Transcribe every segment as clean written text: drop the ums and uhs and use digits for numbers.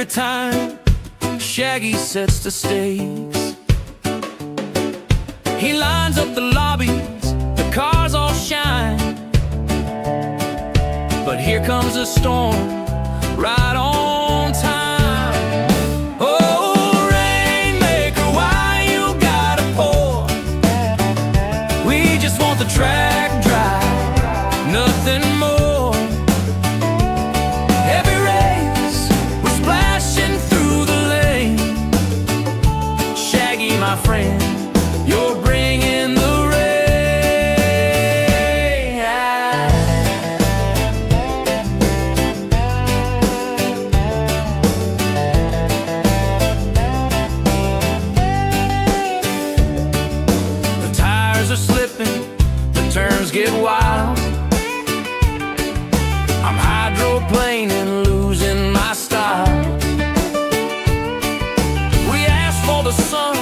every time Shaggy sets the stakes. He lines up the lobbies, the cars all shine. But here comes a storm, right on time. Oh, Rainmaker, why you gotta pour? We just want the track dry, nothing more. Every race, we're splashing through the lane. Shaggy, my friend, you're bringing the get wild. I'm hydroplaning, losing my style. We asked for the sun,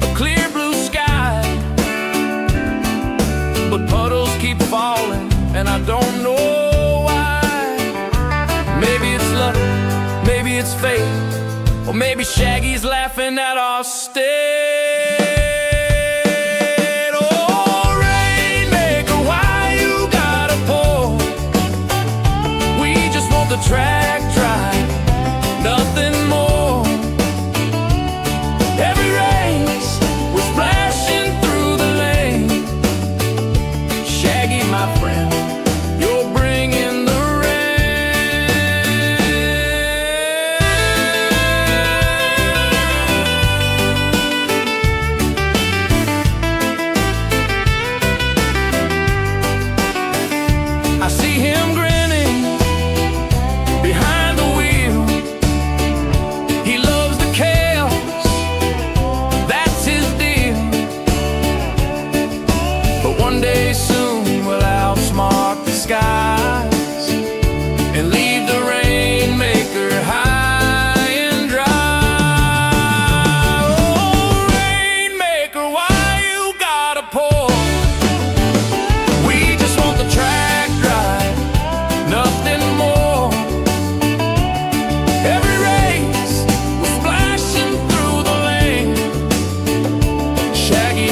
a clear blue sky, but puddles keep falling, and I don't know why. Maybe it's luck, maybe it's fate, or maybe Shaggy's laughing at our state. The track dry, nothing more. Every race, we're splashing through the lane. Shaggy, my friend, you're bringing the rain. I see him grinning behind the wheel. He loves the chaos, that's his deal. But one day soon we'll outsmart the skies and leave the Rainmaker high and dry. Oh, Rainmaker, why you gotta pour? We just want the track dry, nothing more.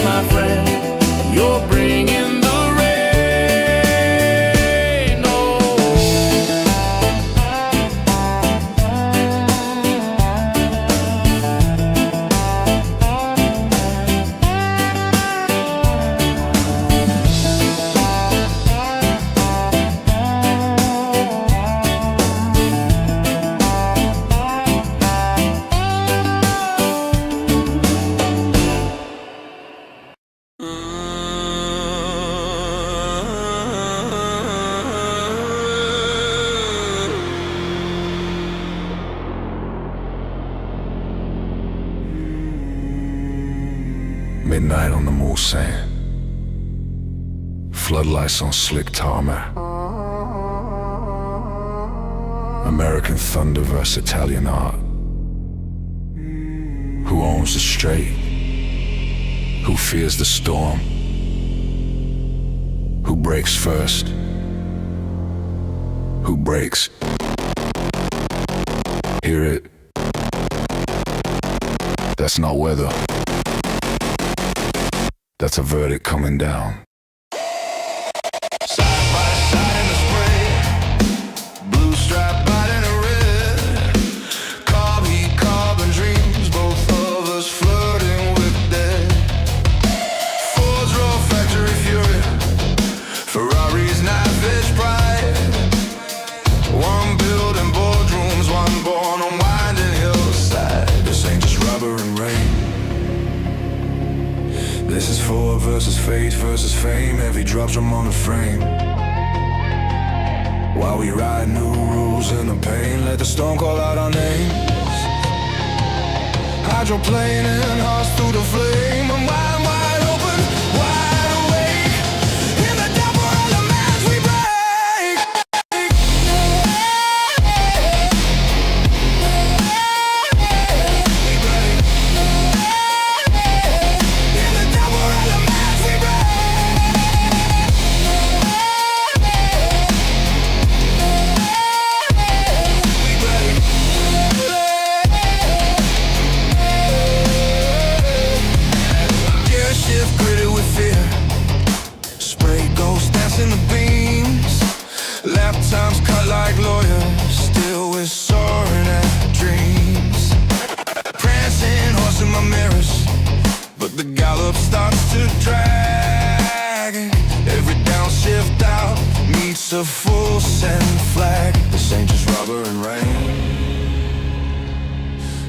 My friend, you're bringing the rain. Oh. Midnight on the Mulsanne, floodlights on slick tarmac. American thunder versus Italian art. Who owns the strait? Who fears the storm? Who breaks first? Who breaks? Hear it? That's not weather. That's a verdict coming down. Side by side in the spray, blue stripe biting a red. Carb heat, carbon dreams, both of us flirting with death. Ford's raw factory fury, Ferrari's knife edge pride. One building boardrooms, one born on winding hillside. This ain't just rubber and rain. This is Ford versus fate versus fame. Every drop's drum on the frame. While we ride new rules in the pain, let the storm call out our names. Hydroplaning, hearts through the flame. I'm wide open, wide awake. In the double elements we break.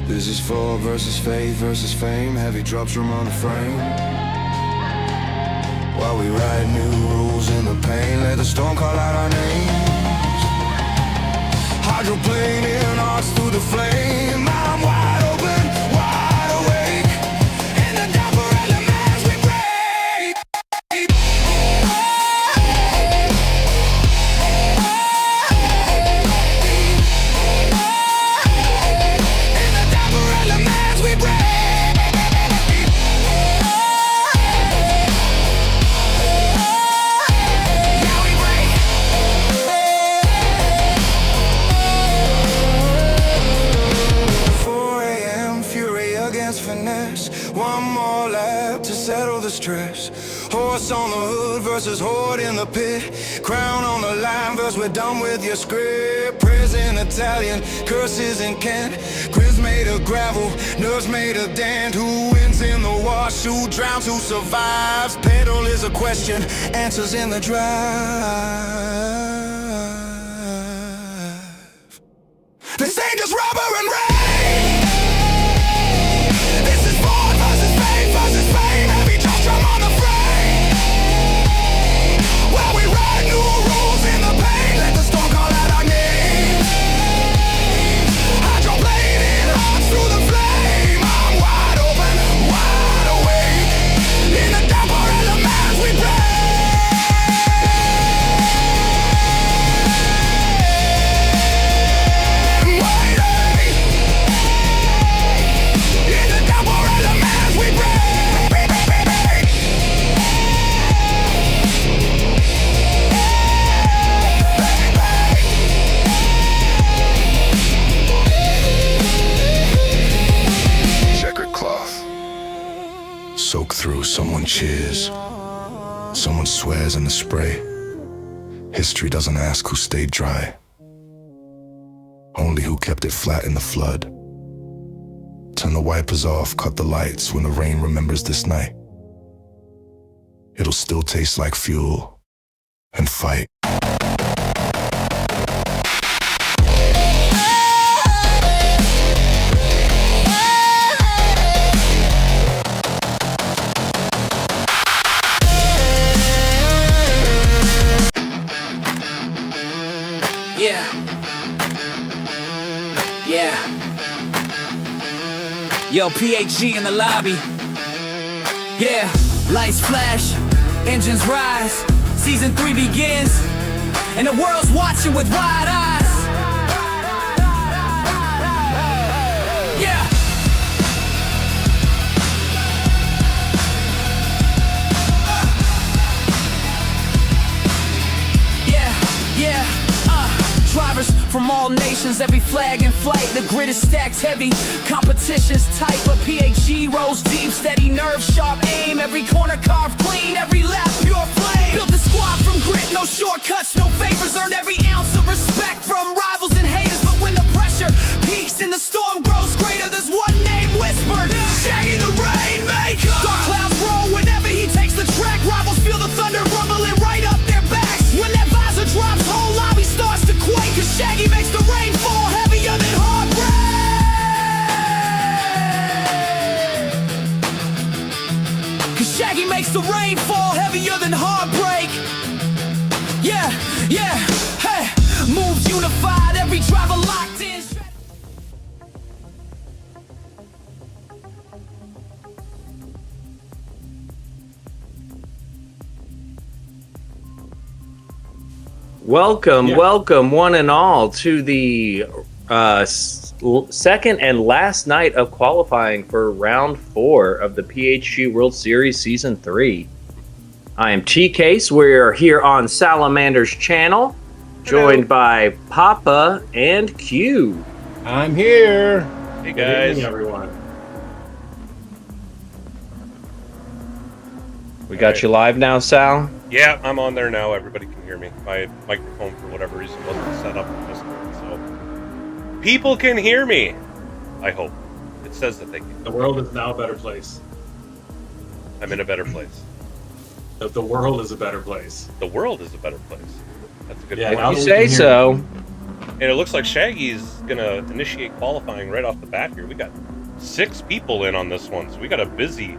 This is fall versus faith versus fame. Heavy drops from on the frame. While we write new rules in the pain, let the storm call out our names. Hydroplaning arcs through the flame. I'm wide open, wide awake. In the dapper elements we break. In the dapper elements we break. 4 a.m. fury against finesse. One more lap to settle the stress. Horse on the hood versus horde in the pit. Crown on the line versus we're done with your script. Prayers in Italian, curses in Kent. Grids made of gravel, nerves made of dent. Who wins in the wash? Who drowns? Who survives? Pedal is a question, answers in the drive. This ain't just rubber and rain. This is Ford versus fame versus fame. Heavy just drum on the frame. While we write new rules in the pain, let the storm call out our names. Hydroplaning arcs through the flame. I'm wide open, wide awake. In the dapper elements we break. Soak through, someone cheers. Someone swears in the spray. History doesn't ask who stayed dry, only who kept it flat in the flood. Turn the wipers off, cut the lights when the rain remembers this night. It'll still taste like fuel and fight. Yeah. Yeah. Yo, PHG in the lobby. Yeah. Lights flash, engines rise. Season 3 begins, and the world's watching with wide eyes. Yeah. Yeah. Drivers from all nations, every flag in flight. The grid is stacked heavy, competition's tight, but PHG rolls deep, steady nerve, sharp aim. Every corner carved clean, every lap pure flame. Built the squad from grit, no shortcuts, no favors. Earned every ounce of respect from rivals and haters. But when the pressure peaks and the storm grows greater, there's one name whispered: Shaggy the Rainmaker. Dark clouds roll whenever he takes the track. Rivals feel the thunder rumbling right up their backs. When that visor drops, whole lobby starts to quake. Cause Shaggy makes the rain fall heavier than heartbreak. Cause Shaggy makes the rain fall heavier than heartbreak. Yeah, hey. Moves unified, every driver locked in. Welcome one and all to the second and last night of qualifying for round 4 of the PHG World Series Season 3. I am T-Case. We're here on Salamander's channel, joined by Papa and Q. I'm here. Hey guys. Good evening, everyone. We got you live now, Sal? Yeah, I'm on there now. Everybody can hear me. My microphone, for whatever reason, wasn't set up in Discord, so people can hear me. I hope. It says that they can. The world is now a better place. I'm in a better place. The world is a better place. The world is a better place. That's a good Yeah, point. now You that we say can hear so. And it looks like Shaggy's gonna initiate qualifying right off the bat here. We got 6 people in on this one, so we got a busy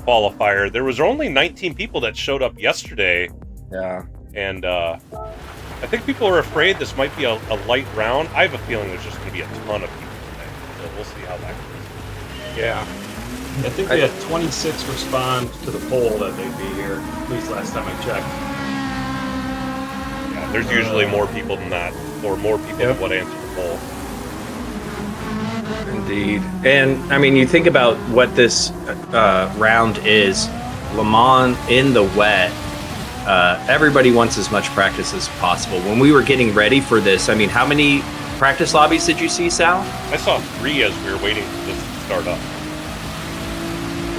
qualifier. There was only 19 people that showed up yesterday. Yeah. And I think people are afraid this might be a light round. I have a feeling there's just going to be a ton of people today, so we'll see how that goes. Yeah. I think we had 26 respond to the poll that they'd be here, at least last time I checked. Yeah, there's usually more people than that, or more people than what answer the poll. Indeed. And, I mean, you think about what this round is. Le Mans in the wet. Everybody wants as much practice as possible. When we were getting ready for this, I mean, how many practice lobbies did you see, Sal? I saw 3 as we were waiting for this to start up.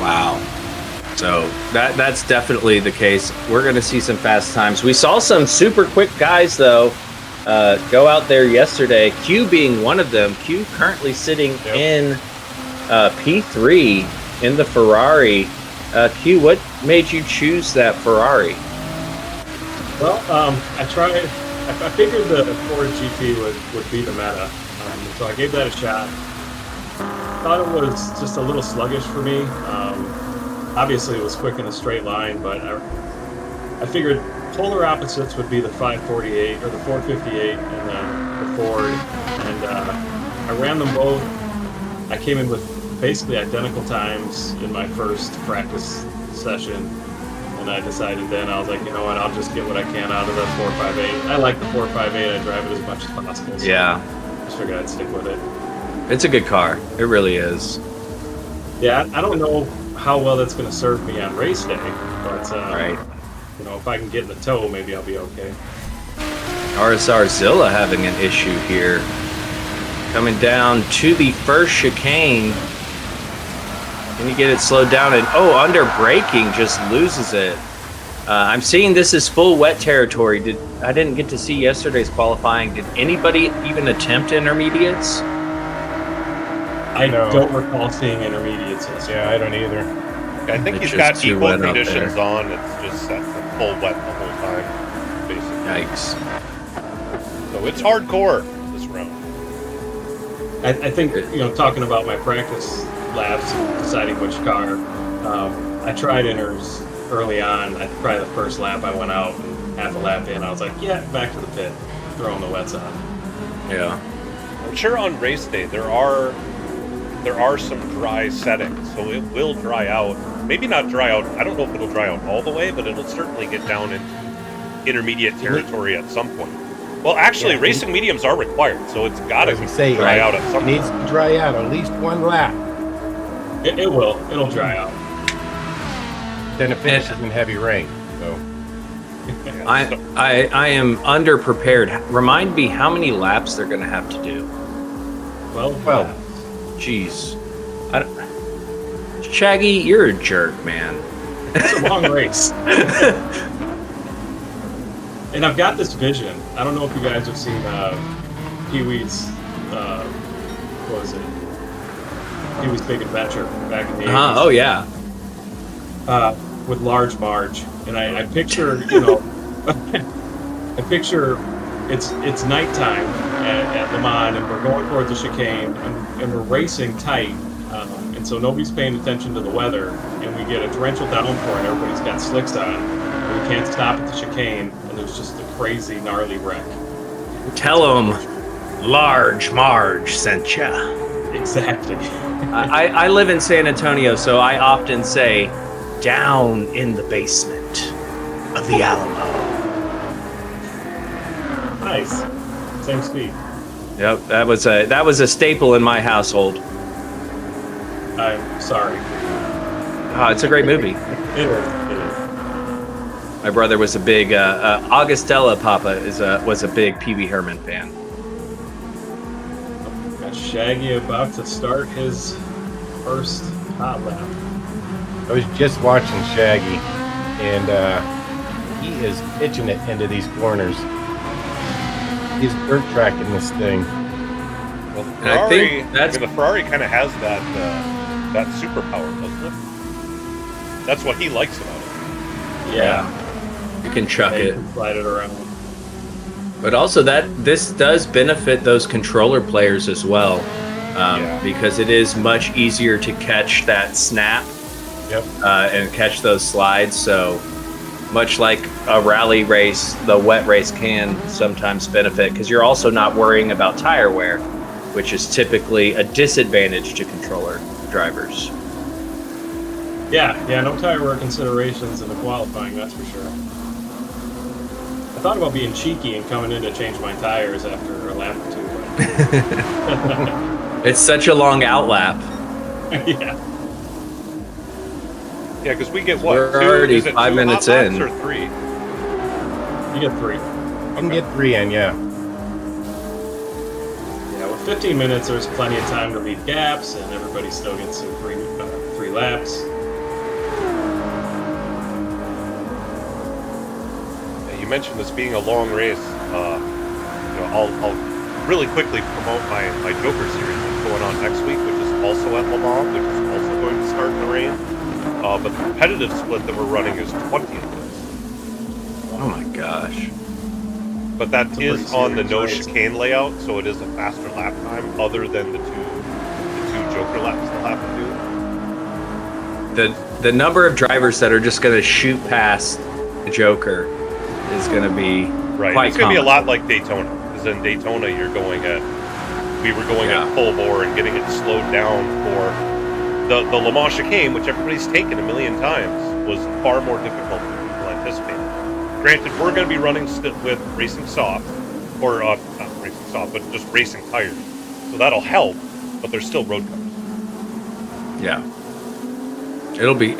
Wow. So that's definitely the case. We're going to see some fast times. We saw some super quick guys, though, go out there yesterday. Q being one of them. Q currently sitting in P3 in the Ferrari. Q, what made you choose that Ferrari? Well, I figured the Ford GT would be the meta, so I gave that a shot. Thought it was just a little sluggish for me. Obviously, it was quick in a straight line, but I figured polar opposites would be the 548 or the 458 and the Ford, and I ran them both. I came in with basically identical times in my first practice session, and I decided then, I was like, you know what, I'll just get what I can out of the 458. I like the 458, I drive it as much as possible, so I just figured I'd stick with it. It's a good car. It really is. Yeah, I don't know how well that's going to serve me on race day, but right. You know, if I can get in the tow, maybe I'll be okay. RSR Zilla having an issue here. Coming down to the first chicane. Can you get it slowed down? And under braking, just loses it. I'm seeing this is full wet territory. I didn't get to see yesterday's qualifying. Did anybody even attempt intermediates? I don't recall seeing intermediates. Yeah, I don't either. I think he's got equal conditions on. It's just set for full wet the whole time, basically. Yikes. So it's hardcore this round. I think, you know, talking about my practice laps and deciding which car, I tried inners early on. Probably the first lap I went out, and half a lap in, I was like, yeah, back to the pit, throwing the wets on. Yeah. I'm sure on race day there are some dry settings, so it will dry out. Maybe not dry out. I don't know if it'll dry out all the way, but it'll certainly get down into intermediate territory at some point. Well, actually, racing mediums are required, so it's got to dry out at some point. It needs to dry out at least one lap. It will. It'll dry out. Then it finishes in heavy rain. So I am underprepared. Remind me how many laps they're going to have to do. Well, jeez. Shaggy, you're a jerk, man. It's a long race. And I've got this vision. I don't know if you guys have seen Pee-wee's, what was it? Pee-wee's Big Adventure back in the 80s. Oh, yeah. With Large Marge. And I picture, you know, I picture it's nighttime at Le Mans, and we're going towards the chicane, and we're racing tight. And so nobody's paying attention to the weather, and we get a torrential downpour, and everybody's got slicks on. And we can't stop at the chicane, and there's just a crazy, gnarly wreck. Tell them Large Marge sent ya. Exactly. I live in San Antonio, so I often say, down in the basement of the Alamo. Nice. Same speed. Yep, that was a staple in my household. I'm sorry. It's a great movie. It is. My brother was a big Augustella Papa was a big Pee Wee Herman fan. Got Shaggy about to start his first hot lap. I was just watching Shaggy, and he is pitching it into these corners. He's dirt tracking this thing. Well, the I think the Ferrari kind of has that superpower, doesn't it? That's what he likes about it. Yeah. You can chuck it. You can slide it around. But also this does benefit those controller players as well, because it is much easier to catch that snap and catch those slides. So much like a rally race, the wet race can sometimes benefit because you're also not worrying about tire wear, which is typically a disadvantage to controller drivers. Yeah, no tire wear considerations in the qualifying, that's for sure. I thought about being cheeky and coming in to change my tires after a lap or two. It's such a long out lap. Yeah. Yeah, because we get what? We're already is it 5 2 minutes hot laps in. or 3? You get 3. You can get 3 in, yeah. Yeah, with 15 minutes, there's plenty of time to leave gaps, and everybody still gets some free laps. You mentioned this being a long race. I'll really quickly promote my Joker series that's going on next week, which is also at LeMans, which is also going to start in the rain. But the competitive split that we're running is 20 of this. Oh my gosh. But that is on the no serious race. chicane layout, so it is a faster lap time other than the two Joker laps they'll have to do. The number of drivers that are just going to shoot past the Joker is going to be quite It's going to be a common. lot like Daytona, because in Daytona we were going at full bore and getting it slowed down for the Le Mans chicane, which everybody's taken a million times, was far more difficult than people anticipated. Granted, we're going to be running with racing soft, or not racing soft, but just racing tires, so that'll help. But there's still road cars. Yeah. It'll be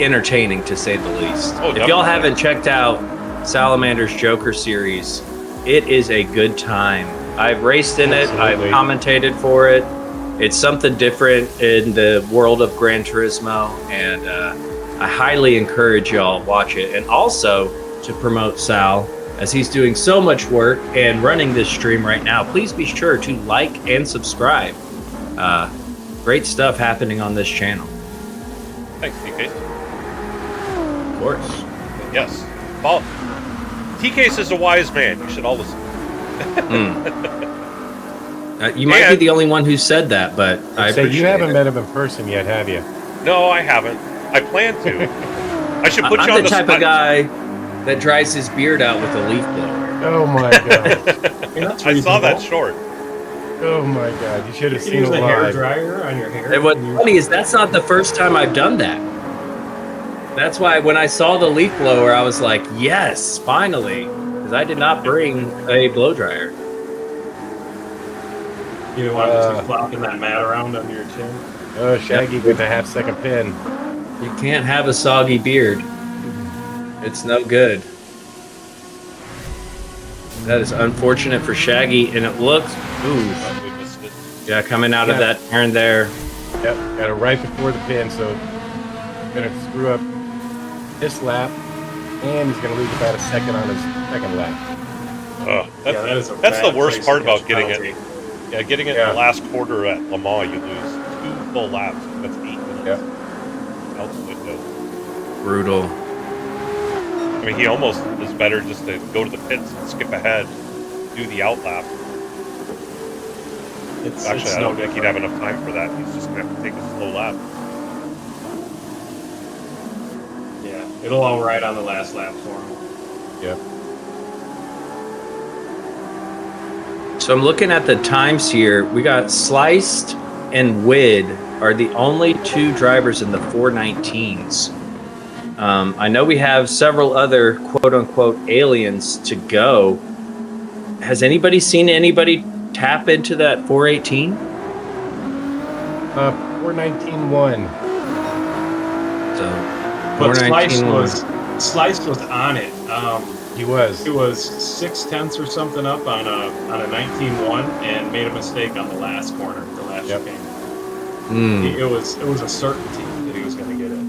entertaining to say the least. Oh, if y'all definitely. haven't checked out Salamander's Joker series, it is a good time. I've raced in it. I've Absolutely. commentated for it. It's something different in the world of Gran Turismo, and I highly encourage y'all watch it. And also to promote Sal, as he's doing so much work and running this stream right now, please be sure to like and subscribe. Great stuff happening on this channel. Thanks, TK. Of course. Yes. Well, TK is a wise man. You should all listen. You might be the only one who said that, but I So appreciate you haven't it. met him in person yet, have you? No, I haven't. I plan to. I should put you I'm on the type spot. of guy that dries his beard out with a leaf blower. Oh my god. I saw that short. Oh my god. You should have You can seen use it a hair live. dryer on your hair. And what's and you- funny is that's not the first time I've done that. That's why when I saw the leaf blower, I was like, yes, finally. Because I did not bring a blow dryer. You don't want to just be flopping that mat around under your chin. Oh, Shaggy with a half-second pin. You can't have a soggy beard. It's no good. That is unfortunate for Shaggy, and it looks, ooh, We missed it. yeah, coming out of that turn there. Yep, got it right before the pin, so gonna screw up this lap, and he's gonna lose about a second on his second lap. That's the worst place part to catch about getting penalty. it. Yeah, getting it in the last quarter at Le Mans, you lose 2 full laps. That's 8 minutes. Yep. Out the window. Brutal. I mean, he almost is better just to go to the pits and skip ahead, do the out lap. It's Actually, I no don't think he'd different. have enough time for that. He's just going to have to take a slow lap. Yeah, it'll all ride on the last lap for him. Yep. So I'm looking at the times here. We got Sliced and Wid are the only 2 drivers in the 419s. I know we have several other quote-unquote aliens to go. Has anybody seen anybody tap into that 418? 419.1. So But 419 Slice was on it. He was. It was 6/10 or something up on a 19.1 and made a mistake on the last corner, the last Yep. chicane. Hmm. It was a certainty that he was going to get it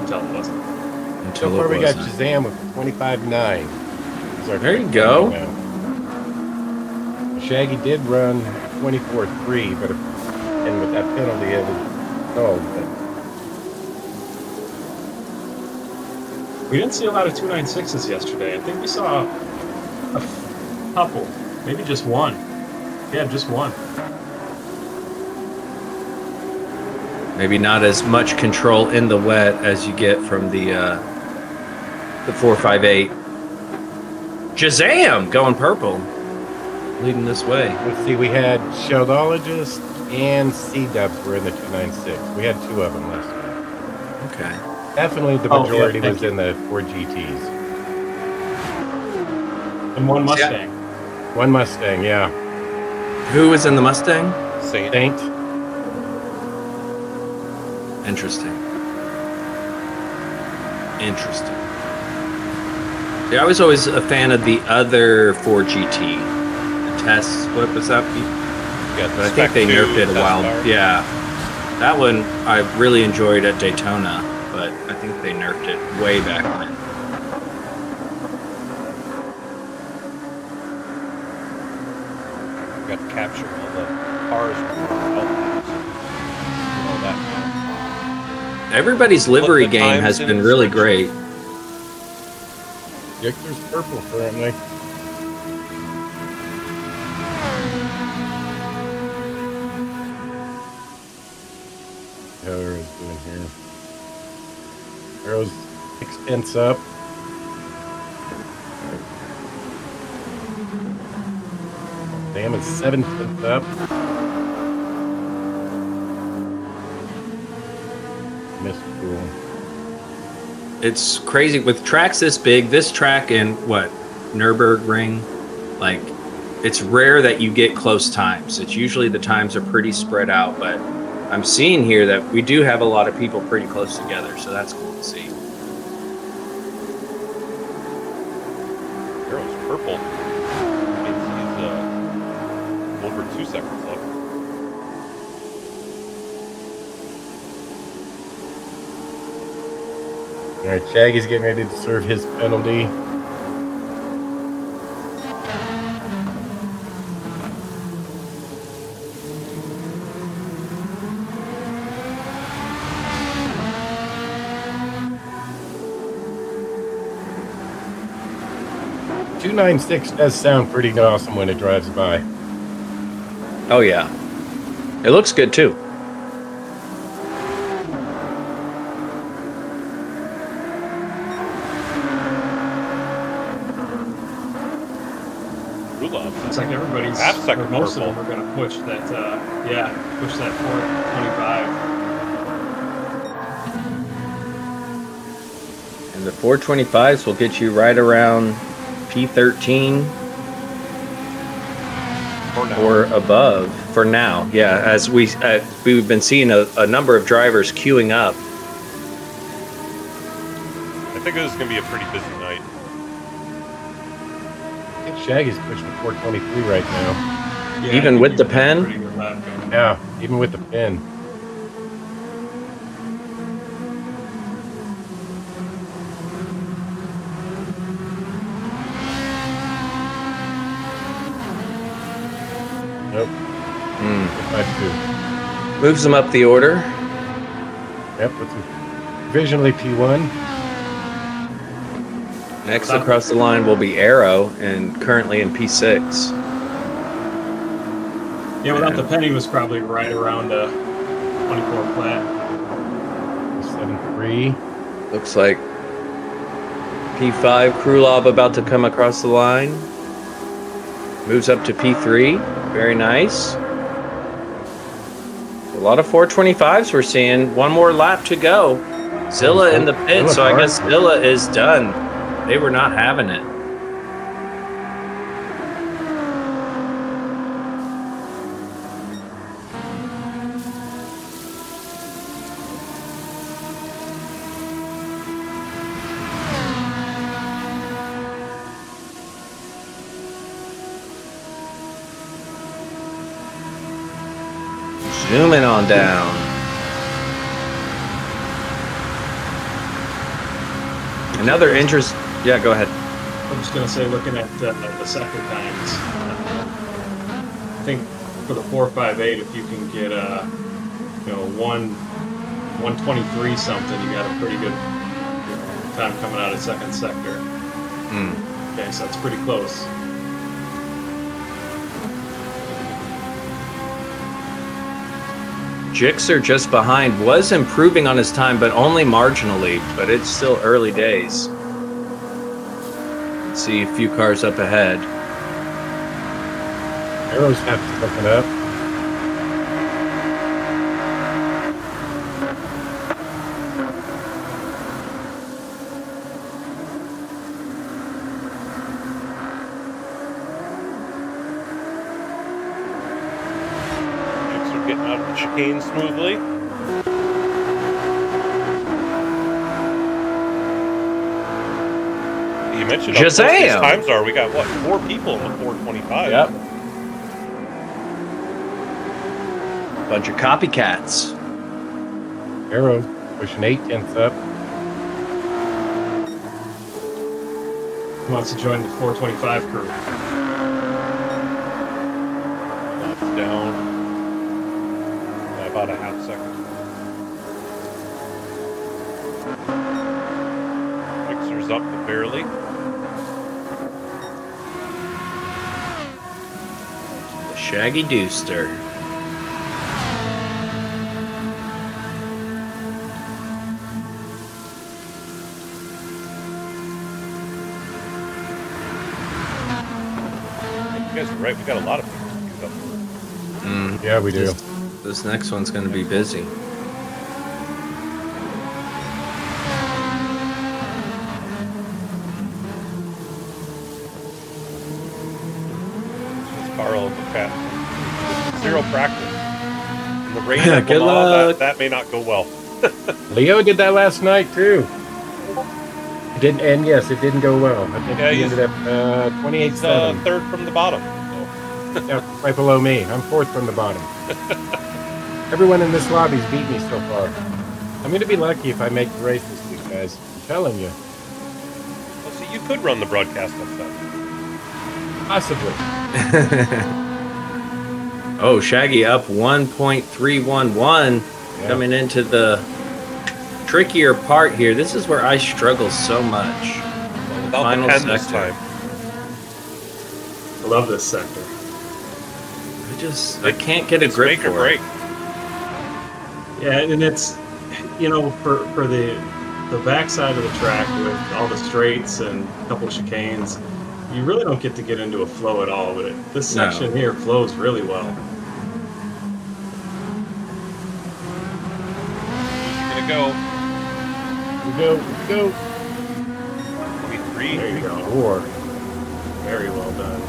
until it wasn't. So far we got Shazam with 25.9. There you go. Shaggy did run 24.3, but and with that penalty, it was We didn't see a lot of 296s yesterday. I think we saw A couple, maybe just one. Yeah, just one. Maybe not as much control in the wet as you get from the 458. Shazam! Going purple. Leading this way. Let's see, we had Sheldologist and C-Dubs were in the 296. We had two of them last time. Okay. Definitely the majority was in the 4 GTs. And one Mustang. One Mustang, yeah. Who was in the Mustang? Saint. Saint. Interesting. Interesting. See, I was always a fan of the other 4 GT. The Test, what was that? But I think they nerfed it a while. Yeah. That one I really enjoyed at Daytona, but I think they nerfed it way back when. Got to capture all the cars from all that. Everybody's livery the game has times been in really search. great. Victor's purple currently. How Arrow's doing here? Arrow's 6/10 up. Sam is 7/10 up. Missed cool. It's crazy with tracks this big. This track in what Nürburgring, like it's rare that you get close times. It's usually the times are pretty spread out, but I'm seeing here that we do have a lot of people pretty close together, so that's cool to see. Arrow's purple. He's over 2 seconds up. All right, Shaggy's getting ready to serve his penalty. .296 does sound pretty awesome when it drives by. Oh yeah, it looks good too. It's like everybody's, Half second or most purple. of them are going to push that, push that 425. And the 425s will get you right around P13 or above for now. Yeah, as we've been seeing a number of drivers queuing up. I think this is going to be a pretty busy night. I think Shaggy's pushing 423 right now. Yeah, Even I with think the you've got a pen? pretty good lap going. Yeah, even with the pin. Nope. 5-2. Moves them up the order. Yep, that's provisionally P1. Next across the line will be Arrow, and currently in P6. Yeah, without the penny was probably right around a 24 flat. 7-3. Looks like P5 Krulov about to come across the line. Moves up to P3. Very nice. A lot of 425s we're seeing. One more lap to go. Zilla in the pit, so I guess Zilla is done. They were not having it. Zooming on down. Another interest. Yeah, go ahead. I'm just going to say, looking at the second times, I think for the 458, if you can get a 123 something, you got a pretty good time coming out of second sector. Okay, so that's pretty close. Jixer just behind was improving on his time, but only marginally. But it's still early days. Let's see a few cars up ahead. Arrows have to look it up. Getting out of the chicane smoothly. You mentioned how close these Shazam! times are. We got, what, 4 people in the 425? Yep. Bunch of copycats. Arrows pushing 8/10 up. Who wants to join the 425 crew? That's down by about a half second. Mixer's up but barely. The Shaggy Dooster. You guys are right. We got a lot of people queued up. Yeah, we do. This next one's going to be busy. It's Carl in the chat. 0 practice. In the rain at Good Le Mans, luck. that may not go well. Leo did that last night too. It didn't, and yes, it didn't go well. I think Yeah, he he's- ended up 28-7. Third from the bottom. Yeah, right below me. I'm 4th from the bottom. Everyone in this lobby's beat me so far. I'm going to be lucky if I make the race this week, guys. I'm telling you. Well, see, you could run the broadcast on Sunday. Possibly. Oh, Shaggy up 1.311. Yeah. Coming into the trickier part here. This is where I struggle so much. Well, without Final the pen this sector. time. I love this sector. I can't get a grip Make or for break. it. Yeah, and it's, you know, for the backside of the track with all the straights and a couple of chicanes, you really don't get to get into a flow at all. But this No. section here flows really well. Gonna go. Go. 23. There you go. 4. Very well done.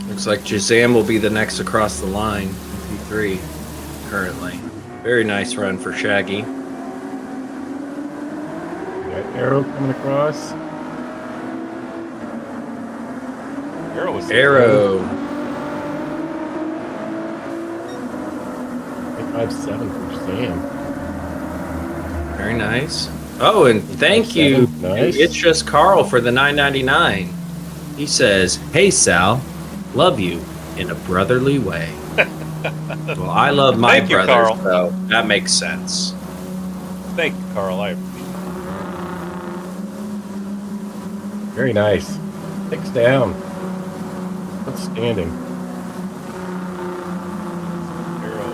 Looks like Shazam will be the next across the line. P3 currently. Very nice run for Shaggy. Got Arrow coming across. Arrow was Arrow. 5-7 for Sam. Very nice. Oh, and thank you. Nice. It's just Carl for the $9.99. He says, "Hey Sal, love you in a brotherly way." Well, I love my Thank you, brother, Carl. so that makes sense. Thank you, Carl. I appreciate Very nice. 6 down. Outstanding. it. Arrow.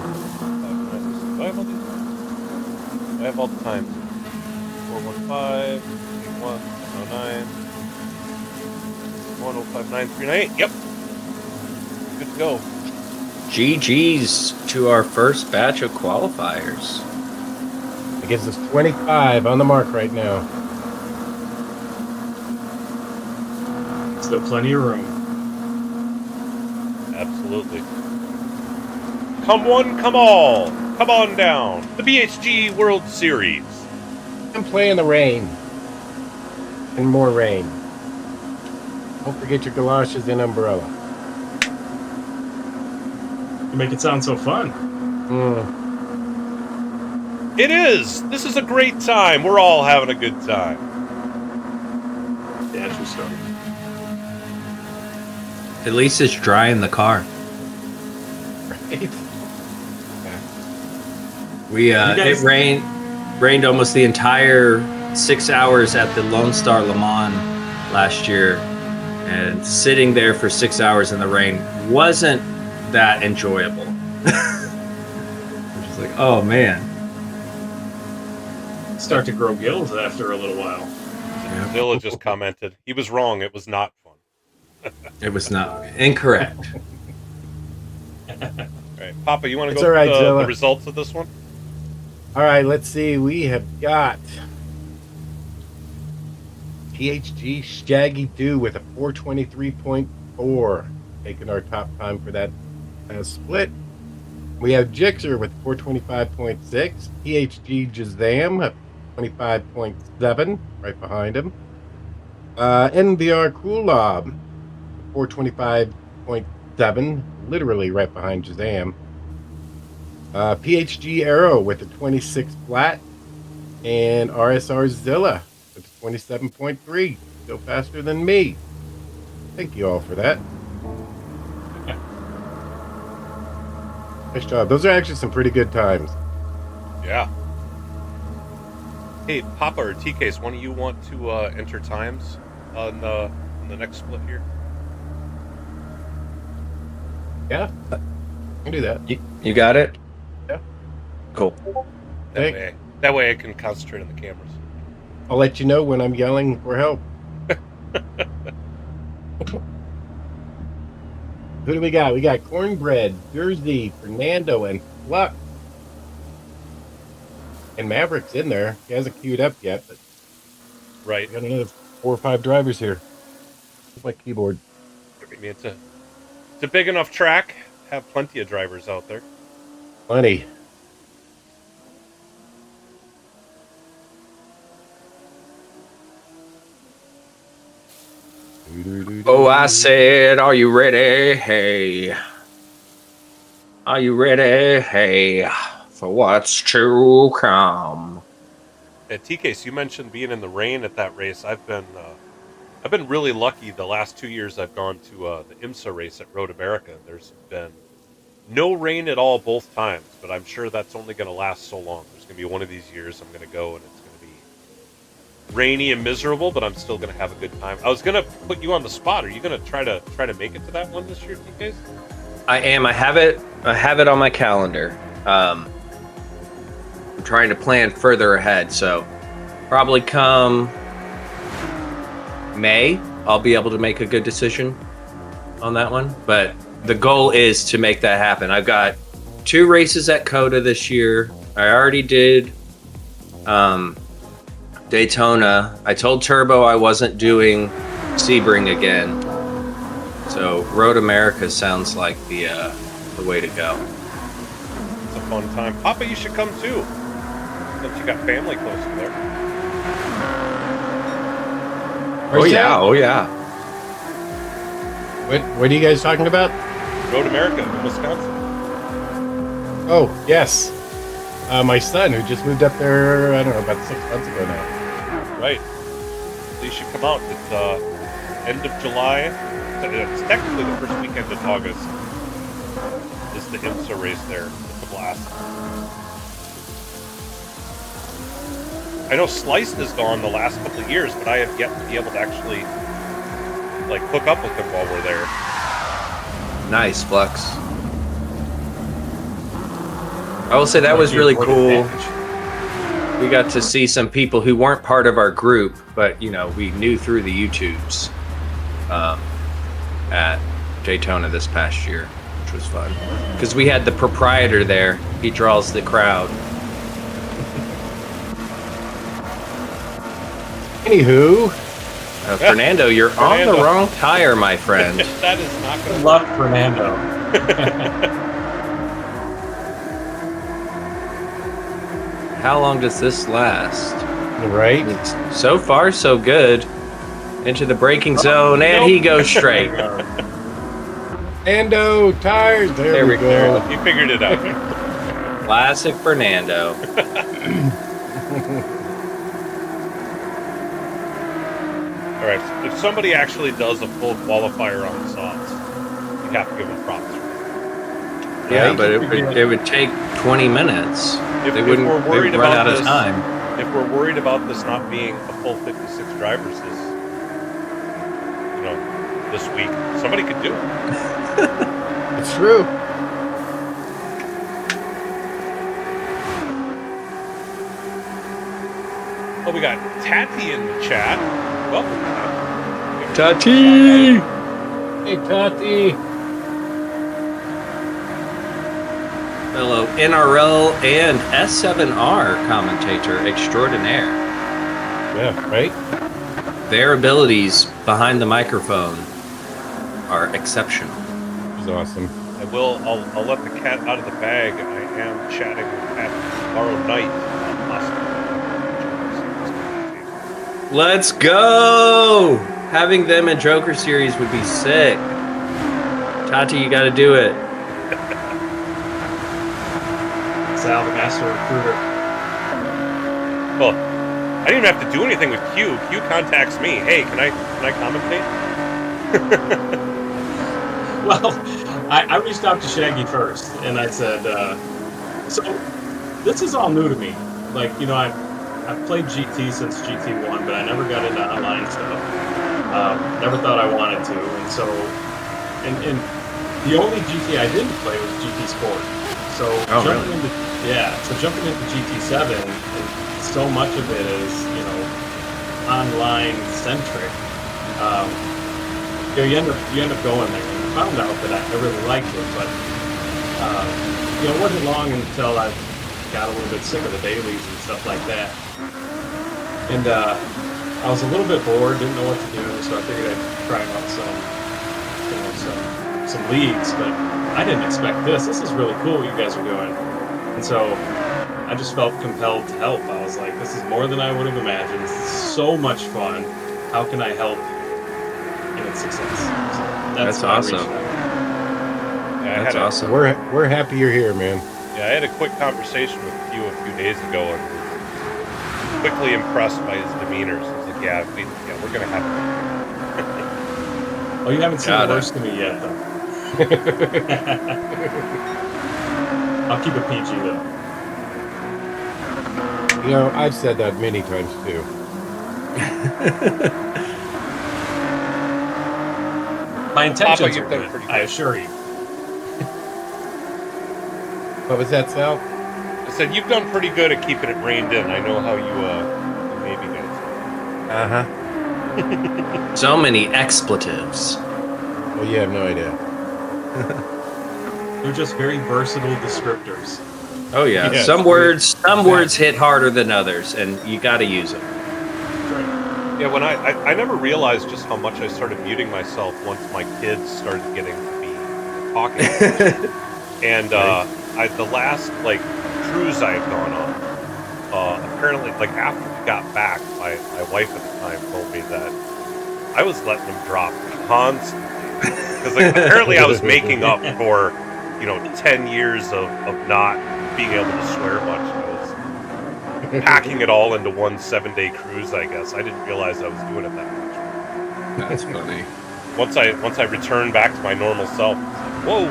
Do I have all these? I have all the times. 415, 81, 109, 105,939. Yep. Good to go. GG's to our first batch of qualifiers. It gives us 25 on the mark right now. Still plenty of room. Absolutely. Come one, come all. Come on down. The PHG World Series. And play in the rain. And more rain. Don't forget your galoshes and umbrella. You make it sound so fun. It is. This is a great time. We're all having a good time. Yeah, true story. At least it's dry in the car. Right? We guys- it rained almost the entire 6 hours at the Lone Star Le Mans last year, and sitting there for 6 hours in the rain wasn't that enjoyable. Just like, oh man. Start to grow gills after a little while. Zilla just commented, he was wrong. It was not fun. It was not incorrect. All right, Papa, you want to It's go all right, through Zilla. the results of this one? All right, let's see. We have got PHG Shaggy Do with a 423.4, taking our top time for that split. We have Jixer with 425.6, PHG Jazam at 25.7, right behind him. NVR Coolob, 425.7, literally right behind Jazam. PHG Arrow with a 26 flat, and RSR Zilla with a 27.3, still faster than me. Thank you all for that. Nice job. Those are actually some pretty good times. Yeah. Hey, Papa or T-Case, one of you want to enter times on the next split here? Yeah, I can do that. You got it? Yeah. Cool. That way I can concentrate on the cameras. I'll let you know when I'm yelling for help. Who do we got? We got Cornbread, Jersey, Fernando, and Flux. And Maverick's in there. He hasn't queued up yet, but Right. we got another 4 or 5 drivers here. Where's my keyboard? I mean, it's a big enough track. Have plenty of drivers out there. Plenty. Oh, I said, are you ready? Hey. Are you ready? Hey. For what's to come? At T-Case, you mentioned being in the rain at that race. I've been really lucky the last 2 years I've gone to the IMSA race at Road America. There's been no rain at all both times, but I'm sure that's only going to last so long. There's going to be one of these years I'm going to go and it's going to be rainy and miserable, but I'm still going to have a good time. I was going to put you on the spot. Are you going to try to make it to that one this year, T-Case? I am. I have it on my calendar. I'm trying to plan further ahead, so probably come May, I'll be able to make a good decision on that one. But the goal is to make that happen. I've got 2 races at COTA this year. I already did Daytona. I told Turbo I wasn't doing Sebring again. So Road America sounds like the way to go. It's a fun time. Papa, you should come too. Since you got family close to there. Where's that? Oh yeah. What are you guys talking about? Road America in Wisconsin. Oh, yes. My son, who just moved up there, I don't know, about 6 months ago now. Right. So you should come out. It's end of July. It's technically the first weekend in August. Is the IMSA race there. It's a blast. I know Sliced is gone the last couple of years, but I have yet to be able to actually hook up with him while we're there. Nice, Flux. I will say that was really cool. We got to see some people who weren't part of our group, but we knew through the YouTubes at Daytona this past year, which was fun. Because we had the proprietor there. He draws the crowd. Anywho, Fernando, you're on the wrong tire, my friend. That is not going to Good luck, Fernando. How long does this last? right? So far, so good. Into the braking zone, and he goes straight. Ando tires. There we go. You figured it out. Classic Fernando. All right. If somebody actually does a full qualifier on the softs, you have to give them props. Yeah, Right? but it would take 20 minutes. If They we're wouldn't worried they'd run about out of this- time. If we're worried about this not being a full 56 drivers this week, somebody could do it. It's true. Oh, we got Tati in the chat. Welcome, Tati! Hey, Tati. Fellow NRL and S7R commentator extraordinaire. Yeah, right? Their abilities behind the microphone are exceptional. He's awesome. I'll let the cat out of the bag. I am chatting with Pat tomorrow night. Let's go! Having them in Joker Series would be sick. Tati, you gotta do it. Sal, the master recruiter. Well, I didn't even have to do anything with Q. Q contacts me. Hey, can I commentate? Well, I reached out to Shaggy first, and I said, so this is all new to me. Like, you know, I've played GT since GT1, but I never got into online stuff. Never thought I wanted to, and so, and the only GT I didn't play was GT Sport. So jumping into GT7, and so much of it is, you know, online centric. You end up going there. And I found out that I really liked it, but you know, it wasn't long until I got a little bit sick of the dailies and stuff like that. And I was a little bit bored, didn't know what to do, so I figured I'd try out some leagues, but I didn't expect this. This is really cool what you guys are doing. And so I just felt compelled to help. I was like, this is more than I would have imagined. This is so much fun. How can I help in its success? So That's awesome. Yeah, That's awesome. We're happy you're here, man. Yeah, I had a quick conversation with Q a few days ago, and quickly impressed by his demeanor. So I was like, yeah, we're gonna have it. Oh, you haven't seen the worst of me yet, though. I'll keep it PG, though. You know, I've said that many times, too. My intentions are done good, pretty I assure you. What was that, Sal? I said you've done pretty good at keeping it reined in. I know how you maybe guys. Uh-huh. So many expletives. Well, you have no idea. They're just very versatile descriptors. Oh yeah, Yeah, some words hit harder than others, and you got to use them. Yeah, when I never realized just how much I started muting myself once my kids started getting to be talking. And the last cruise I had gone on, apparently after we got back, my wife at the time told me that I was letting them drop constantly because apparently I was making up for 10 years of not being able to swear much. I was packing it all into one 7-day cruise, I guess. I didn't realize I was doing it that much. That's funny. Once I returned back to my normal self, whoa!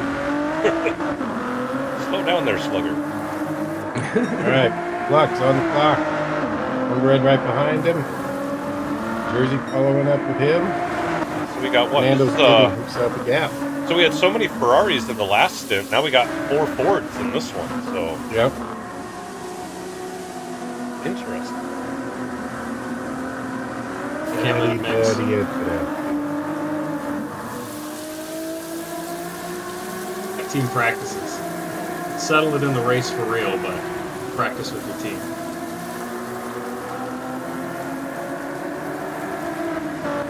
Slow down there, slugger. All right, Flux on the clock. Red right behind him. Jersey following up with him. So we got what? Nando's giving himself a gap. So we had so many Ferraris in the last stint. Now we got 4 Fords in this one. So Yep. Can't interesting. let it mix. Team practices. Settle it in the race for real, but practice with your team.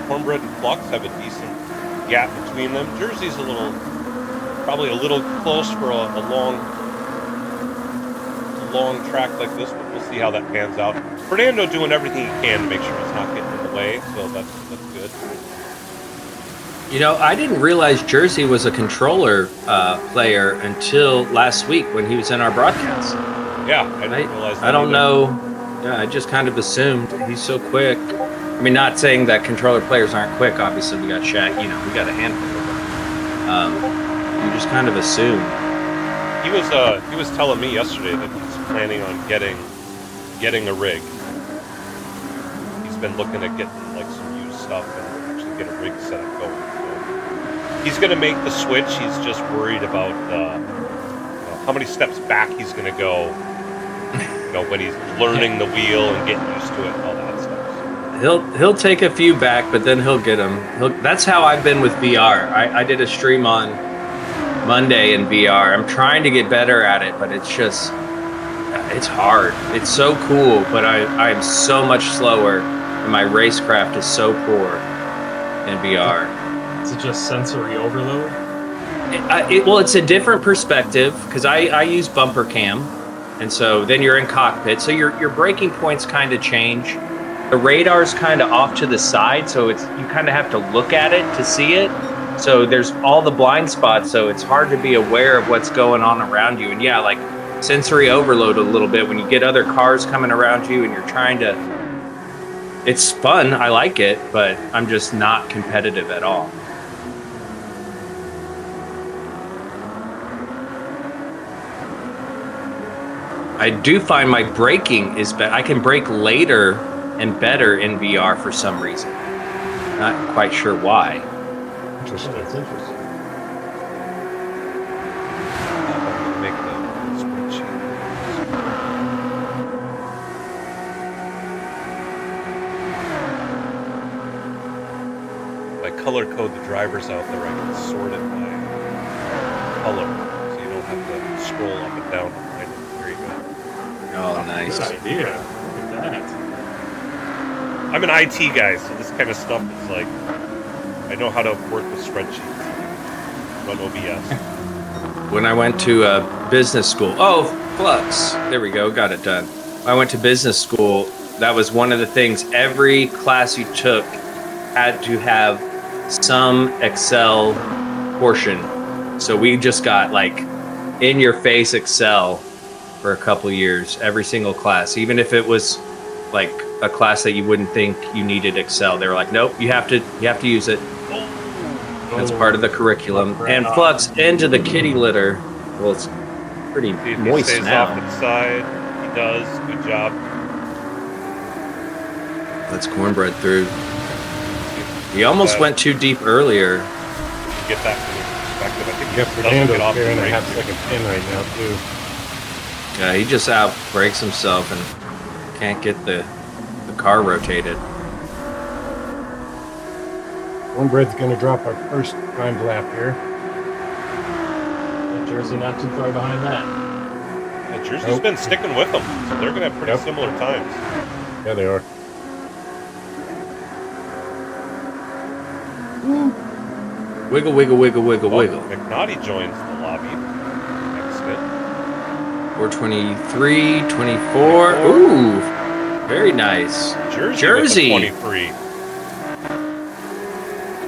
Cornbread and Flux have a decent gap between them. Jersey's probably a little close for a long track like this, but we'll see how that pans out. Fernando doing everything he can to make sure he's not getting in the way, so that's good. I didn't realize Jersey was a controller player until last week when he was in our broadcast. Yeah, I didn't realize that I don't either. know. Yeah, I just kind of assumed he's so quick. I mean, not saying that controller players aren't quick. Obviously, we got Shaq. We got a handful of them. You just kind of assume. He was telling me yesterday that he's planning on getting a rig. He's been looking at getting some used stuff and actually get a rig set up going. So he's going to make the switch. He's just worried about how many steps back he's going to go You know, when he's learning the wheel and getting used to it, all that stuff. He'll take a few back, but then he'll get them. That's how I've been with VR. I did a stream on Monday in VR. I'm trying to get better at it, but it's hard. It's so cool, but I'm so much slower, and my racecraft is so poor in VR. Is it just sensory overload? Well, it's a different perspective because I use bumper cam, and so then you're in cockpit, so your braking points kind of change. The radar's kind of off to the side, so you kind of have to look at it to see it. So there's all the blind spots, so it's hard to be aware of what's going on around you. And yeah, like sensory overload a little bit when you get other cars coming around you and you're trying to. It's fun, I like it, but I'm just not competitive at all. I do find my braking is better. I can brake later and better in VR for some reason. Not quite sure why. Interesting. That's interesting. Make the spreadsheet. If I color code the drivers out there, I can sort it by color, so you don't have to scroll up and down to find it. There you go. Oh, nice. Good idea. Look at that. I'm an IT guy, so this kind of stuff is like, I know how to work with spreadsheets. Run OBS. When I went to business school, Flux, there we go, got it done. I went to business school. That was one of the things. Every class you took had to have some Excel portion. So we just got like in-your-face Excel for a couple years, every single class, even if it was like a class that you wouldn't think you needed Excel. They were like, nope, you have to use it. That's part of the curriculum. And Flux into the kitty litter. Well, it's pretty See if he moist stays now. off to the side. He does. Good job. That's cornbread through. He almost went too deep earlier. Get that from your perspective. I think Yep, he doesn't Fernando's get off the carrying a brake. half-second pin right now, too. Yeah, he just out brakes himself and can't get the car rotated. Cornbread's going to drop our first timed lap here. Jersey not too far behind that. Yeah, Jersey's been sticking with them, so they're going to have pretty Yep. similar times. Yeah, they are. Wiggle, wiggle, wiggle, wiggle, wiggle. McNaughty joins the lobby. Excellent. 423, 24. Ooh, very nice. Jersey. With the 23.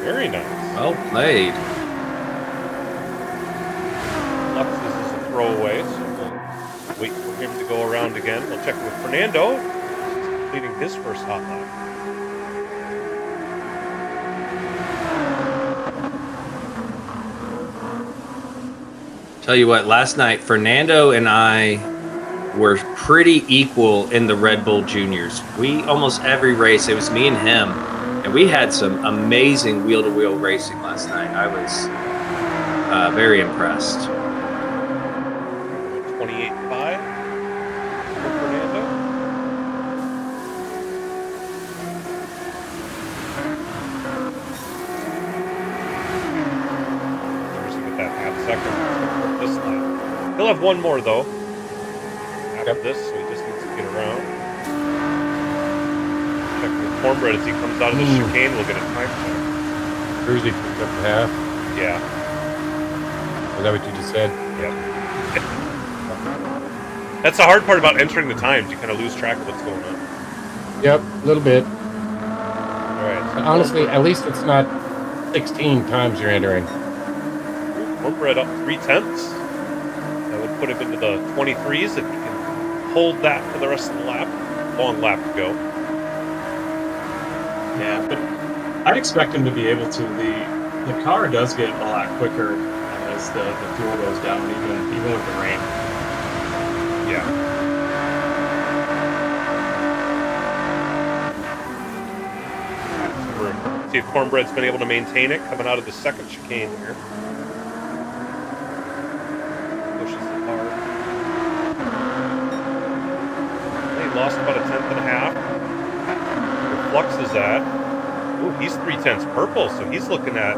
Very nice. Well played. Luxus is a throwaway, so we'll wait for him to go around again. We'll check with Fernando. He's completing his first hot lap. Tell you what, last night, Fernando and I were pretty equal in the Red Bull Juniors. We almost every race, it was me and him, and we had some amazing wheel-to-wheel racing last night. I was very impressed. 28.5 for Fernando. Jersey with that half second this lap. He'll have one more though. After this, so he just needs to get around. Check with Cornbread as he comes out of the chicane. We'll get a time check. Jersey picked up the half. Yeah. Is that what you just said? Yep. That's the hard part about entering the times. You kind of lose track of what's going on. Yep, a little bit. All right. So Honestly, at least it's not 16 times you're entering. Cornbread up 3/10. That would put him into the 23s if he can hold that for the rest of the lap. Long lap to go. Yeah, but I'd expect him to be able to. The car does get a lot quicker as the fuel goes down, even with the rain. Yeah. See if Cornbread's been able to maintain it coming out of the second chicane here. Pushes the car. lost about a tenth and a half. Where Flux is at. Ooh, he's 3/10 purple, so he's looking at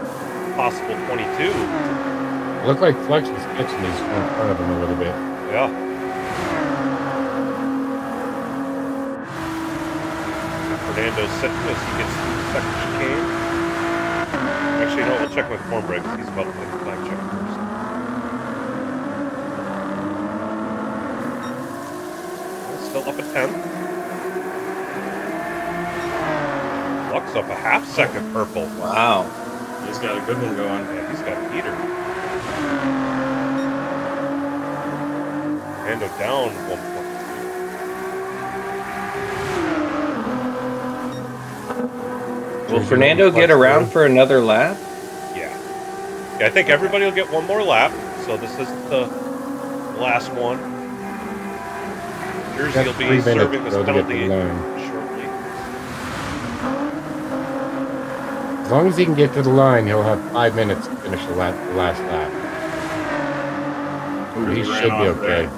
possible 22. Looked like Flex was catching these in front of him a little bit. Yeah. Fernando's sitting as he gets through the second chicane. Actually, no, we'll check with Cornbread because he's about to make the flag check first. Still up a 10. Flux up a half second purple. Wow. He's got a good one going. Yeah, he's got a heater. Fernando down 1.2. Will Fernando get around for another lap? Yeah. I think everybody will get one more lap. So this isn't the last one. Jersey will be serving this penalty shortly. As long as he can get to the line, he'll have 5 minutes to finish the last lap. Ooh, He ran should be off okay. there.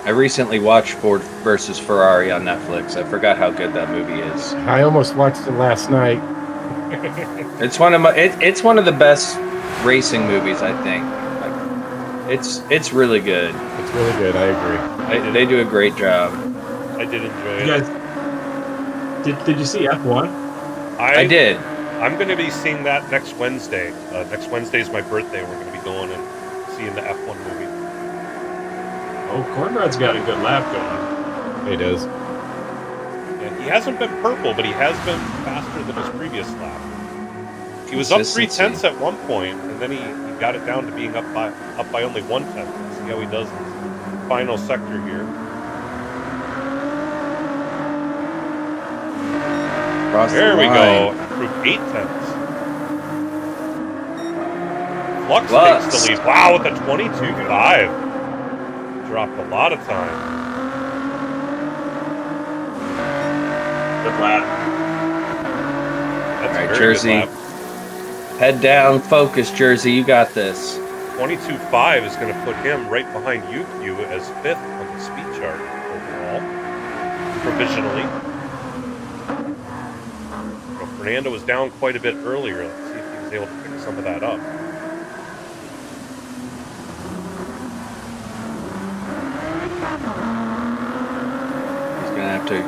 I recently watched Ford versus Ferrari on Netflix. I forgot how good that movie is. I almost watched it last night. It's one of it's one of the best racing movies, I think. Like, it's really good. It's really good. I agree. They do a great job. I did enjoy You it. guys, did you see F1? I did. I'm going to be seeing that next Wednesday. Next Wednesday is my birthday. We're going to be going and seeing the F1 movie. Oh, Cornbread's got a good lap going. It is. And he hasn't been purple, but he has been faster than his previous lap. He was up 3/10 at one point, and then he got it down to being up by only 1/10. Let's see how he does in his final sector here. Across There the we line. go. Improved 8/10. Flux takes the lead. Wow, with a 22.5. Dropped a lot of time. Good lap. That's All right, a very Jersey. good lap. Head down, focus, Jersey. You got this. 22.5 is going to put him right behind UQ as 5th on the speed chart overall, provisionally. Well, Fernando was down quite a bit earlier. Let's see if he was able to pick some of that up. He's gonna have to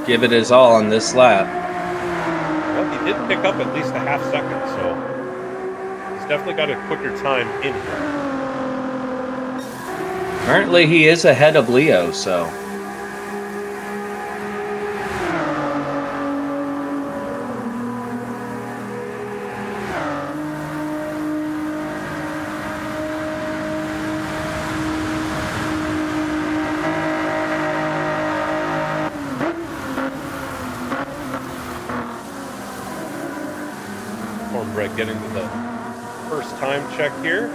give it his all on this lap. Well, he did pick up at least a half second, so he's definitely got a quicker time in here. Currently, he is ahead of Leo, so. Cornbread getting to the first time check here.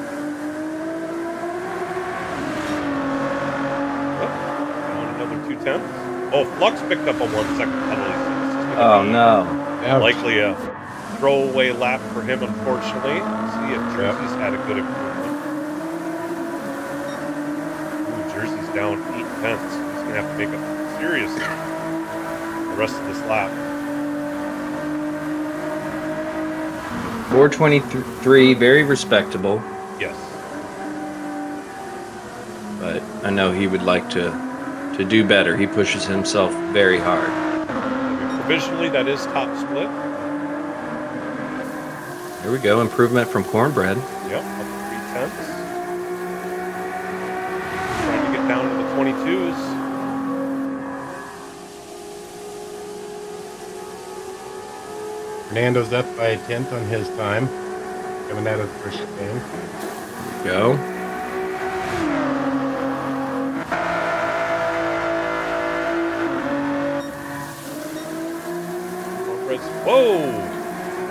Down another 2/10. Oh, Flux picked up a 1 second penalty. So this is gonna Oh be no. Ouch. likely a throwaway lap for him, unfortunately. Let's see if Jersey's had a good improvement. Ooh, Jersey's down 8/10. He's going to have to make a serious the rest of this lap. 423, very respectable, Yes. but I know he would like to do better. He pushes himself very hard. Provisionally, that is top split. Here we go, improvement from Cornbread. Yep, up 3/10. Trying to get down to the 22s. Fernando's up by a 10th on his time. Coming out of the first game. Go. Whoa!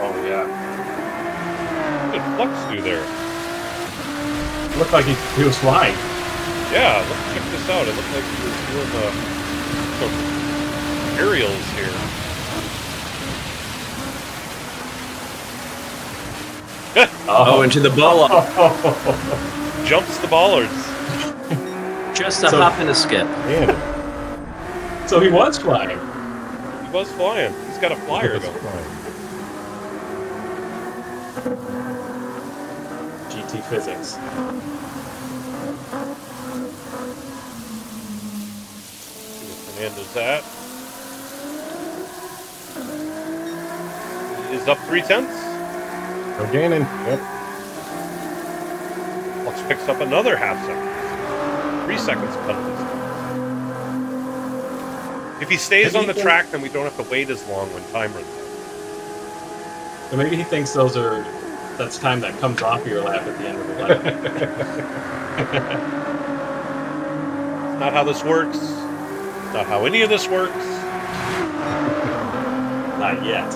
Oh yeah. What did Flux do there? looked like he was flying. Yeah, let's check this out. It looked like he was doing some aerials here. Oh, into the ball. Jumps the bollards. Just a hop and a skip. Yeah. So he was flying. He was flying. He's got a flyer though. GT physics. See where Fernando's at. He is up 0.3. O'Gannon. Yep. Lux picks up another half second. 3 seconds penalty. If he stays on the track, then we don't have to wait as long when time runs out. So maybe he thinks that's time that comes off your lap at the end of the lap. It's not how this works. It's not how any of this works. Not yet.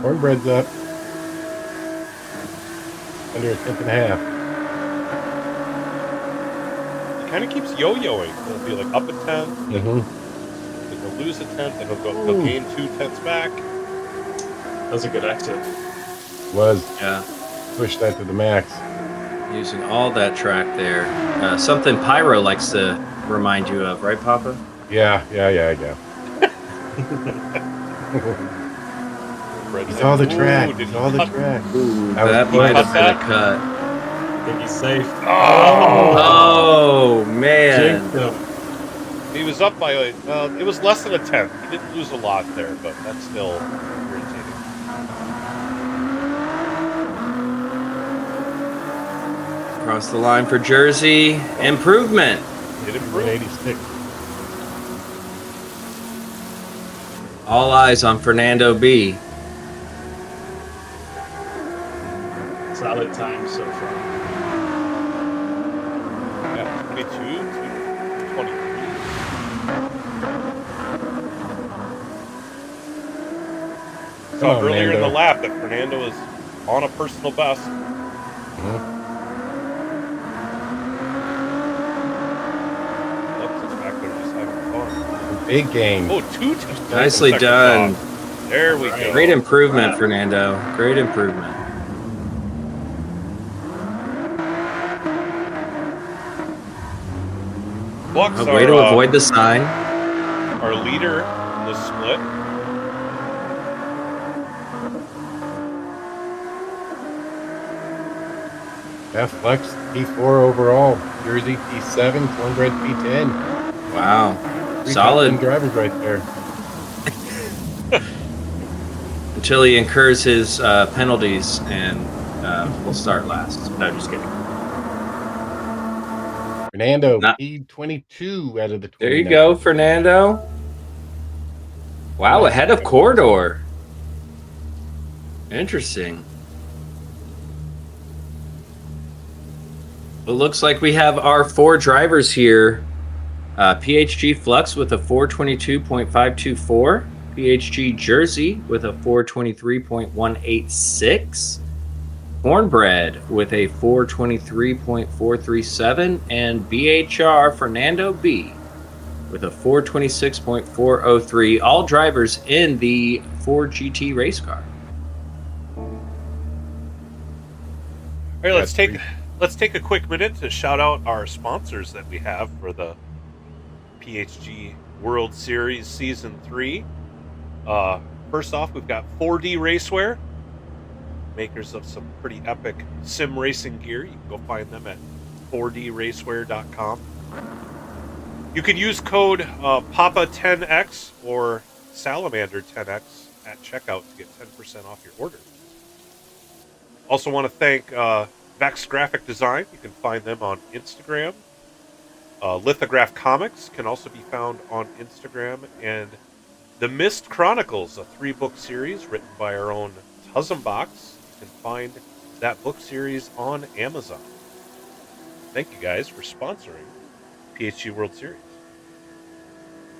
Cornbread's up. Under a 10.5. He kind of keeps yo-yoing. He'll be like up a 10, Mm-hmm. then he'll lose a 10, then he'll gain 2/10 back. That was a good exit. Was. Yeah. Push that to the max. Using all that track there. Something Pyro likes to remind you of, right, Papa? Yeah. He's all the track. Did He's he all the cut- track. That was might have been a that? cut. I think he's safe. Oh, man. Jinked him. He was up by, it was less than a 10th. He didn't lose a lot there, but that's still irritating. Across the line for Jersey. Improvement. It improved. 186. All eyes on Fernando B. Solid time so far. Yeah, 22 to 23. Saw on, earlier in Nando. the lap that Fernando was on a personal best. Looks is back there just having fun. Big game. Oh, 2 Nicely seconds done. off. There we go. Great improvement, Fernando. Great improvement. Bucks A way to avoid the sign. our leader in this split. Flex P4 overall. Jersey P7. Cornbread P10. Wow. Three Solid. top 10 drivers right there. Until he incurs his penalties and we'll start last. No, just kidding. Fernando Nah. P22 out of the 29. There you go, Fernando. Wow, ahead of Corridor. Interesting. It looks like we have our 4 drivers here. PHG Flux with a 422.524. PHG Jersey with a 423.186. Cornbread with a 423.437. And BHR Fernando B with a 426.403. All drivers in the 4GT race car. All right, let's take a quick minute to shout out our sponsors that we have for the PHG World Series Season 3. First off, we've got 4D Racewear, makers of some pretty epic sim racing gear. You can go find them at 4dracewear.com. You can use code PAPA10X or Salamander10X at checkout to get 10% off your order. Also want to thank Vex Graphic Design. You can find them on Instagram. Lithograph Comics can also be found on Instagram. And The Mist Chronicles, a 3-book series written by our own Tuzzenbox. You can find that book series on Amazon. Thank you guys for sponsoring PHG World Series.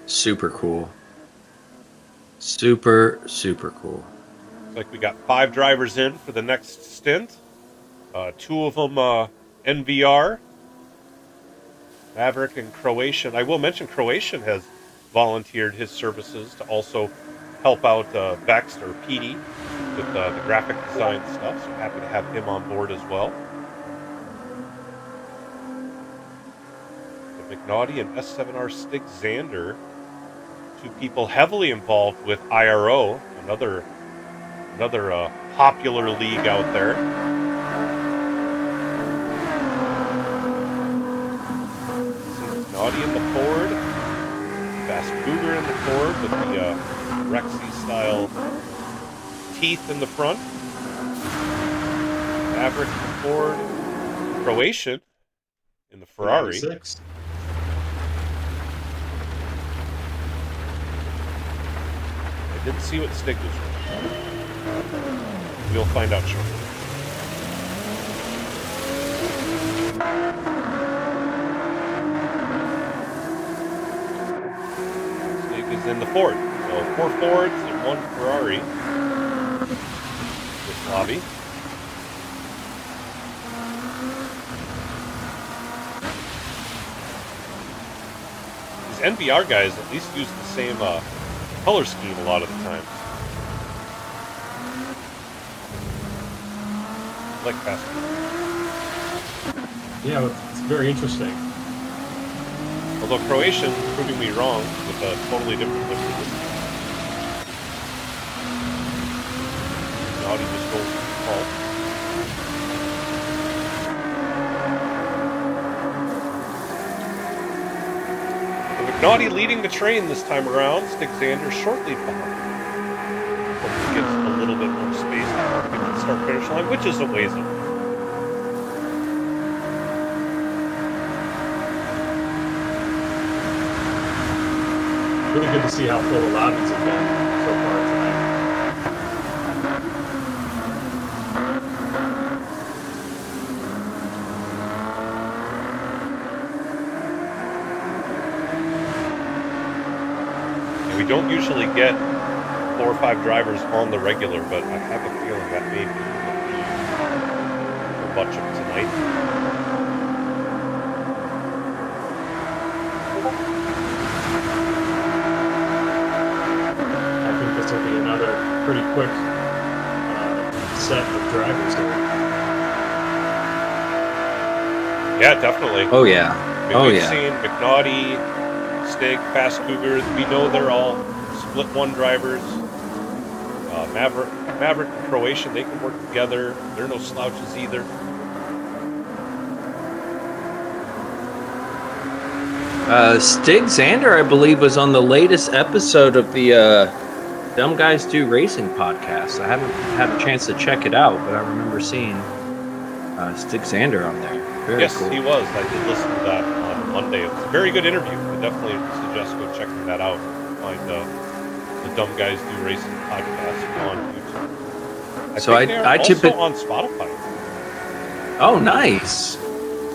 Super cool. Super, super cool. Looks like we got 5 drivers in for the next stint. 2 of them NVR, Maverick, and Croatian. I will mention Croatian has volunteered his services to also help out Baxter Petey with the graphic design stuff. So happy to have him on board as well. The McNaughty and S7R Stig Xander, two people heavily involved with IRO, another popular league out there. McNaughty in the Ford, Fast Cougar in the Ford with the Rexy style teeth in the front. Maverick in the Ford, Croatian in the Ferrari. 96. I didn't see what Stig was running. We'll find out shortly. Stig is in the Ford. So 4 Fords and 1 Ferrari. This lobby. These NVR guys at least use the same color scheme a lot of the time. Like fast. Yeah, it's very interesting. Although Croatian proving me wrong with a totally different livery this time. Audi just goes fault. McNaughty leading the train this time around. Stig Xander shortly behind. Hopefully gives a little bit more space to get to the start-finish line, which is a ways away. Really good to see how full the lobbies have been so far tonight. We don't usually get 4 or 5 drivers on the regular, but I have a feeling that may be much of tonight. I think this will be another pretty quick set of drivers here. Yeah, definitely. Oh yeah. I mean, Oh we've yeah. seen McNaughty, Stig, Fast Cougar. We know they're all split one drivers. Maverick and Croatian, they can work together. They're no slouches either. Stig Xander, I believe, was on the latest episode of the Dumb Guys Do Racing podcast. I haven't had a chance to check it out, but I remember seeing Stig Xander on there. Very Yes, cool. he was. I did listen to that on Monday. It was a very good interview. I definitely suggest go checking that out. Find the Dumb Guys Do Racing podcast on YouTube. So think they're I also typically on Spotify. Oh, nice.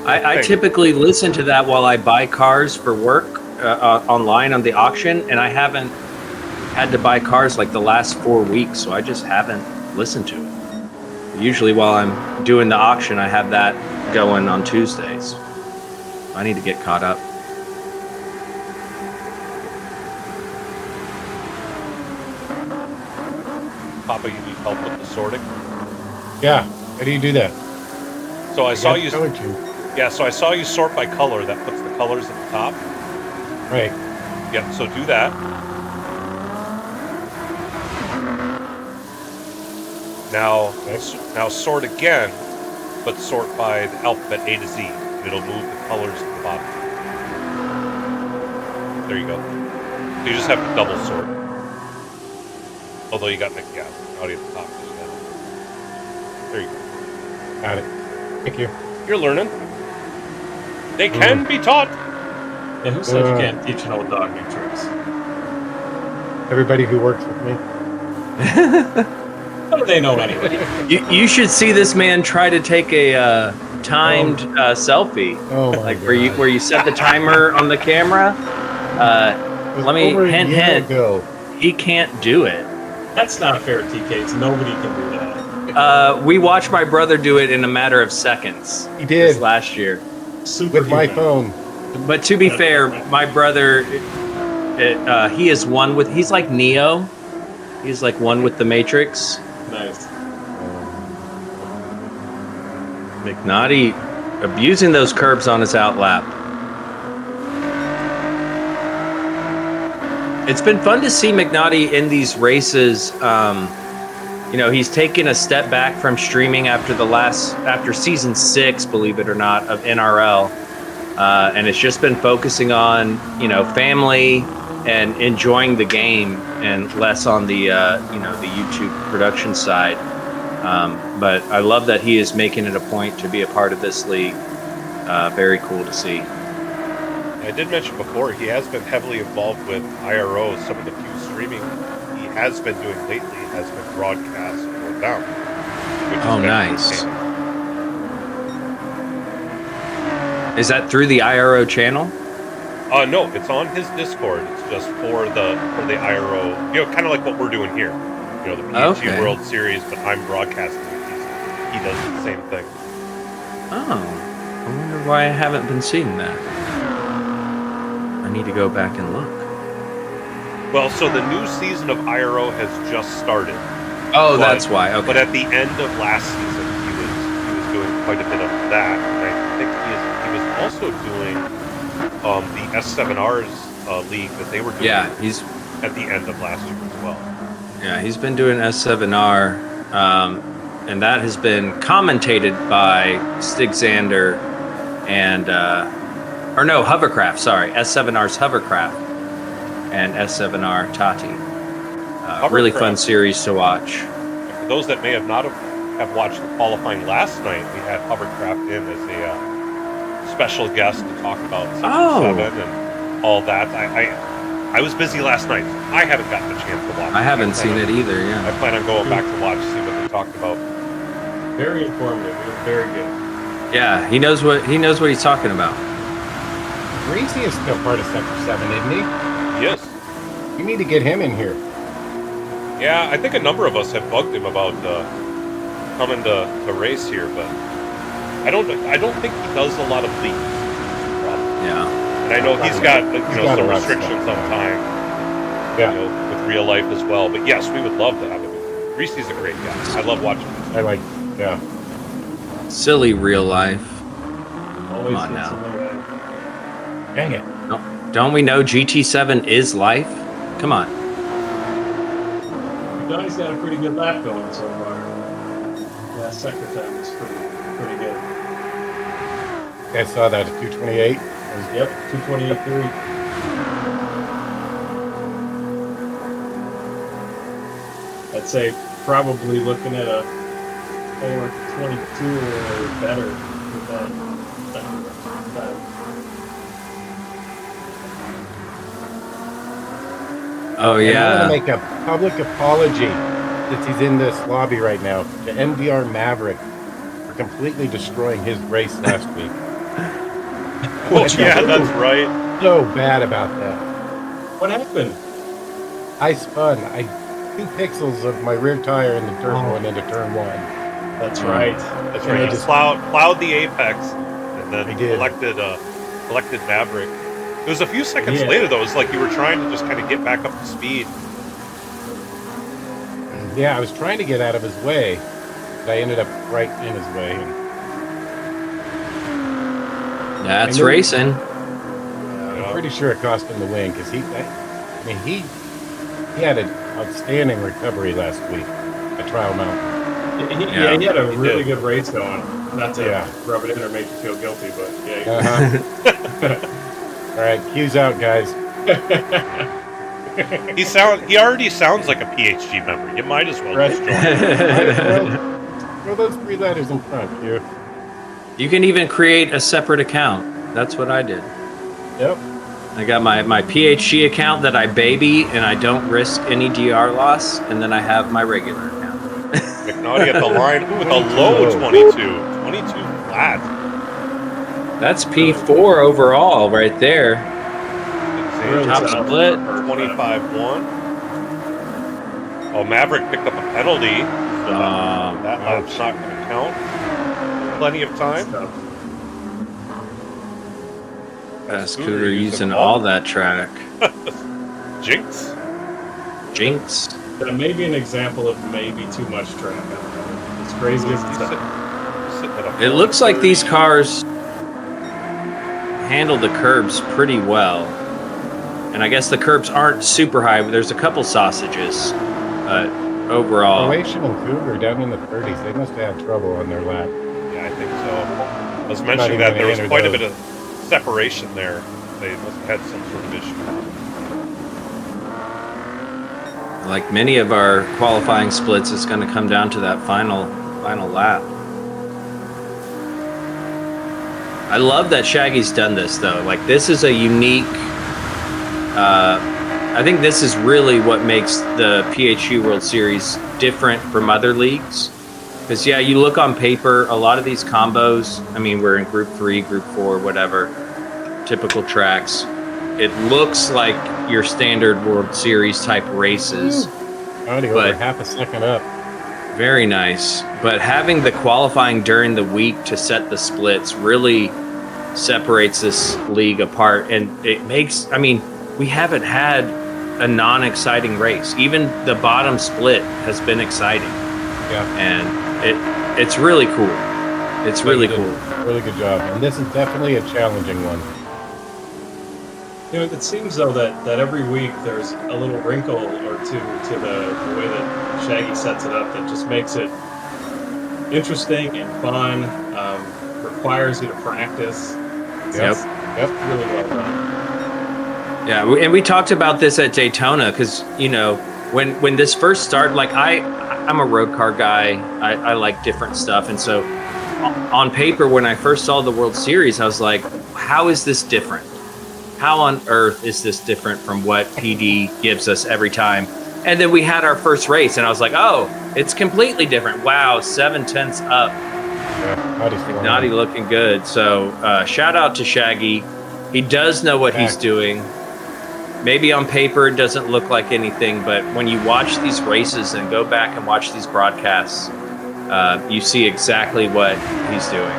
I think. typically listen to that while I buy cars for work online on the auction, and I haven't had to buy cars like the last 4 weeks, so I just haven't listened to it. Usually while I'm doing the auction, I have that going on Tuesdays. I need to get caught up. Papa, you need help with the sorting? Yeah. How do you do that? So I saw you. Told you. Yeah, so I saw you sort by color. That puts the colors at the top. Right. Yep, so do that. Now, now sort again, but sort by the alphabet A to Z. And it'll move the colors to the bottom. There you go. So you just have to double sort. Although you got McGav already at the top. There you go. Got it. Thank you. You're learning. They can be taught. Yeah, who said you can't teach an old dog new tricks? Everybody who works with me. What do they know anyway? You should see this man try to take a timed selfie. Oh my Like God. where you set the timer on the camera. It was Let me over a year hint. ago. He can't do it. That's not fair, TK. Nobody can do that. We watched my brother do it in a matter of seconds. He did. This last year. Super With my phone. But to be fair, my brother, he is one with. He's like Neo. He's like one with the Matrix. Nice. McNaughty abusing those curbs on his outlap. It's been fun to see McNaughty in these races. You know, he's taken a step back from streaming after season 6, believe it or not, of NRL. And it's just been focusing on, you know, family and enjoying the game and less on the, you know, the YouTube production side. But I love that he is making it a point to be a part of this league. Very cool to see. I did mention before, he has been heavily involved with IRO. Some of the few streaming he has been doing lately has been broadcast for them. Oh, nice. Is that through the IRO channel? No, it's on his Discord. It's just for the IRO, you know, kind of like what we're doing here. You know, the PHG World Series, but I'm broadcasting. He does the same thing. Oh, I wonder why I haven't been seeing that. I need to go back and look. Well, so the new season of IRO has just started. Oh, that's why. Okay. But at the end of last season, he was doing quite a bit of that, and I think he was also doing the S7Rs league that they were doing. Yeah, he's at the end of last year as well. Yeah, he's been doing S7R, and that has been commentated by Stig Xander and or no, Hovercraft. Sorry, S7R's Hovercraft and S7R Tati. Really fun series to watch. For those that may have not have watched the qualifying last night, we had Hovercraft in as a special guest to talk about Section 7 and all that. I was busy last night. I haven't gotten a chance to watch. I haven't seen it either. Yeah. I plan on going back to watch, see what they talked about. Very informative. It was very good. Yeah, he knows what he's talking about. Greasy is still part of Sector 7, isn't he? Yes. You need to get him in here. Yeah, I think a number of us have bugged him about coming to race here, but I don't think he does a lot of leagues. Yeah. And I know he's got some restrictions on time. Yeah. You know, with real life as well. But yes, we would love to have him. Greasy's a great guy. I love watching him. I like, yeah. Silly real life. Always Come on now. Dang it. Don't we know GT7 is life? Come on. You guys got a pretty good lap going so far. Yeah, sector time is pretty good. I saw that at 228. Yep, 228.3. I'd say probably looking at a 422 or better with that. Oh And I yeah. want to make a public apology since he's in this lobby right now to MDR Maverick for completely destroying his race last week. Oh, yeah, that's right. So bad about that. What happened? I spun. 2 pixels of my rear tire in the turn going into turn 1. That's right. That's And right. I He just- plowed the apex and then He did. collected Maverick. It was a few seconds later though. It was like you were trying to just kind of get back up to speed. Yeah, I was trying to get out of his way, but I ended up right in his way. That's I know- racing. I'm pretty sure it cost him the win because he had an outstanding recovery last week at Trial Mountain. He had a really good race going. Not to rub it in or make you feel guilty, but yeah. All right, cues out, guys. He already sounds like a PHG member. You might as well Right. just join. Might as well throw those 3 letters in front, you. You can even create a separate account. That's what I did. Yep. I got my PHG account that I baby and I don't risk any DR loss, and then I have my regular account. McNaughty at the line with a low 22 flat. That's P4 overall right there. Top split. 25-1. Oh, Maverick picked up a penalty. So That lap's not going to count. Plenty of time. Scooter using all that track. Jinx. That may be an example of maybe too much track. It's crazy as it's It looks like these cars handle the curbs pretty well. And I guess the curbs aren't super high, but there's a couple sausages. Overall. Croatian and Cougar down in the 30s, they must have had trouble on their lap. Yeah, I think so. I was mentioning that there was quite a bit of separation there. They must have had some sort of issue. Like many of our qualifying splits, it's going to come down to that final lap. I love that Shaggy's done this though. Like this is a unique. I think this is really what makes the PHG World Series different from other leagues. Because yeah, you look on paper, a lot of these combos. I mean, we're in Group 3, Group 4, whatever, typical tracks. It looks like your standard World Series type races. Already over half a second up. Very nice. But having the qualifying during the week to set the splits really separates this league apart. And it makes, I mean, we haven't had a non-exciting race. Even the bottom split has been exciting. Yeah. And it's really cool. It's really cool. Really good job. And this is definitely a challenging one. You know, it seems though that every week there's a little wrinkle or two to the way that Shaggy sets it up that just makes it interesting and fun. Requires you to practice. Yep. Really well done. Yeah, and we talked about this at Daytona because, you know, when this first started, like I'm a road car guy. I like different stuff. And so on paper, when I first saw the World Series, I was like, how is this different? How on earth is this different from what PD gives us every time? And then we had our first race and I was like, oh, it's completely different. Wow, 7/10 up. Yeah, Naughty looking good. So shout out to Shaggy. He does know what he's doing. Maybe on paper it doesn't look like anything, but when you watch these races and go back and watch these broadcasts, you see exactly what he's doing.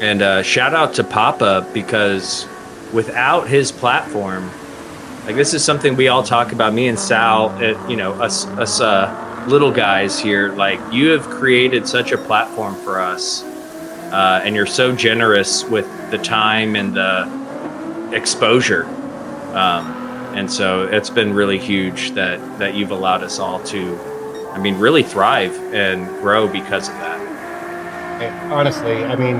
And shout out to Papa, because without his platform, like this is something we all talk about, me and Sal, you know, us little guys here, like you have created such a platform for us. And you're so generous with the time and the exposure. And so it's been really huge that you've allowed us all to, I mean, really thrive and grow because of that. And honestly, I mean,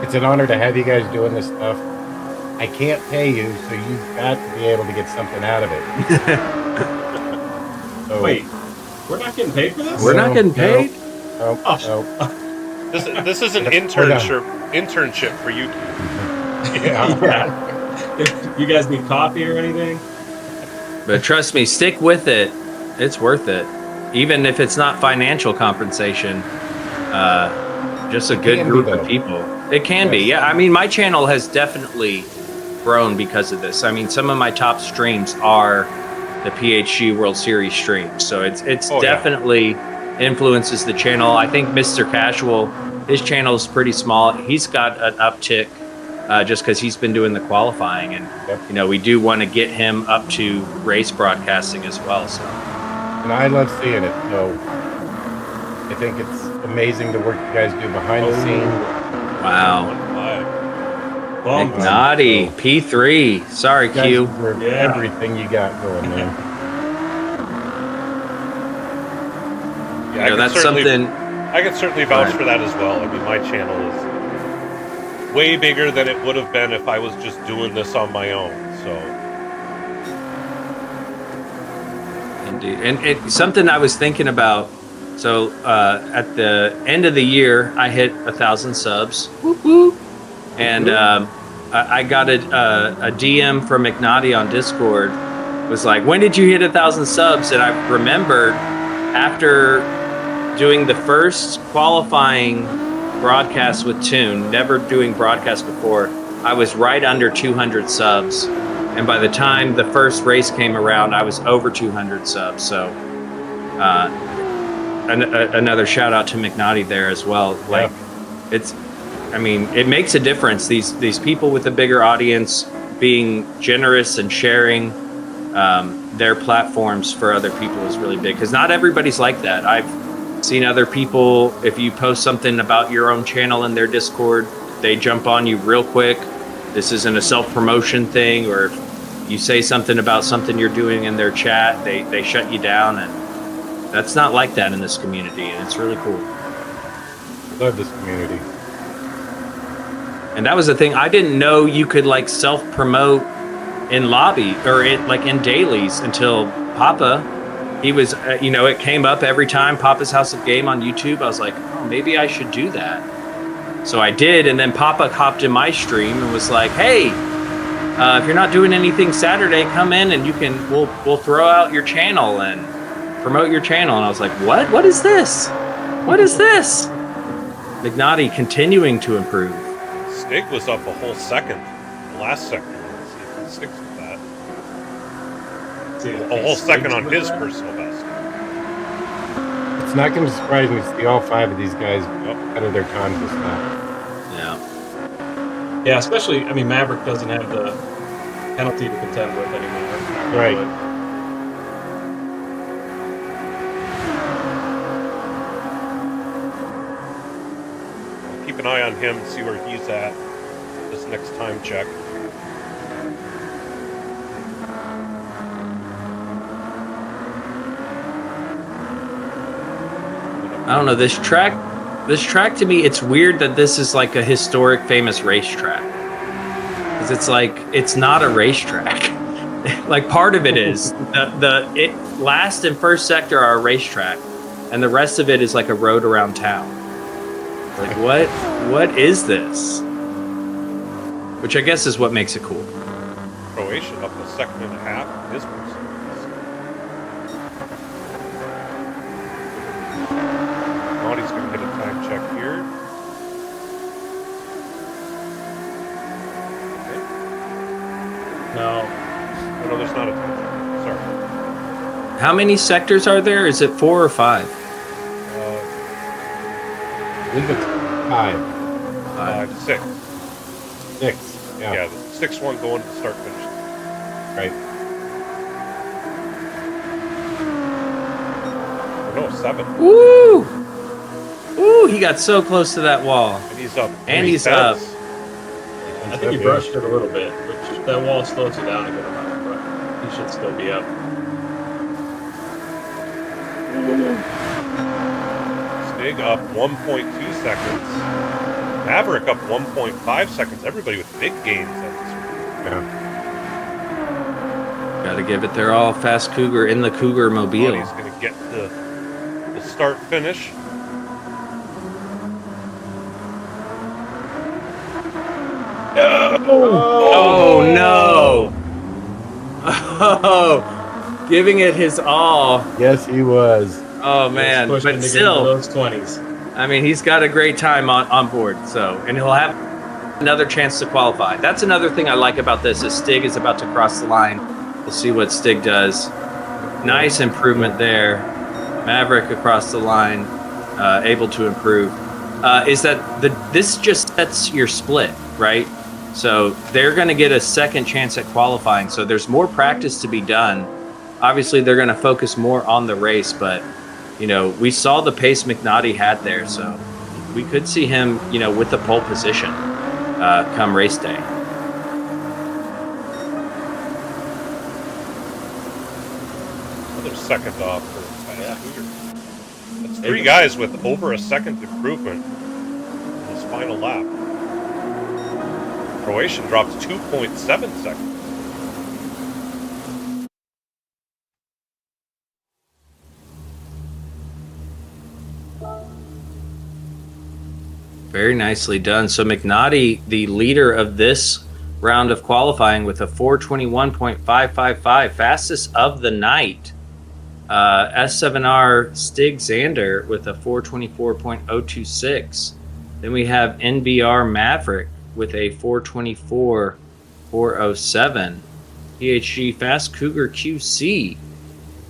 it's an honor to have you guys doing this stuff. I can't pay you, so you've got to be able to get something out of it. So, wait, we're not getting paid for this? We're not getting paid? No. This is an internship for you. Yeah. You guys need coffee or anything? But trust me, stick with it. It's worth it. Even if it's not financial compensation, just a good group of people. It can be, yeah. I mean, my channel has definitely grown because of this. I mean, some of my top streams are the PHG World Series streams. So it's definitely influences the channel. I think Mr. Casual, his channel is pretty small. He's got an uptick just because he's been doing the qualifying. And, you know, we do want to get him up to race broadcasting as well. So. And I love seeing it. So I think it's amazing the work you guys do behind the scenes. Wow. Naughty P3. Sorry, Q. Everything you got going, man. Yeah, you know, that's something. I can certainly vouch for that as well. I mean, my channel is way bigger than it would have been if I was just doing this on my own. So. Indeed, and it's something I was thinking about. So at the end of the year, I hit 1,000 subs. Whoop, whoop. And I got a DM from McNaughty on Discord. It was like, when did you hit 1,000 subs? And I remembered after doing the first qualifying broadcast with Tune, never doing broadcast before, I was right under 200 subs. And by the time the first race came around, I was over 200 subs. So another shout out to McNaughty there as well. Like it makes a difference. These people with a bigger audience being generous and sharing their platforms for other people is really big, because not everybody's like that. I've seen other people, if you post something about your own channel in their Discord, they jump on you real quick. This isn't a self-promotion thing, or if you say something about something you're doing in their chat, they shut you down, and that's not like that in this community, and it's really cool. Love this community. And that was the thing, I didn't know you could like self-promote in lobby or in dailies until Papa. He was, it came up every time, Papa's House of Game on YouTube. I was like, oh, maybe I should do that. So I did, and then Papa hopped in my stream and was like, hey, if you're not doing anything Saturday, come in and we'll throw out your channel and promote your channel. And I was like, what? What is this? What is this? McNaughty continuing to improve. Stig was up a whole second, the last second. Let's see if he sticks with that. A whole second on his personal best. It's not going to surprise me to see all 5 of these guys out of their times this time. Yeah. Yeah, especially, Maverick doesn't have the penalty to contend with anymore. Right. Keep an eye on him, see where he's at this next time check. I don't know, this track to me, it's weird that this is like a historic famous racetrack. Because it's like, it's not a racetrack. Like part of it is. The last and first sector are a racetrack, and the rest of it is like a road around town. Like what is this? Which I guess is what makes it cool. Croatia up a second and a half in his personal best. Naughty's going to get a time check here. Okay. No. Oh, no, there's not a time check. Sorry. How many sectors are there? Is it 4 or 5? I think it's 5. 6. 6. Yeah. Yeah, the 6-1 going to start finish. Right. Or no, 7. Woo! Ooh, he got so close to that wall. And he's up. And he's up. I think he brushed it a little bit, which that wall slows you down a good amount, but he should still be up. Stig up 1.2 seconds. Maverick up 1.5 seconds. Everybody with big gains at this point. Yeah. Gotta give it their all. Fast Cougar in the Cougar Mobile. He's going to get the start finish. Oh no! Oh, giving it his all. Yes, he was. Oh man, Pushing but to get still, into those 20s. I mean, he's got a great time on board. So, and he'll have another chance to qualify. That's another thing I like about this is Stig is about to cross the line. We'll see what Stig does. Nice improvement there. Maverick across the line, able to improve. Is that this just sets your split, right? So they're going to get a second chance at qualifying. So there's more practice to be done. Obviously, they're going to focus more on the race, but we saw the pace McNaughty had there, so we could see him, with the pole position come race day. Another second off for Fast Cougar. That's 3 guys with over a second improvement in this final lap. Croatian drops 2.7 seconds. Very nicely done. So McNaughty, the leader of this round of qualifying with a 421.555, fastest of the night. S7R Stig Zander with a 424.026. Then we have NBR Maverick with a 424.407. PHG Fast Cougar QC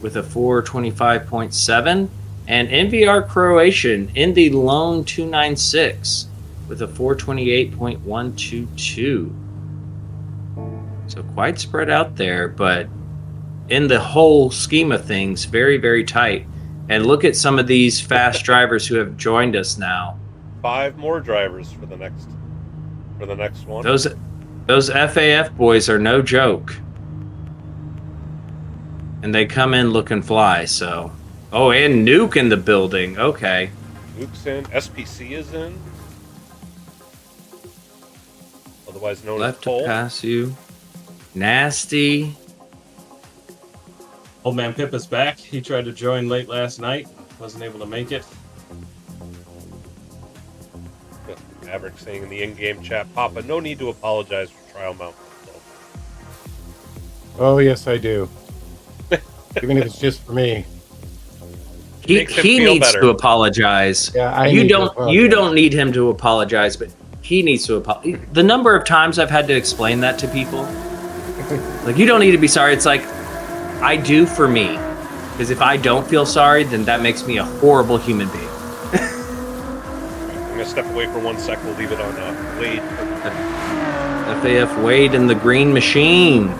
with a 425.7, and NVR Croatian in the Lone 296 with a 428.122. So quite spread out there, but in the whole scheme of things, very, very tight. And look at some of these fast drivers who have joined us now. 5 more drivers for the next one. Those FAF boys are no joke. And they come in looking fly, so. Oh, and Nuke in the building. Okay. Nuke's in. SPC is in. Otherwise known Left as to Cole. pass you. Nasty. Old man Pip is back. He tried to join late last night. Wasn't able to make it. Maverick saying in the in-game chat, Papa, no need to apologize for trial mount. So. Oh, yes, I do. Even if it's just for me. He Makes him feel needs better. to apologize. Yeah, you need to don't apologize. need him to apologize, but he needs to apologize. The number of times I've had to explain that to people, like, you don't need to be sorry. It's like, I do for me, because if I don't feel sorry, then that makes me a horrible human being. I'm going to step away for 1 sec. We'll leave it on Wade. FAF Wade and the Green Machine.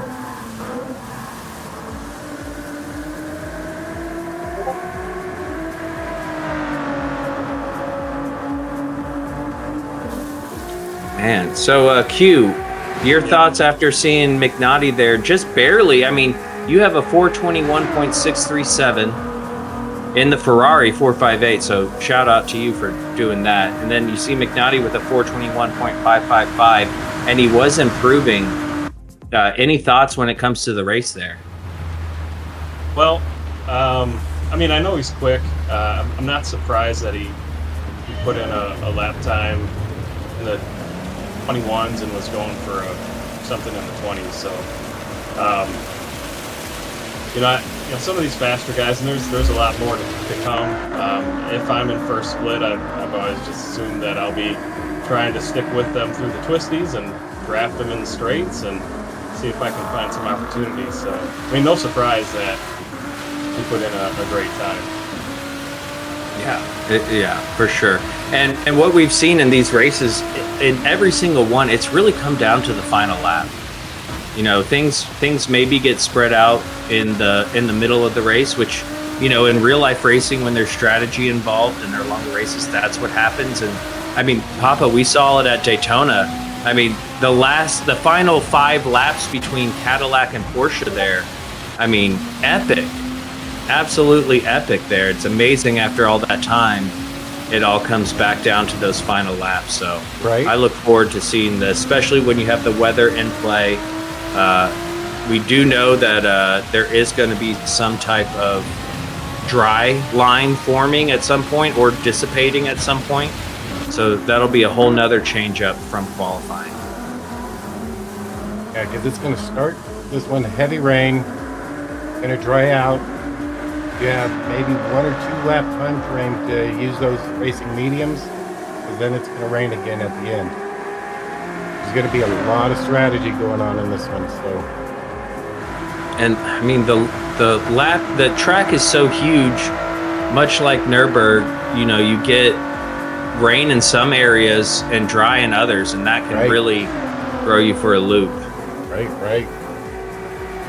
Man, so Q, your thoughts after seeing McNaughty there, just barely. I mean, you have a 421.637 in the Ferrari 458, so shout out to you for doing that. And then you see McNaughty with a 421.555, and he was improving. Any thoughts when it comes to the race there? Well, I mean, I know he's quick. I'm not surprised that he put in a lap time in the 21s and was going for something in the 20s. So, some of these faster guys, and there's a lot more to come. If I'm in first split, I've always just assumed that I'll be trying to stick with them through the twisties and draft them in the straights and see if I can find some opportunities. So, I mean, no surprise that he put in a great time. Yeah, for sure. And what we've seen in these races, in every single one, it's really come down to the final lap. You know, things maybe get spread out in the middle of the race, which, you know, in real life racing, when there's strategy involved and they're longer races, that's what happens. And I mean, Papa, we saw it at Daytona. I mean, the final 5 laps between Cadillac and Porsche there, I mean, epic. Absolutely epic there. It's amazing after all that time, it all comes back down to those final laps. So Right. I look forward to seeing this, especially when you have the weather in play. We do know that there is going to be some type of dry line forming at some point or dissipating at some point. So that'll be a whole nother change up from qualifying. Yeah, because it's going to start this one heavy rain, going to dry out. You have maybe 1 or 2 lap time frame to use those racing mediums, because then it's going to rain again at the end. There's going to be a lot of strategy going on in this one. So, And I mean, the track is so huge, much like Nürburgring. You know, you get rain in some areas and dry in others, and that can Right. really throw you for a loop. right.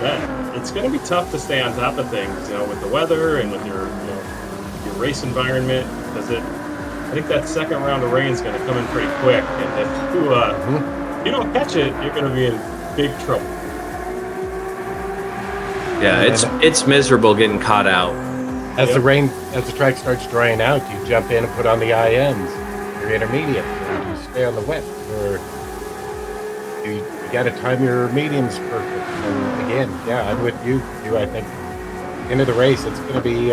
Yeah, it's going to be tough to stay on top of things, you know, with the weather and with your race environment, because I think that second round of rain is going to come in pretty quick, and if you don't catch it, you're going to be in big trouble. Yeah, it's miserable getting caught out. As the track starts drying out, you jump in and put on the IMs, your intermediate, and you stay on the wet. Or you got to time your mediums perfect. And again, yeah, I'm with you. I think into the race, it's going to be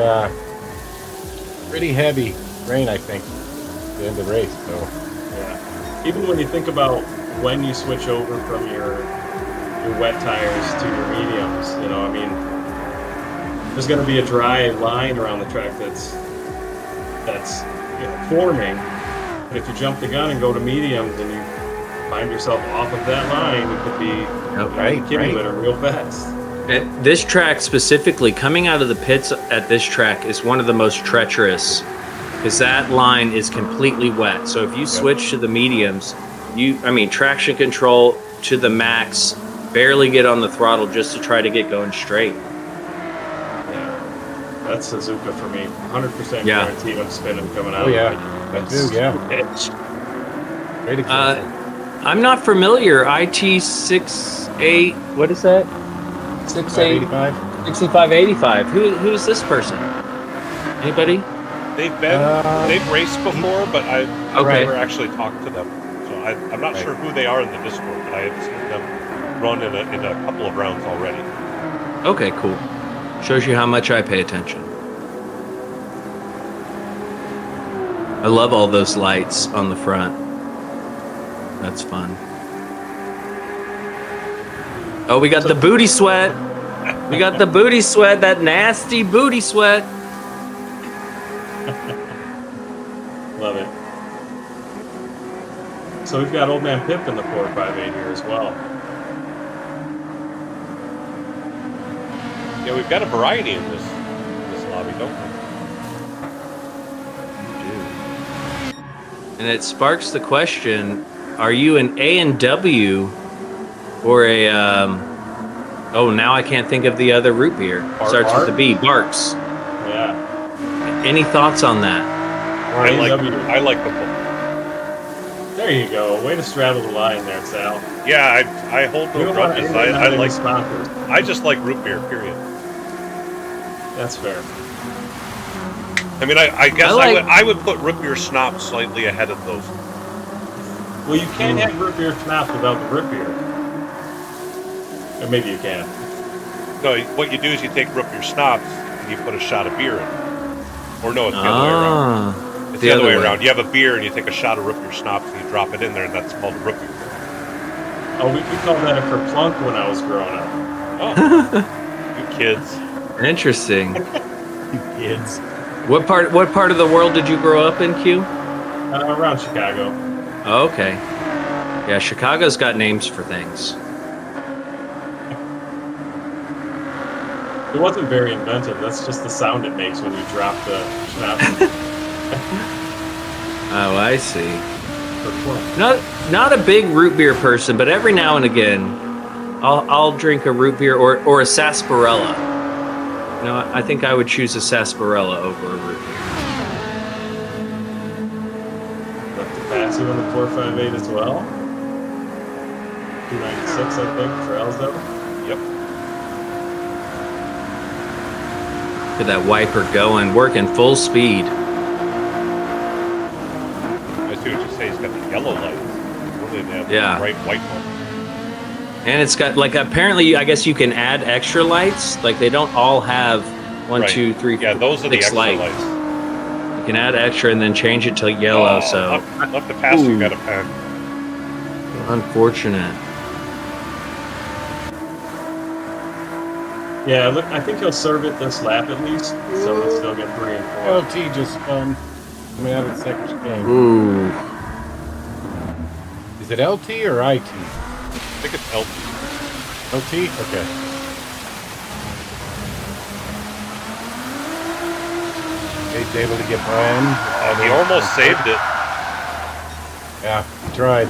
pretty heavy rain. I think at the end of the race. So Yeah. Even when you think about when you switch over from your wet tires to your mediums, you know, I mean, there's going to be a dry line around the track that's forming. But if you jump the gun and go to mediums and you find yourself off of that line, it could be Oh, right, accumulator real fast. And this track specifically, coming out of the pits at this track is one of the most treacherous because that line is completely wet. So if you switch to the mediums, traction control to the max, barely get on the throttle just to try to get going straight. Yeah, that's Suzuka for me. 100% Yeah. guaranteed I'm spinning coming out. Oh, yeah. That's That too, yeah. pitch. Great example. I'm not familiar. IT68, what is that? 68 585. 6585. Who is this person? Anybody? They've raced before, but I've Okay. never actually talked to them. So I'm not sure who they are in the Discord, but I have seen them run in a couple of rounds already. Okay, cool. Shows you how much I pay attention. I love all those lights on the front. That's fun. Oh, we got the booty sweat. We got the booty sweat, that nasty booty sweat. Love it. So we've got Old Man Pip in the 458 here as well. Yeah, we've got a variety in this lobby, don't we? And it sparks the question, are you an A&W or a, oh, now I can't think of the other root beer. Starts with the B, Barks. Yeah. Any thoughts on that? I like A&W. the book. There you go. Way to straddle the line there, Sal. Yeah, I hold We no don't want grudges. anyone I having like. sponsors. I just like root beer. Period. That's fair. I mean, I guess I I would put root beer schnapps slightly ahead of those. Well, you can't have root beer schnapps without the root beer. Or maybe you can. No, what you do is you take root beer schnapps and you put a shot of beer in. Or no, it's the other way around. It's the other way around. You have a beer and you take a shot of root beer schnapps and you drop it in there, and that's called root beer. Oh, we called that a kerplunk when I was growing up. Oh, you kids. Interesting. You kids. What part of the world did you grow up in, Q? Around Chicago. Oh, okay. Yeah, Chicago's got names for things. It wasn't very inventive. That's just the sound it makes when you drop the schnapps. Oh, I see. Kerplunk. Not a big root beer person, but every now and again, I'll drink a root beer or a sarsaparilla. No, I think I would choose a sarsaparilla over a root beer. Left to pass you on the 458 as well. 296, I think, for Elzo. Yep. Look at that wiper going, working full speed. I see what you say. He's got the yellow lights. Really, they have Yeah. the bright white one. And it's got, like, apparently, I guess you can add extra lights. Like, they don't all have one, Right. two, three, Yeah, those are the six extra lights. lights. You can add extra and then change it to yellow, so Left to pass, you got a pen. unfortunate. Yeah, look, I think he'll serve it this lap at least, so he'll still get 3 and 4. LT just spun. Coming out of the second game. Ooh. Is it LT or IT? I think it's LT. LT? Okay. He's able to get Brian. He almost saved it. Yeah, he tried.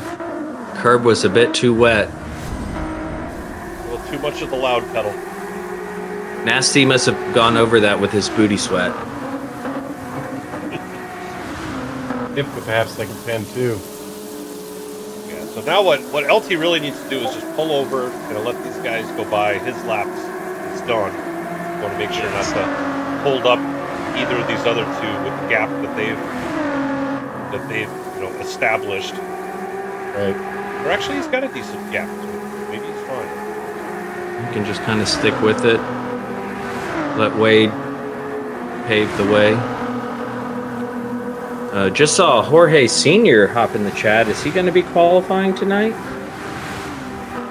Curb was a bit too wet. A little too much of the loud pedal. Nasty must have gone over that with his booty sweat. If with half second 10 too. Yeah. So now what LT really needs to do is just pull over and let these guys go by. His lap is done. Want to make sure not to hold up either of these other two with the gap that they've established. Right. Or actually, he's got a decent gap. So maybe he's fine. You can just kind of stick with it. Let Wade pave the way. Just saw Jorge Sr. hop in the chat. Is he going to be qualifying tonight?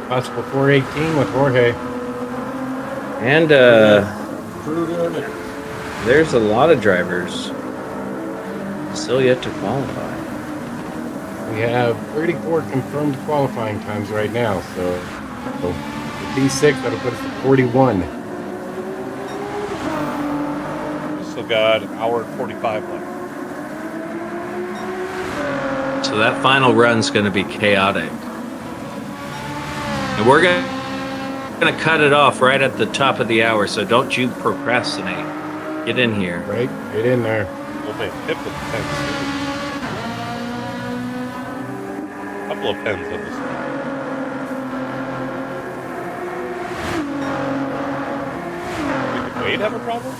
Possible 418 with Jorge. And Crew doing it. there's a lot of drivers still yet to qualify. We have 34 confirmed qualifying times right now, so So the P6, that'll put us at 41. Still got an hour and 45 left. So that final run's going to be chaotic. And we're going to cut it off right at the top of the hour, so don't you procrastinate. Get in here. Right? Get in there. We'll make hit with the pens. A couple of pens in this one. Did Wade have a problem?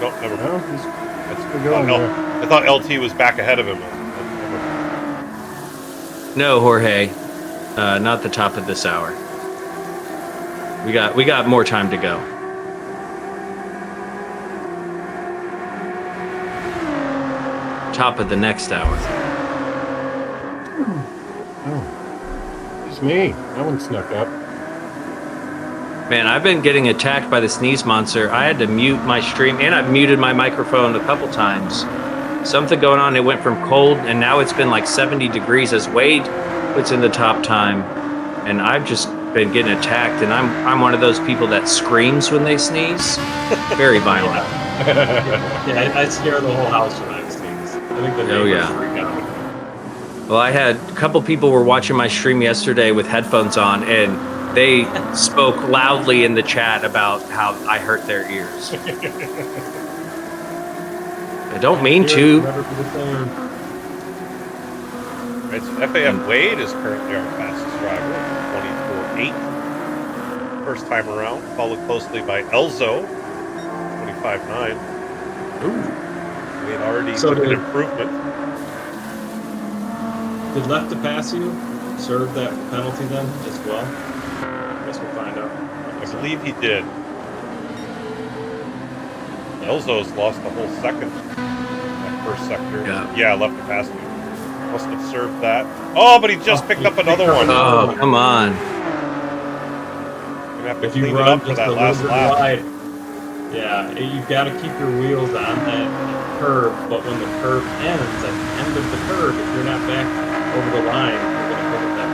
No, never mind. Well, he's still going there. I thought LT was back ahead of him. No, Jorge. Not the top of this hour. We got more time to go. Top of the next hour. Oh, it's me. That one snuck up. Man, I've been getting attacked by the sneeze monster. I had to mute my stream, and I've muted my microphone a couple times. Something going on. It went from cold, and now it's been like 70 degrees as Wade puts in the top time. And I've just been getting attacked, and I'm one of those people that screams when they sneeze. Very violent. Yeah, I scare the whole house when I sneeze. I think the neighbors freak out. Well, I had a couple people were watching my stream yesterday with headphones on, and they spoke loudly in the chat about how I hurt their ears. I don't mean to. Right, so FAF Wade is currently our fastest driver, 24.8. First time around, followed closely by Elzo, 25.9. Wade already took an improvement. Did left to pass you serve that penalty then as well? I guess we'll find out. I believe he did. Elzo's lost a whole second that first sector. Yeah, left to pass you. Must have served that. Oh, but he just picked up another one. Oh, come on. Gonna have to If you clean it run up for just that a last little bit lap. wide, yeah, you've got to keep your wheels on that curve, but when the curve ends, at the end of the curve, if you're not back over the line, you're going to pick up that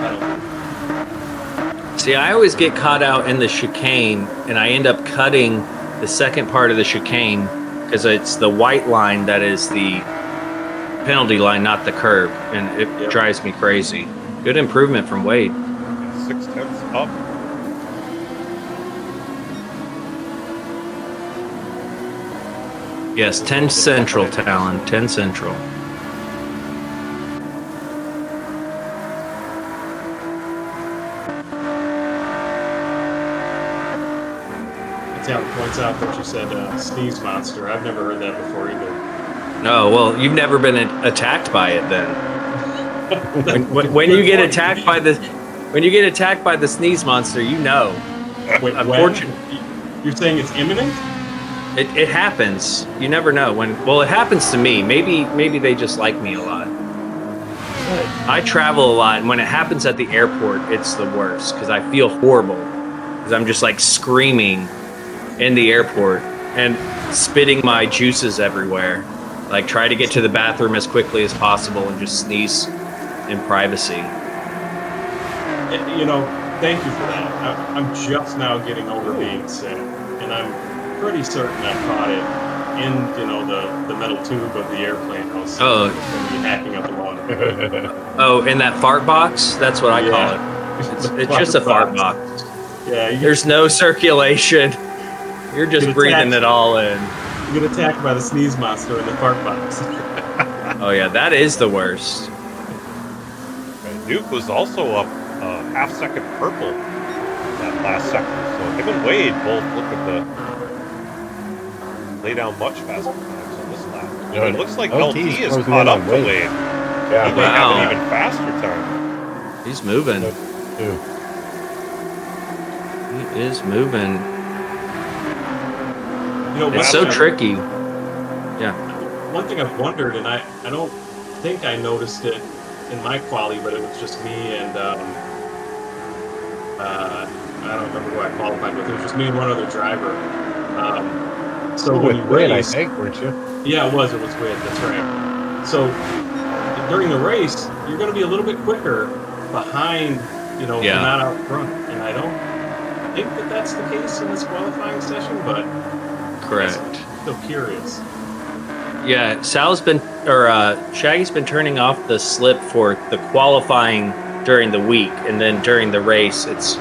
penalty. See, I always get caught out in the chicane, and I end up cutting the second part of the chicane because it's the white line that is the penalty line, not the curb, and it drives me crazy. Good improvement from Wade. 6/10 up. Yes, 10 Central, Talon. 10 Central. Talon points out that you said sneeze monster. I've never heard that before either. No, well, you've never been attacked by it then. when you get attacked by the sneeze monster, you know. Wait, Unfortunately, you're saying it's imminent? it happens. You never know well, it happens to me. Maybe they just like me a lot. I travel a lot, and when it happens at the airport, it's the worst because I feel horrible because I'm just like screaming in the airport and spitting my juices everywhere. Like, try to get to the bathroom as quickly as possible and just sneeze in privacy. You know, thank you for that. I'm just now getting over being sick, and I'm pretty certain I caught it in, the metal tube of the airplane. I was going to be hacking up the water. Oh, in that fart box? That's what I call it. It's just a fart box. Yeah. There's no circulation. You're just breathing it all in. You get attacked by the sneeze monster in the fart box. Oh yeah, that is the worst. Duke was also up half-second purple that last sector. So him and Wade both lay down much faster times on this lap. Yeah, it looks like LT LT is closing caught in up on to Wade. Wade. Yeah, He may have an even faster time. He's moving. He is moving. It's so tricky. Yeah. One thing I've wondered, and I don't think I noticed it in my quali, but it was just me and I don't remember who I qualified with. It was just me and one other driver. So when you Win, I race, think, weren't you? yeah, it was Win. That's right. So during the race, you're going to be a little bit quicker behind you know, Yeah. not out front. And I don't think that that's the case in this qualifying session, but Correct. I'm still curious. Yeah, Shaggy's been turning off the slip for the qualifying during the week, and then during the race, it's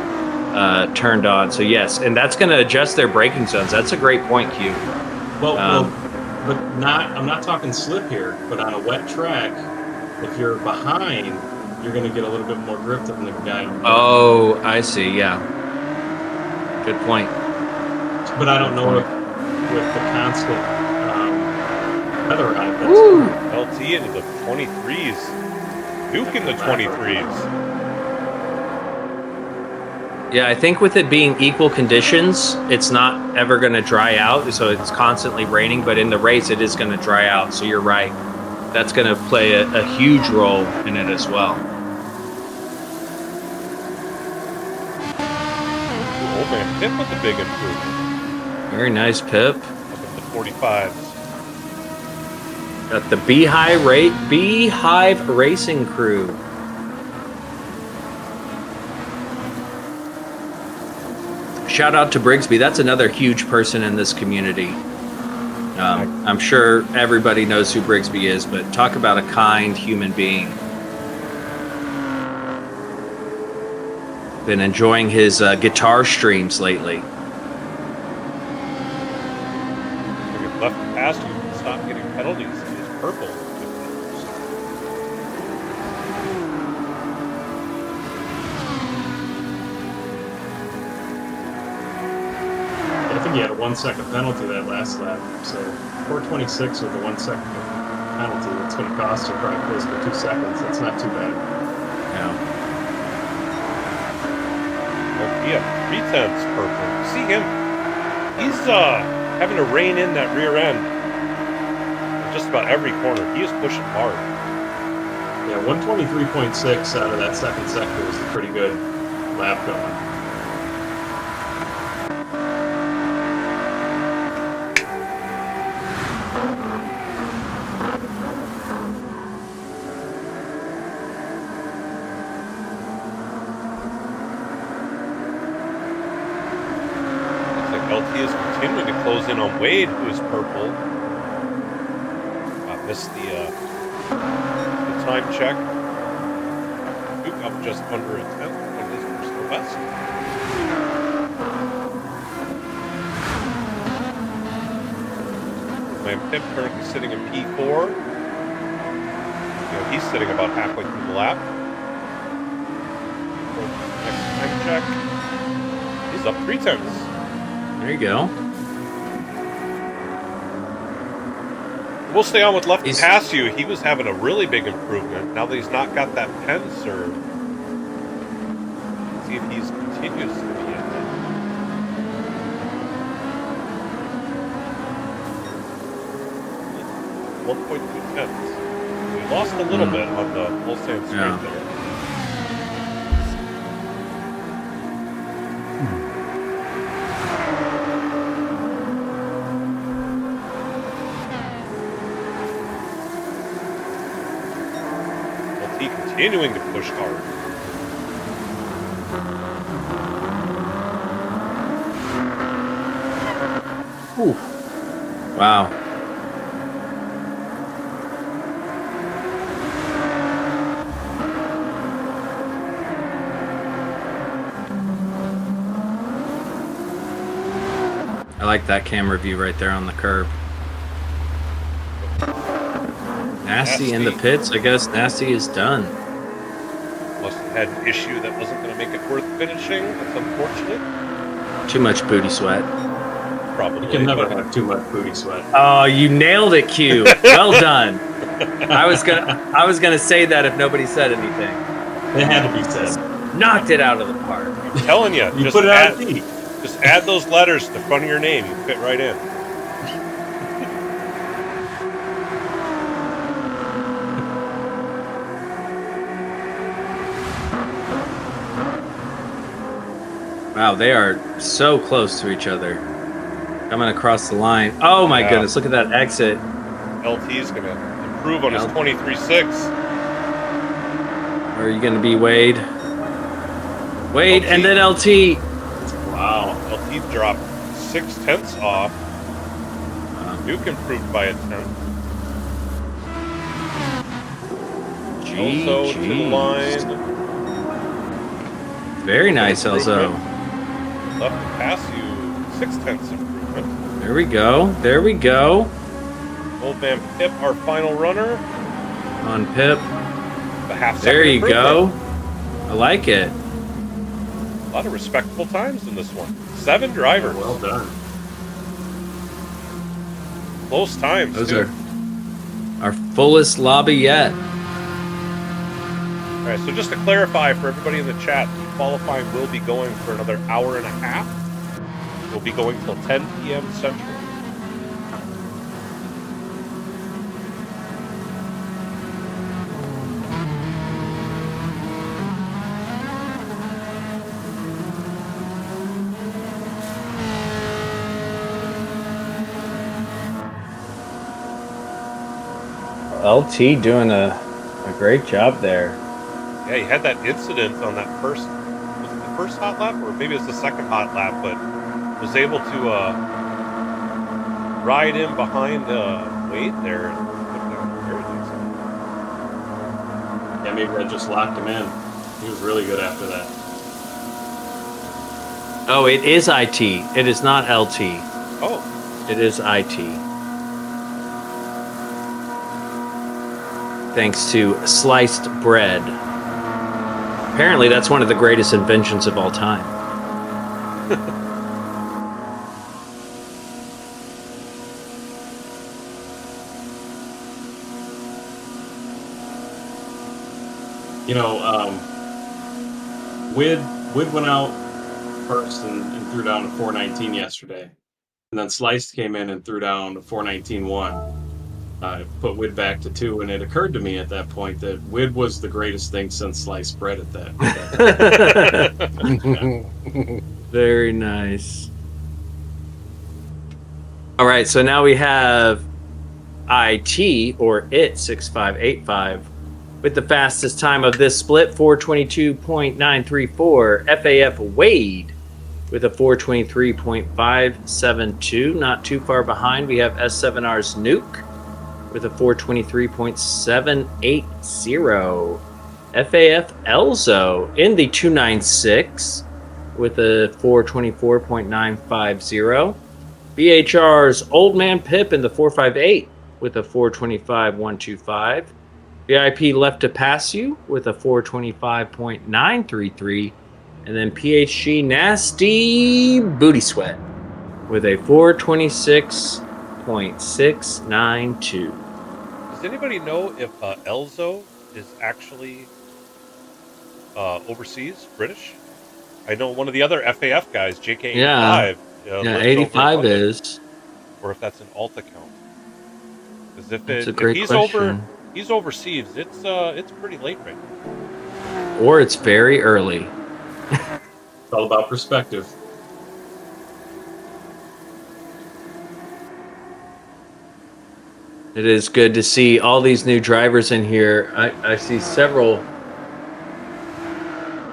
turned on. So yes, and that's going to adjust their braking zones. That's a great point, Q. But I'm not talking slip here, but on a wet track, if you're behind, you're going to get a little bit more grip than the guy. Oh, I see. Yeah, good point. But I don't know if with the constant weather on it. Woo! LT into the 23s. Duke in the 23s. Yeah, I think with it being equal conditions, it's not ever going to dry out. So it's constantly raining, but in the race, it is going to dry out. So you're right. That's going to play a huge role in it as well. Oh man, Pip with the big improvement. Very nice, Pip. Up at the 45s. Got the Beehive Racing Crew. Shout out to Brigsby. That's another huge person in this community. I'm sure everybody knows who Brigsby is, but talk about a kind human being. Been enjoying his guitar streams lately. If you're left past, you can stop getting penalties. It's purple. I think he had a 1 second penalty that last lap. So 426 with a 1 second penalty. That's going to cost you probably close to 2 seconds. That's not too bad. Yeah. Yeah, 3/10 purple. See him? He's having to rein in that rear end. Just about every corner. He is pushing hard. Yeah, 123.6 out of that second sector is a pretty good lap going. LT is continuing to close in on Wade, who is purple. Missed the time check. Duke up just under a tenth on his personal best. Man, Pip currently sitting in P4. You know, he's sitting about halfway through the lap. Next time check. He's up 3/10. There you go. We'll stay on with left past you. He was having a really big improvement. Now that he's not got that pen serve, see if he's continues to be in there. 1.2 tenths. We lost a little bit on the full sand straight there. Continuing to push hard. Ooh. Wow. I like that camera view right there on the curb. Nasty in the pits. I guess Nasty is done. Must have had an issue that wasn't going to make it worth finishing. That's unfortunate. Too much booty sweat. Probably. You can never have too much booty sweat. Oh, you nailed it, Q. Well done. I was gonna say that if nobody said anything. It had to be said. Knocked it out of the park. I'm telling you, You put it on T. just add those letters to the front of your name. You fit right in. Wow, they are so close to each other. Coming across the line. Oh my goodness, look at that exit. LT's going to improve on his 23.6. Are you going to be Wade? Wait, and then LT. Wow. LT dropped 0.6 off. Duke improved by a tenth. Elzo to the line. Very nice, Elzo. Left to pass you 0.6 improvement. There we go. There we go. Old man Pip, our final runner. On Pip. The half second There you go. improvement. I like it. A lot of respectable times in this one. 7 drivers. Well done. Close times, Those too. are our fullest lobby yet. All right, so just to clarify for everybody in the chat, the qualifying will be going for another hour and a half. We'll be going till 10 p.m. Central. LT doing a great job there. Yeah, he had that incident on that first, was it the first hot lap, or maybe it was the second hot lap, but was able to ride in behind Wade there and put down very decent. Yeah, maybe that just locked him in. He was really good after that. Oh, it is IT. It is not LT. Oh, It is IT. Thanks to sliced bread. Apparently, that's one of the greatest inventions of all time. You know, Wid went out first and threw down a 419 yesterday. And then Sliced came in and threw down a 419-1. Put Wid back to 2, and it occurred to me at that point that Wid was the greatest thing since sliced bread at that. Very nice. All right, so now we have IT, or IT 6585, with the fastest time of this split, 422.934. FAF Wade with a 423.572. Not too far behind, we have S7R's Nuke with a 423.780. FAF Elzo in the 296 with a 424.950. BHR's Old Man Pip in the 458 with a 425.125. VIP Left to Pass You with a 425.933. And then PHG Nasty Booty Sweat with a 426.692. does anybody know if Elzo is actually overseas, British? I know one of the other FAF guys, JK85. Yeah. lives Yeah, over 85 in London, is. or if that's an alt account. Because if, That's a if great he's question. he's overseas. It's pretty late right now. Or it's very early. It's all about perspective. It is good to see all these new drivers in here. I see several.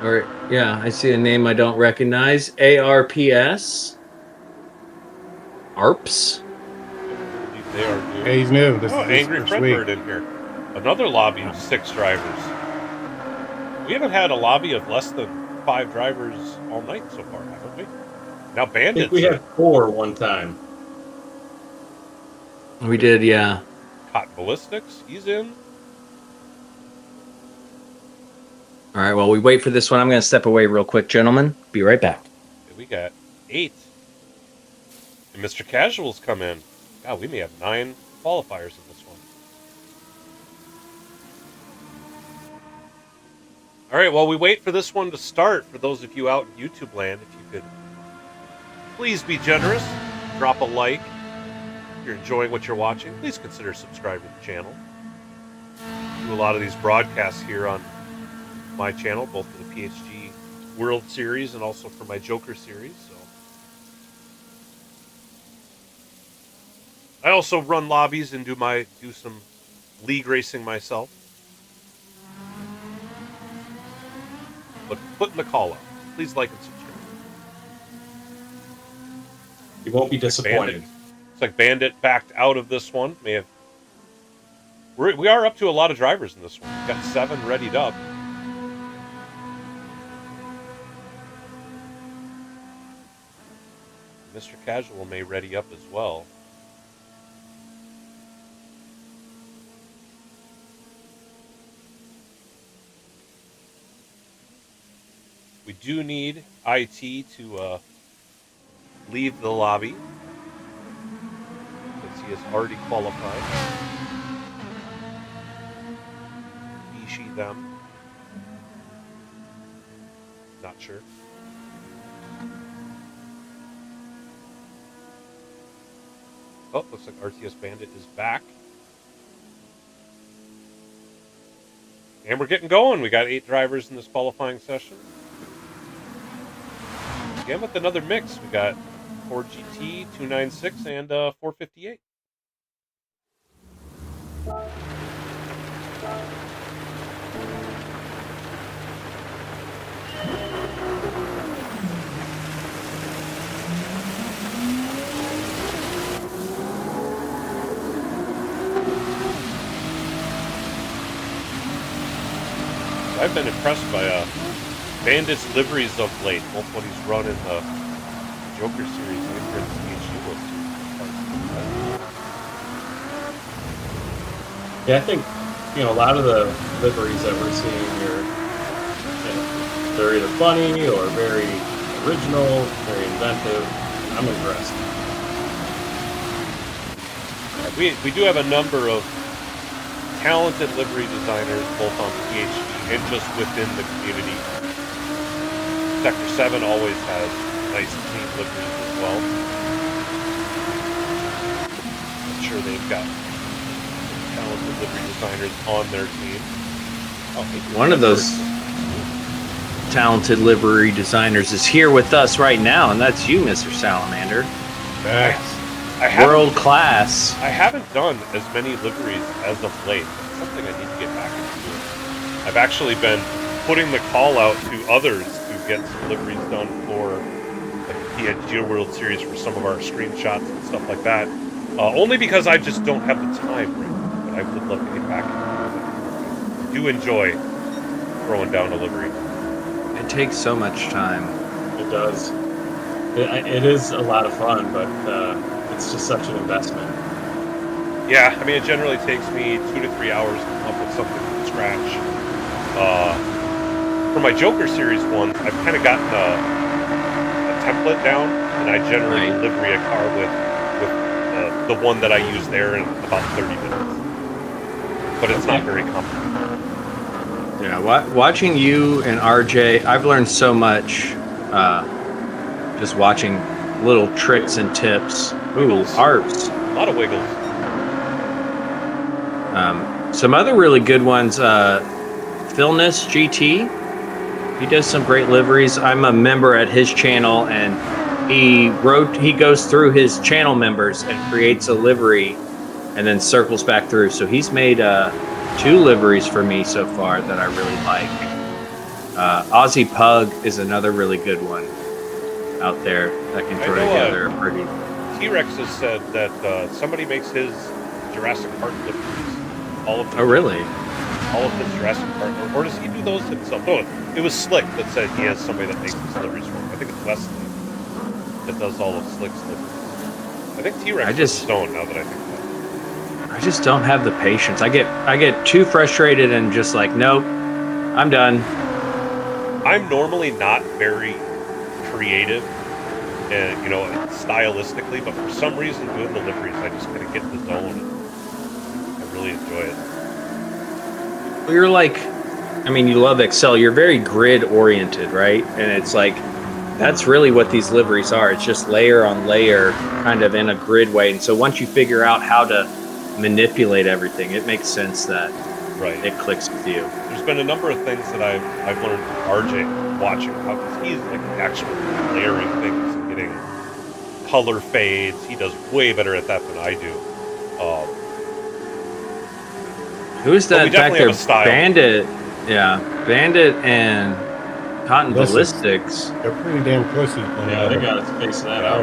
Or, yeah, I see a name I don't recognize. ARPS. ARPS. They are new. Yeah, he's new. This Oh, is his Angry first Fredbird week. in here. Another lobby of 6 drivers. We haven't had a lobby of less than 5 drivers all night so far, haven't we? Now I think Bandit's we in. had 4 one time. We did, yeah. Cotton Ballistics, he's in. All right, while we wait for this one, I'm going to step away real quick, gentlemen. Be right back. We got 8. And Mr. Casual's come in. God, we may have 9 qualifiers in this one. All right, while we wait for this one to start, for those of you out in YouTube land, if you could please be generous, drop a like. If you're enjoying what you're watching, please consider subscribing to the channel. I do a lot of these broadcasts here on my channel, both for the PHG World Series and also for my Joker series. So I also run lobbies and do some league racing myself. But putting the call up. please like and subscribe. You won't be disappointed. Looks like Bandit backed out of this one. We are up to a lot of drivers in this one. We've got 7 readied up. Mr. Casual may ready up as well. We do need IT to leave the lobby, since he has already qualified. He, she, them. Not sure. Oh, looks like RTS Bandit is back. And we're getting going. We got 8 drivers in this qualifying session. Again, with another mix, we got Ford GT, 296, and 458. I've been impressed by Bandit's liveries of late, both when he's run in the Joker series and in the PHG World Series. Yeah, I think a lot of the liveries that we're seeing are they're either funny or very original, very inventive. I'm impressed. We do have a number of talented livery designers, both on PHG and just within the community. Sector 7 always has nice, clean liveries as well. I'm sure they've got talented livery designers on their team. One of those talented livery designers is here with us right now, and that's you, Mr. Salamander. Nice. World class. I haven't done as many liveries as of late. It's something I need to get back into doing. I've actually been putting the call out to others to get some liveries done for like the PHG World Series for some of our screenshots and stuff like that. Only because I just don't have the time right now, but I would love to get back into it. I do enjoy throwing down a livery. It takes so much time. It does. It is a lot of fun, but it's just such an investment. Yeah, I mean, it generally takes me 2 to 3 hours to come up with something from scratch. For my Joker series ones, I've kind of gotten a template down, and I generally livery a car with the one that I use there in about 30 minutes. But it's not very complicated. Yeah, watching you and RJ, I've learned so much just watching little tricks and tips. Ooh, ARPs. A lot of wiggles. Some other really good ones, Philness GT. He does some great liveries. I'm a member at his channel, and he goes through his channel members and creates a livery and then circles back through. So he's made 2 liveries for me so far that I really like. Aussie Pug is another really good one out there that can throw together a pretty... T-Rex has said that somebody makes his Jurassic Park liveries. All of them. Oh, really? All of his Jurassic Park, or does he do those himself? No, it was Slick that said he has somebody that makes his liveries for him. I think it's Wesley that does all of Slick's liveries. I think T-Rex is Stone, now that I think about it. I just don't have the patience. I get too frustrated and just like, nope, I'm done. I'm normally not very creative, stylistically, but for some reason doing the liveries, I just kind of get in the zone. And I really enjoy it. Well, you're like, you love Excel. You're very grid oriented, right? And it's like, that's really what these liveries are. It's just layer on layer, kind of in a grid way. And so once you figure out how to manipulate everything, it makes sense that it clicks with you. There's been a number of things that I've learned from RJ watching how he's like actually layering things and getting color fades. He does way better at that than I do. Who is that back there? Bandit. Yeah, Bandit and Cotton Ballistics. They're pretty damn close to each Yeah, they got to space that out.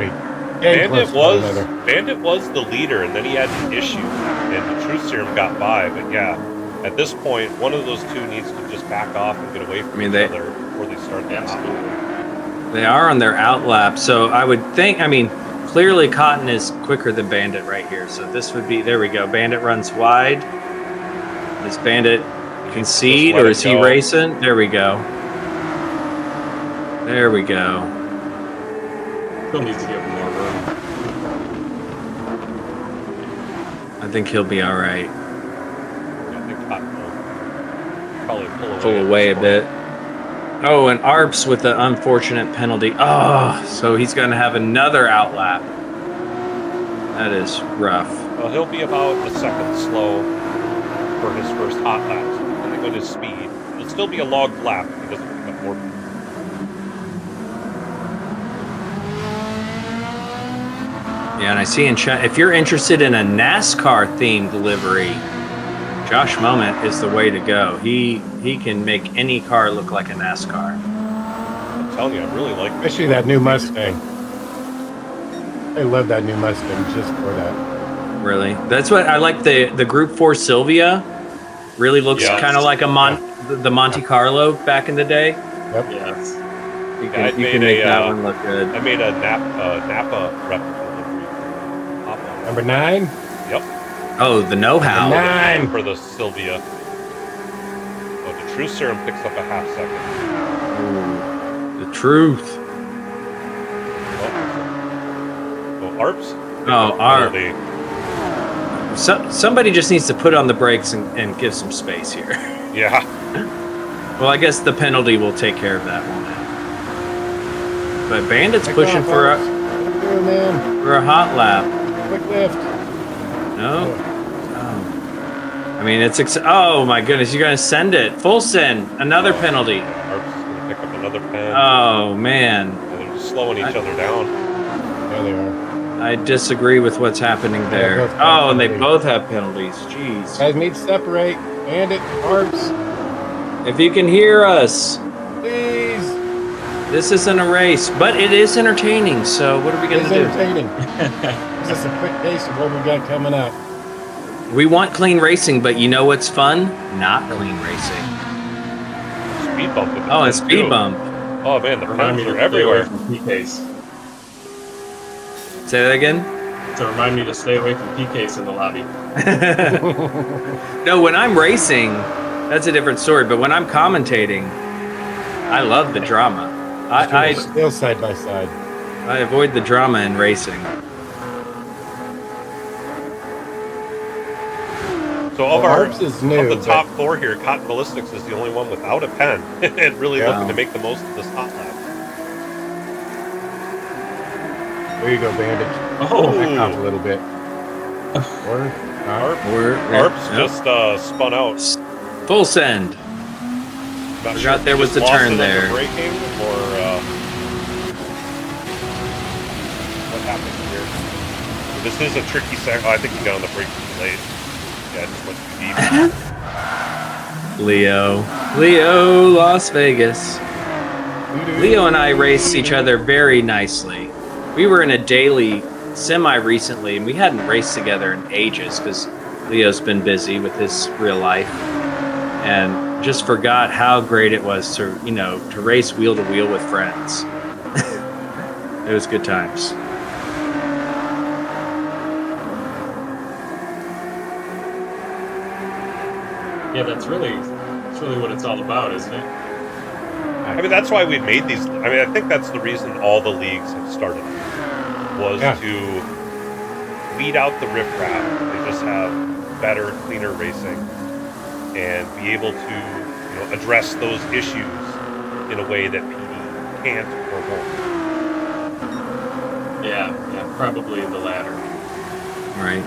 Bandit was the leader, and then he had an issue, and the Truth Serum got by. But yeah, at this point, one of those two needs to just back off and get away from each other before they start the absolutely. They are on their outlap, so I would think. I mean, clearly Cotton is quicker than Bandit right here. So this would be. There we go. Bandit runs wide. Does Bandit concede, or is he racing? There we go. There we go. Still needs to give him more room. I think he'll be all right. Yeah, I think Cotton will probably pull away a bit. Oh, and Arps with the unfortunate penalty. Oh, so he's going to have another outlap. That is rough. Well, he'll be about a second slow for his first hot lap. Depending on his speed, it'll still be a logged lap if he doesn't pick up more. Yeah, and I see in chat, if you're interested in a NASCAR-themed livery, Josh Moment is the way to go. He can make any car look like a NASCAR. I'm telling you, I really like this. Especially that new Mustang. I love that new Mustang just for that. Really? That's what I like. The Group 4 Sylvia really looks kind of like the Monte Carlo back in the day. Yep. Yes. You can make that one look good. I made a Napa replica. Number 9? Yep. Oh, the know-how. 9 for the Sylvia. Oh, the Truth Serum picks up a half second. Ooh, the truth. Oh, Arps? Oh, Arp. Somebody just needs to put on the brakes and give some space here. Yeah. Well, I guess the penalty will take care of that one. But Bandit's pushing for a hot lap. Quick lift. No. Oh. I mean, it's oh my goodness! You're gonna send it full send. Another penalty. Arps is gonna pick up another pen. Oh man. And they're just slowing each other down. There they are. I disagree with what's happening there. Oh, and they both have penalties. Jeez. Guys need to separate. Bandit, Arps. If you can hear us, Please. this isn't a race, but it is entertaining. So what are we gonna do? It's entertaining. This is a quick taste of what we got coming up. We want clean racing, but you know what's fun? Not clean racing. Speed bump. Oh, and speed bump. Oh man, the Remind me pens to are everywhere. stay away from PKs. Say that again. To remind me to stay away from PKs in the lobby. No, when I'm racing, that's a different story. But when I'm commentating, I love the drama. I Still side by side. I avoid the drama in racing. So of new, the top 4 here, Cotton Ballistics is the only one without a pen and really looking to make the most of this hot lap. There you go, Bandit. Oh, Back off a little bit. Arps just spun out. Full send. Not Forgot if there he was just the lost turn it on there. The braking or what happened here? This is a tricky second. Oh, I think he got on the brake too late. Yeah, it just went too deep. Leo, Las Vegas. Leo and I race each other very nicely. We were in a daily semi recently, and we hadn't raced together in ages because Leo's been busy with his real life, and just forgot how great it was to race wheel to wheel with friends. It was good times. yeah, that's really what it's all about, isn't it? I mean, that's why we made these. I mean, I think that's the reason all the leagues have started, was to weed out the riffraff. They just have better, cleaner racing, and be able to address those issues in a way that PD can't or won't. Yeah, probably the latter. Right.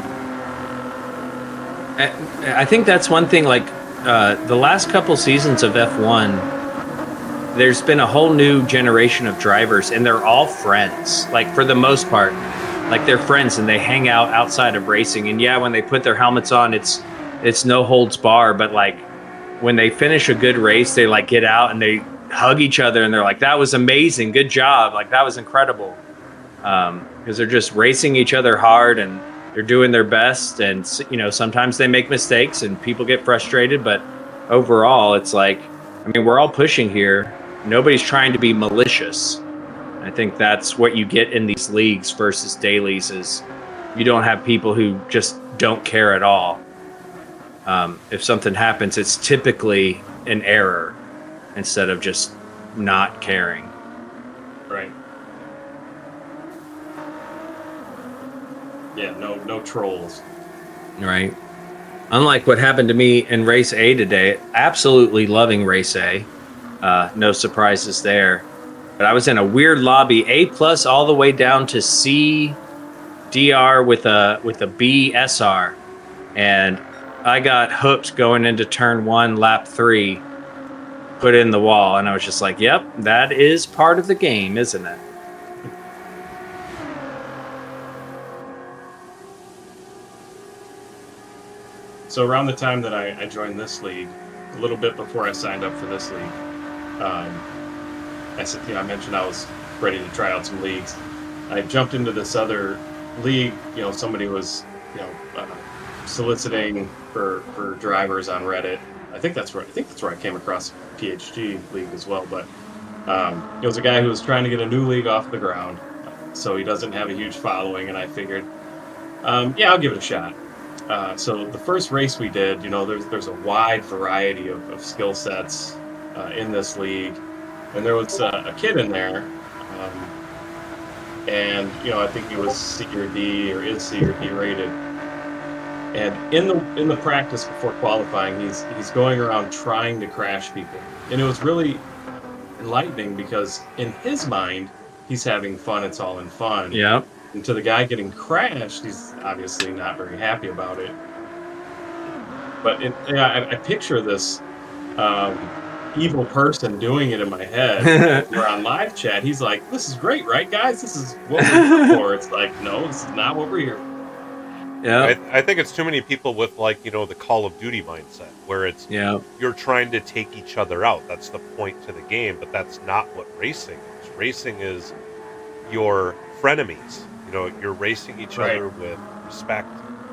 I think that's one thing, like the last couple seasons of F1, there's been a whole new generation of drivers, and they're all friends, like for the most part. Like they're friends and they hang out outside of racing. And yeah, when they put their helmets on, it's no holds bar, but like when they finish a good race, they like get out and hug each other and they're like, that was amazing, good job, like that was incredible, because they're just racing each other hard and they're doing their best, and you know, sometimes they make mistakes and people get frustrated, but overall it's like, I mean, we're all pushing here, nobody's trying to be malicious. I think that's what you get in these leagues versus dailies, is you don't have people who just don't care at all. If something happens, it's typically an error instead of just not caring. Right. Yeah, no trolls. Right. Unlike what happened to me in Race A today, absolutely loving Race A. No surprises there. But I was in a weird lobby, A+ all the way down to C DR with a B SR. And I got hooked going into turn 1, lap 3, put in the wall, and I was just like, yep, that is part of the game, isn't it? So around the time that I joined this league, a little bit before I signed up for this league, I said, I mentioned I was ready to try out some leagues. I jumped into this other league. Somebody was, soliciting for drivers on Reddit. I think that's where I came across PHG league as well. But it was a guy who was trying to get a new league off the ground, so he doesn't have a huge following. And I figured, I'll give it a shot. So the first race we did, there's a wide variety of skill sets in this league, and there was a kid in there, and I think he was C or D or is C or D rated. And in the practice before qualifying, he's going around trying to crash people, and it was really enlightening because in his mind, he's having fun. It's all in fun. Yeah. And to the guy getting crashed, he's obviously not very happy about it. But I picture this evil person doing it in my head. We're on live chat. He's like, "This is great, right, guys? This is what we're here for." It's like, no, this is not what we're here for. Yeah. I think it's too many people with the Call of Duty mindset, where it's you're trying to take each other out. That's the point to the game, but that's not what racing is. Racing is your frenemies. You're racing each other with respect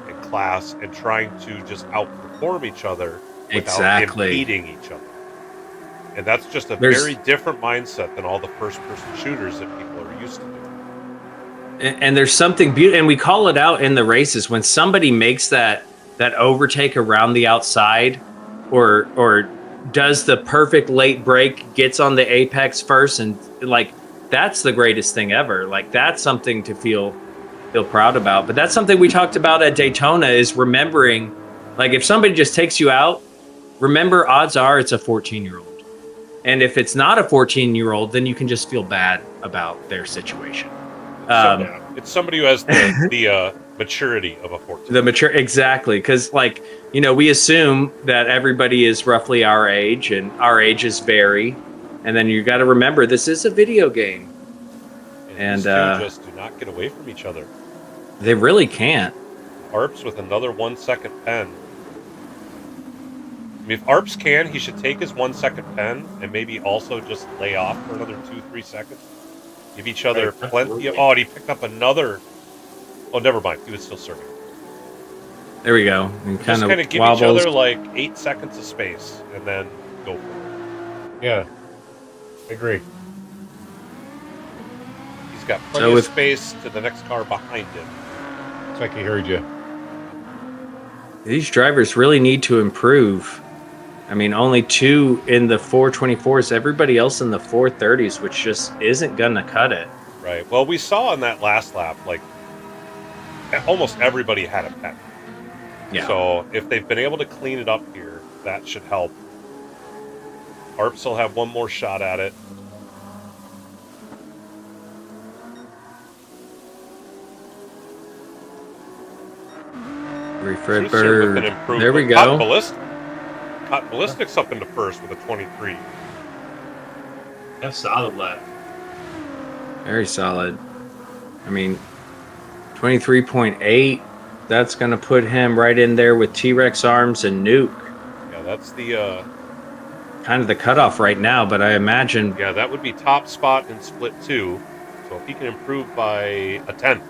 and class and trying to just outperform each other without impeding each other. And that's just a very different mindset than all the first-person shooters that people are used to doing. And there's something beautiful, and we call it out in the races when somebody makes that overtake around the outside, or does the perfect late break, gets on the apex first, and that's the greatest thing ever. That's something to feel proud about. But that's something we talked about at Daytona, is remembering, if somebody just takes you out, remember odds are it's a 14-year-old. And if it's not a 14-year-old, then you can just feel bad about their situation. It's somebody who has the maturity of a 14. Exactly, because we assume that everybody is roughly our age, and our ages vary, and then you got to remember this is a video game, and these two just do not get away from each other. They really can't. Arps with another 1 second pen. I mean, if Arps can, he should take his 1 second pen and maybe also just lay off for another 2-3 seconds. Give each other plenty of... Oh, and he picked up another... Oh, never mind. He was still serving. There we go. And just kind of give each other 8 seconds of space and then go for it. Yeah. I agree. He's got plenty of space to the next car behind him. Looks like he heard you. These drivers really need to improve. I mean, only 2 in the 424s, everybody else in the 430s, which just isn't going to cut it. Right. Well, we saw in that last lap, almost everybody had a pen. Yeah. So if they've been able to clean it up here, that should help. Arps will have one more shot at it. Refred Bird. There we go. Cotton Ballistic's up into first with a 23. That's solid lap. Very solid. I mean, 23.8. That's going to put him right in there with T-Rex Arms and Nuke. Yeah, that's the kind of the cutoff right now, but I imagine Yeah, that would be top spot in split 2. So if he can improve by a 10th,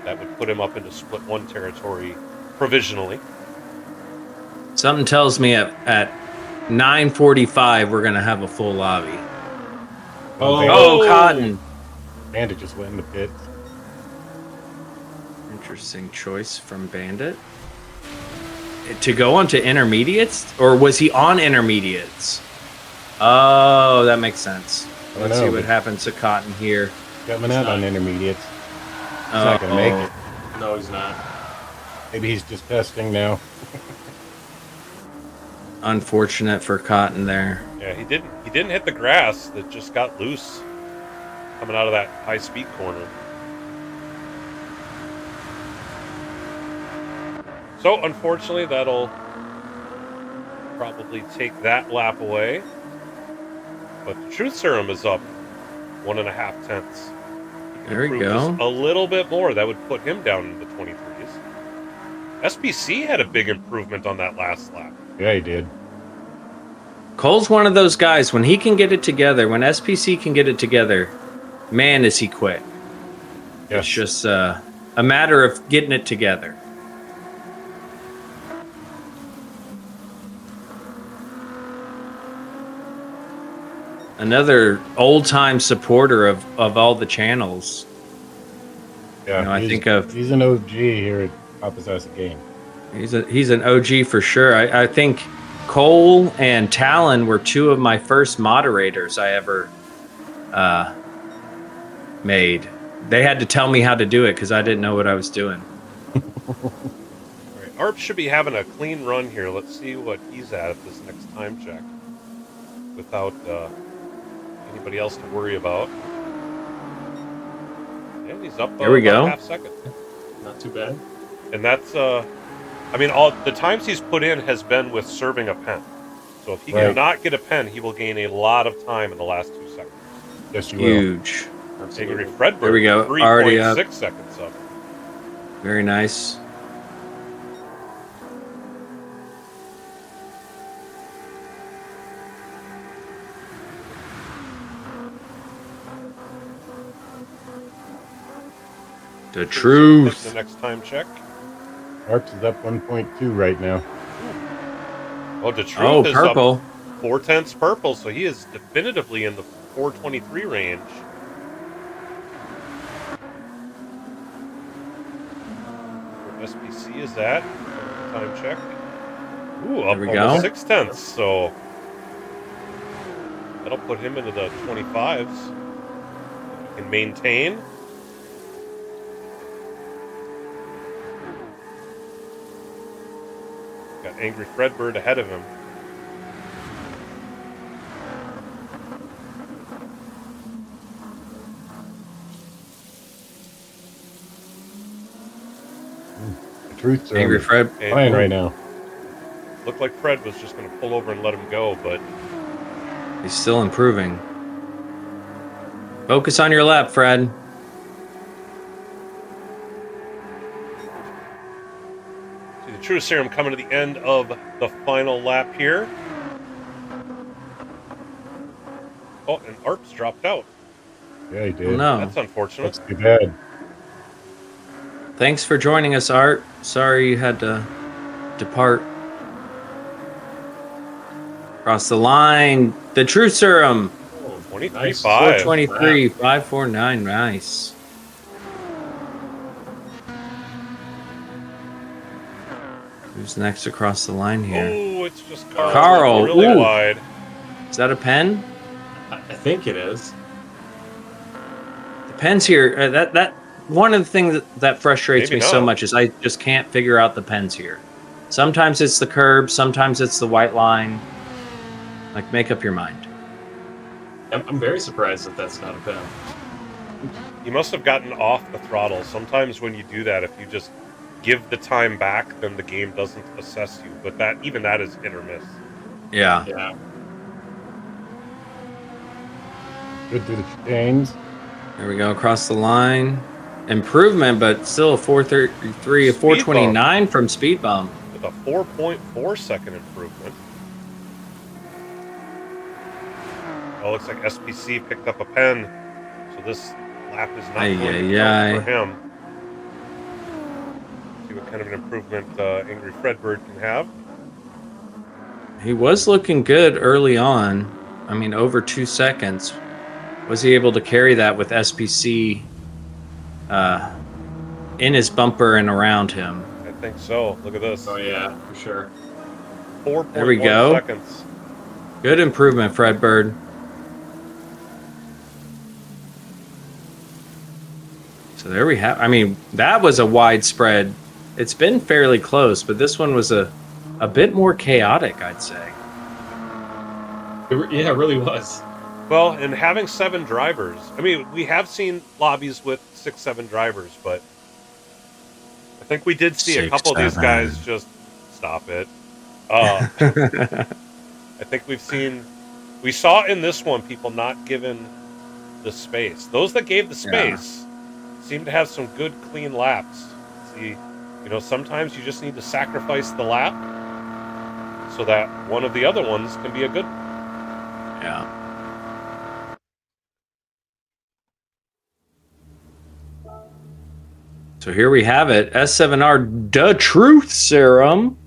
that would put him up into split 1 territory provisionally. something tells me at 9:45 we're gonna have a full lobby. Oh, Cotton. Bandit just went in the pits. Interesting choice from Bandit. To go on to intermediates? Or was he on intermediates? Oh, that makes sense. I don't Let's know, see what but- happens to Cotton here. Coming out on intermediates. He's not going to make it. No, he's not. Maybe he's just testing now. Unfortunate for Cotton there. Yeah, he didn't hit the grass that just got loose coming out of that high speed corner. So unfortunately that'll probably take that lap away. But the truth serum is up 1.5 tenths. He can There we improve go. just a little bit more. That would put him down in the 23s. SPC had a big improvement on that last lap. Yeah, he did. Cole's one of those guys, when he can get it together, when SPC can get it together, man, is he quick. Yes. It's just a matter of getting it together. Another old-time supporter of all the channels. Yeah, You know, I he's- think of- he's an OG here at Papa's Game. He's an OG for sure. I think Cole and Talon were two of my first moderators I ever made. They had to tell me how to do it because I didn't know what I was doing. All right, Arp should be having a clean run here. Let's see what he's at this next time check without anybody else to worry about. And he's up There we about go. half second. Not too bad. And that's, I mean, all the times he's put in has been with serving a pen. So if he Right. cannot get a pen, he will gain a lot of time in the last 2 seconds. Yes, you will. Huge. Angry Absolutely. Fredbird, There we go. Already up. 3.6 seconds up. Very nice. The The truth. next time check. Arps is up 1.2 right now. Oh, the truth Oh, is purple. up 4/10 purple, so he is definitively in the 423 range. Where SPC is at. Time check. Ooh, up There we almost go. 6/10, so that'll put him into the 25s. He can maintain. Got Angry Fredbird ahead of him. The truth's Angry Fred. And flying right now. looked like Fred was just going to pull over and let him go, but He's still improving. Focus on your lap, Fred. see the True Serum coming to the end of the final lap here. Oh, and Arps dropped out. Yeah, he did. Oh, no. That's unfortunate. That's too bad. Thanks for joining us, Art. Sorry you had to depart. Across the line, the True Serum. Oh, 23.5. nice. 423, 549, nice. Who's next across the line here? Oh, it's just Carl. Carl, Really ooh. wide. Is that a pen? I think it is. The pens here, that one of the things that frustrates Maybe me so not. much is I just can't figure out the pens here. Sometimes it's the curb, sometimes it's the white line. Like, make up your mind. I'm very surprised that that's not a pen. You must have gotten off the throttle. Sometimes when you do that, if you just give the time back, then the game doesn't assess you. But that even that is hit or miss. Yeah. Yeah. Good through the chains. There we go, across the line. Improvement, but still a 433, a Speed 429 from speed bump. With a 4.4 second improvement. Oh, looks like SPC picked up a pen. So this lap is not going to count for him. See what kind of an improvement Angry Fredbird can have. He was looking good early on. I mean, over 2 seconds. Was he able to carry that with SPC in his bumper and around him? I think so. Look at this. Oh yeah, for sure. 4.1 There we go. seconds. Good improvement, Fredbird. So there we have. I mean, that was a widespread. It's been fairly close, but this one was a bit more chaotic, I'd say. Yeah, it really was. Well, and having 7 drivers. I mean, we have seen lobbies with 6, 7 drivers, but I think we did see a couple of these guys just stop it. I think we saw in this one people not given the space. Those that gave the space seem to have some good, clean laps. See, you know, sometimes you just need to sacrifice the lap so that one of the other ones can be a good one. Yeah. So here we have it. S7R The Truth Serum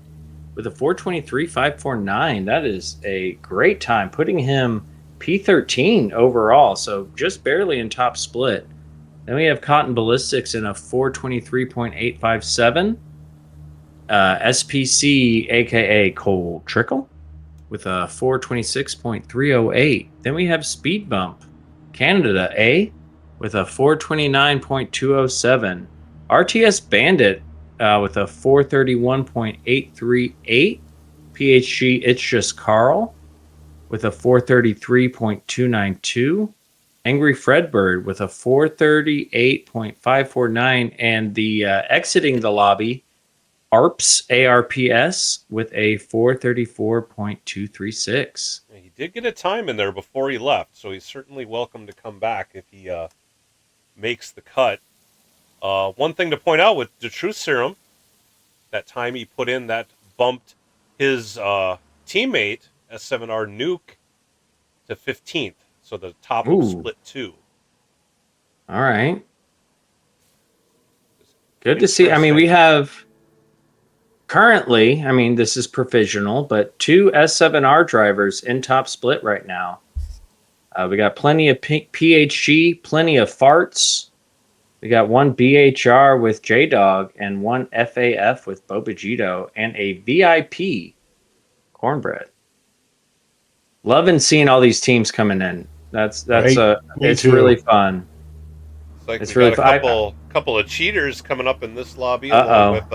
with a 4:23.549. That is a great time, putting him P13 overall, so just barely in top split. Then we have Cotton Ballistics in a 4:23.857. SPC, aka Cole Trickle, with a 4:26.308. Then we have Speed Bump Canada A with a 4:29.207. RTS Bandit with a 4:31.838. PHG It's Just Carl with a 4:33.292. Angry Fredbird with a 4:38.549. And the exiting the lobby, ARPS ARPS with a 4:34.236. He did get a time in there before he left, so he's certainly welcome to come back if he makes the cut. One thing to point out with the Truth Serum, that time he put in that bumped his teammate S7R Nuke to 15th, so the top of split 2. All right. Good to see. I mean, we have currently, I mean, this is provisional, but 2 S7R drivers in top split right now. We got plenty of PHG, plenty of farts. We got 1 BHR with J-Dog and 1 FAF with Bobajito and a VIP Cornbread. Loving seeing all these teams coming in. It's really fun. It's really got a couple of cheaters coming up in this lobby along with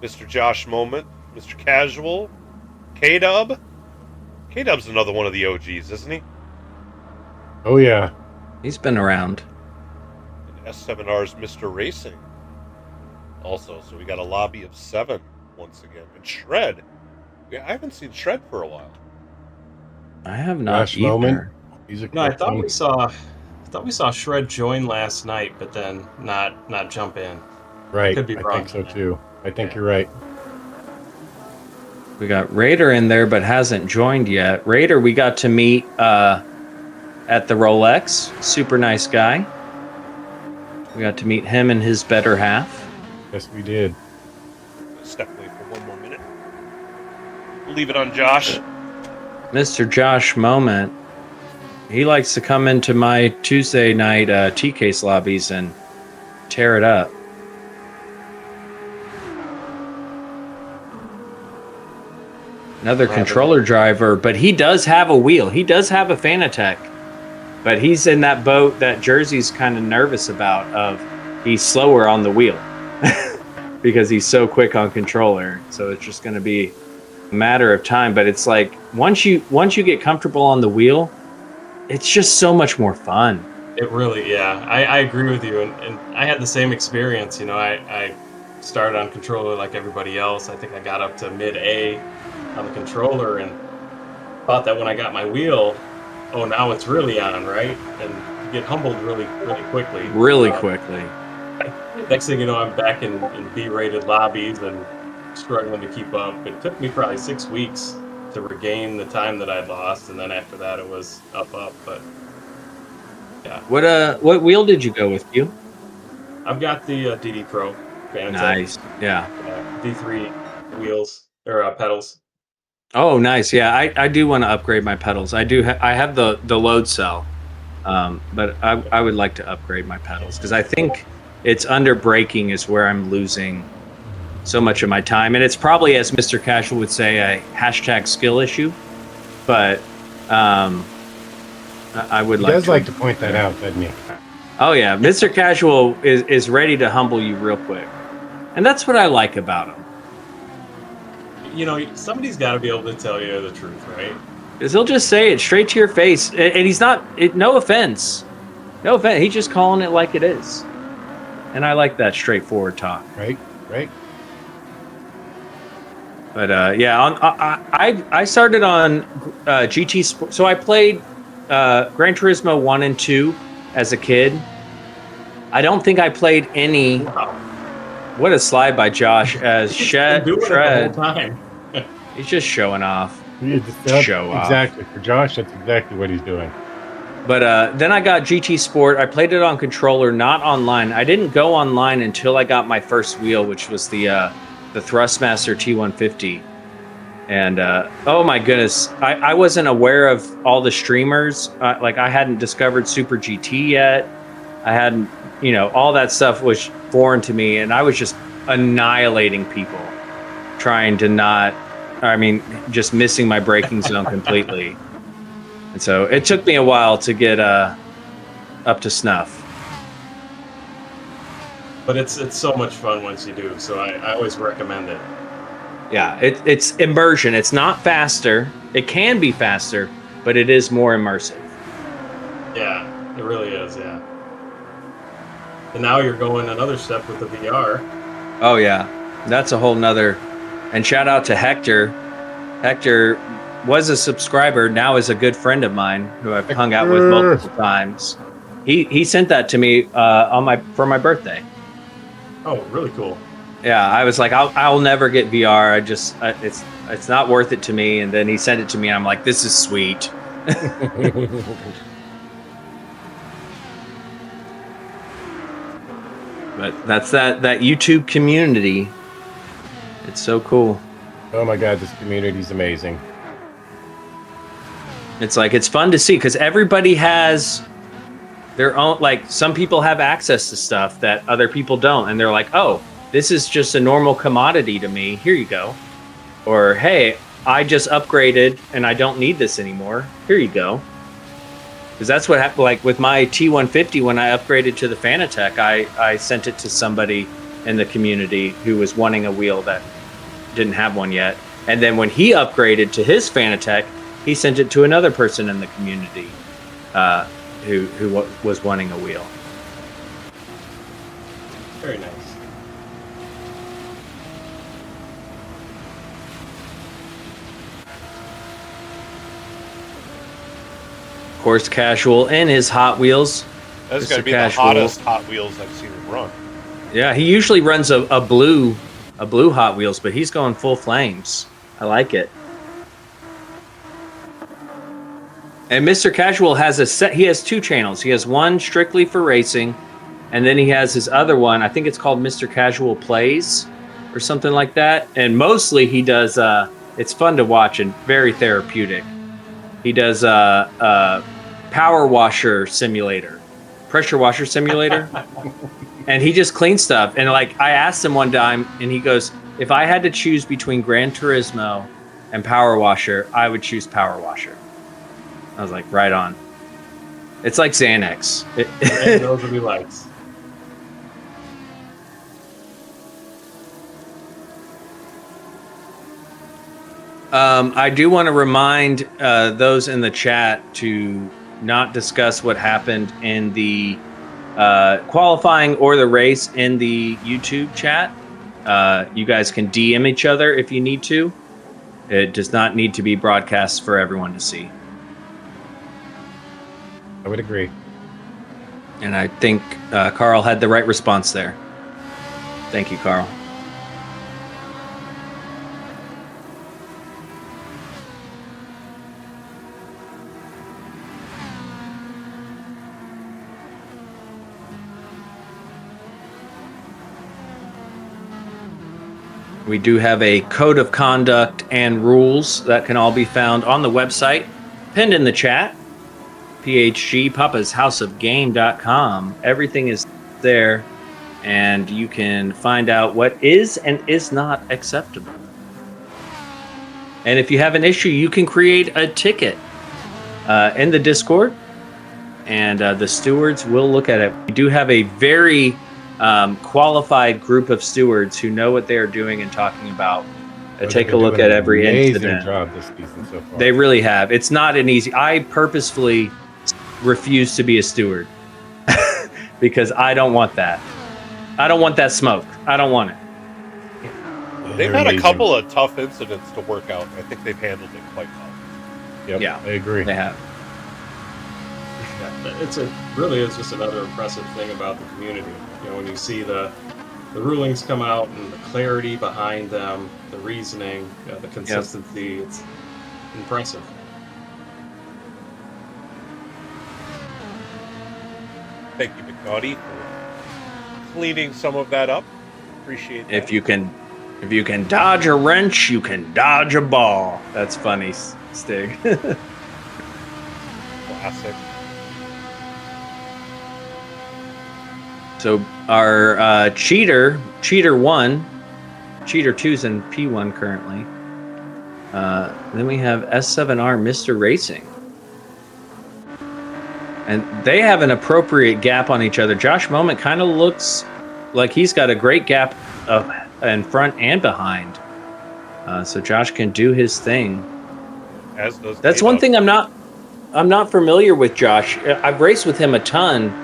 Mr. Josh Moment, Mr. Casual, K-Dub. K-Dub's another one of the OGs, isn't he? Oh yeah. He's been around. S7R's Mr. Racing also, so we got a lobby of 7 once again. And Shred, I haven't seen Shred for a while. I have not either. Moment. He's a I thought we saw Shred join last night, but then not jump in. Right. Could be I wrong. think so too. I think you're right. We got Raider in there, but hasn't joined yet. Raider, we got to meet at the Rolex. Super nice guy. We got to meet him and his better half. Yes, we did. Step away for 1 more minute. Leave it on Josh. Mr. Josh Moment. He likes to come into my Tuesday night T-Case lobbies and tear it up. Another controller driver, but he does have a wheel. He does have a Fanatec. But he's in that boat that Jersey's kind of nervous about of he's slower on the wheel because he's so quick on controller. So it's just going to be a matter of time. But it's like once you get comfortable on the wheel, it's just so much more fun. It really, yeah. I agree with you. And I had the same experience. You know, I started on controller like everybody else. I think I got up to mid-A on the controller and thought that when I got my wheel, oh, now it's really on, right? And you get humbled really quickly. Really quickly. Next thing you know, I'm back in B-rated lobbies and struggling to keep up. It took me probably 6 weeks to regain the time that I'd lost, and then after that it was up. But yeah, What wheel did you go with, Q? I've got the DD Pro Fanatec, Nice. Yeah. D3 wheels or pedals. Oh, nice. Yeah, I do want to upgrade my pedals. I do. I have the load cell, but I would like to upgrade my pedals because I think it's under braking is where I'm losing so much of my time, and it's probably, as Mr. Casual would say, a hashtag skill issue. But I would He like. does like to point that out, doesn't he? Oh yeah, Mr. Casual is ready to humble you real quick, and that's what I like about him. You know, somebody's got to be able to tell you the truth, right? Is he'll just say it straight to your face, and he's not. No offense, no offense. He's just calling it like it is, and I like that straightforward talk. Right. But yeah, I started on GT Sport. So I played Gran Turismo 1 and 2 as a kid. I don't think I played any. Wow. What a slide by Josh as Been doing it the Shred. whole time. He's just showing off. Show off. Exactly. For Josh, that's exactly what he's doing. But then I got GT Sport. I played it on controller, not online. I didn't go online until I got my first wheel, which was the Thrustmaster T150. And oh my goodness, I wasn't aware of all the streamers. Like I hadn't discovered Super GT yet. I hadn't, all that stuff was foreign to me, and I was just annihilating people, trying to not. Just missing my braking zone completely. And so it took me a while to get up to snuff. But it's so much fun once you do, so I always recommend it. Yeah, it's immersion. It's not faster. It can be faster, but it is more immersive. Yeah, it really is, yeah. And now you're going another step with the VR. Oh yeah, that's a whole nother. And shout out to Hector. Hector was a subscriber, now is a good friend of mine who I've hung out with multiple times. He sent that to me for my birthday. Oh, really cool. Yeah, I was like, I'll never get VR. It's not worth it to me. And then he sent it to me, and I'm like, this is sweet. But that's that YouTube community. It's so cool. Oh my God, this community's amazing. It's like, it's fun to see because everybody has their own, like some people have access to stuff that other people don't. And they're like, oh, this is just a normal commodity to me. Here you go. Or, hey, I just upgraded and I don't need this anymore. Here you go. Because that's what happened. Like with my T150, when I upgraded to the Fanatec, I sent it to somebody in the community who was wanting a wheel that didn't have one yet. And then when he upgraded to his Fanatec, he sent it to another person in the community who was wanting a wheel. Very nice. Of course, Casual in his Hot Wheels. That's Mr. got to be Casual. the hottest Hot Wheels I've seen him run. Yeah, he usually runs a blue Hot Wheels, but he's going full flames. I like it. And Mr. Casual has he has two channels. He has one strictly for racing, and then he has his other one. I think it's called Mr. Casual Plays or something like that. And mostly he does, it's fun to watch and very therapeutic. He does power washer simulator, pressure washer simulator. And he just cleans stuff. And like I asked him one time, and he goes, if I had to choose between Gran Turismo and Power Washer, I would choose Power Washer. I was like, right on. It's like Xanax. And those would be lights. I do want to remind those in the chat to not discuss what happened in the qualifying or the race in the YouTube chat. You guys can DM each other if you need to. It does not need to be broadcast for everyone to see. I would agree. And I think Carl had the right response there. Thank you, Carl. We do have a code of conduct and rules that can all be found on the website, pinned in the chat. PHG, papashouseofgame.com. Everything is there, and you can find out what is and is not acceptable. And if you have an issue, you can create a ticket in the Discord, and the stewards will look at it. We do have a very qualified group of stewards who know what they are doing and talking about. Take a look at every incident. Job this season so far. They really have. It's not an easy. I purposefully refuse to be a steward because I don't want that. I don't want that smoke. I don't want it. They've had a couple of tough incidents to work out. I think they've handled it quite well. Yep, Yeah, I agree. They have. Yeah, really is just another impressive thing about the community. You know, when you see the rulings come out and the clarity behind them, the reasoning, the consistency, it's impressive. Thank you, McNaughty, for cleaning some of that up. Appreciate that. If you can dodge a wrench, you can dodge a ball. That's funny, Stig. Classic. So our Cheater 1, Cheater 2's in P1 currently. Then we have S7R Mr. Racing. And they have an appropriate gap on each other. Josh Moment kind of looks like he's got a great gap in front and behind. So Josh can do his thing. As does That's one thing I'm not familiar with Josh. I've raced with him a ton,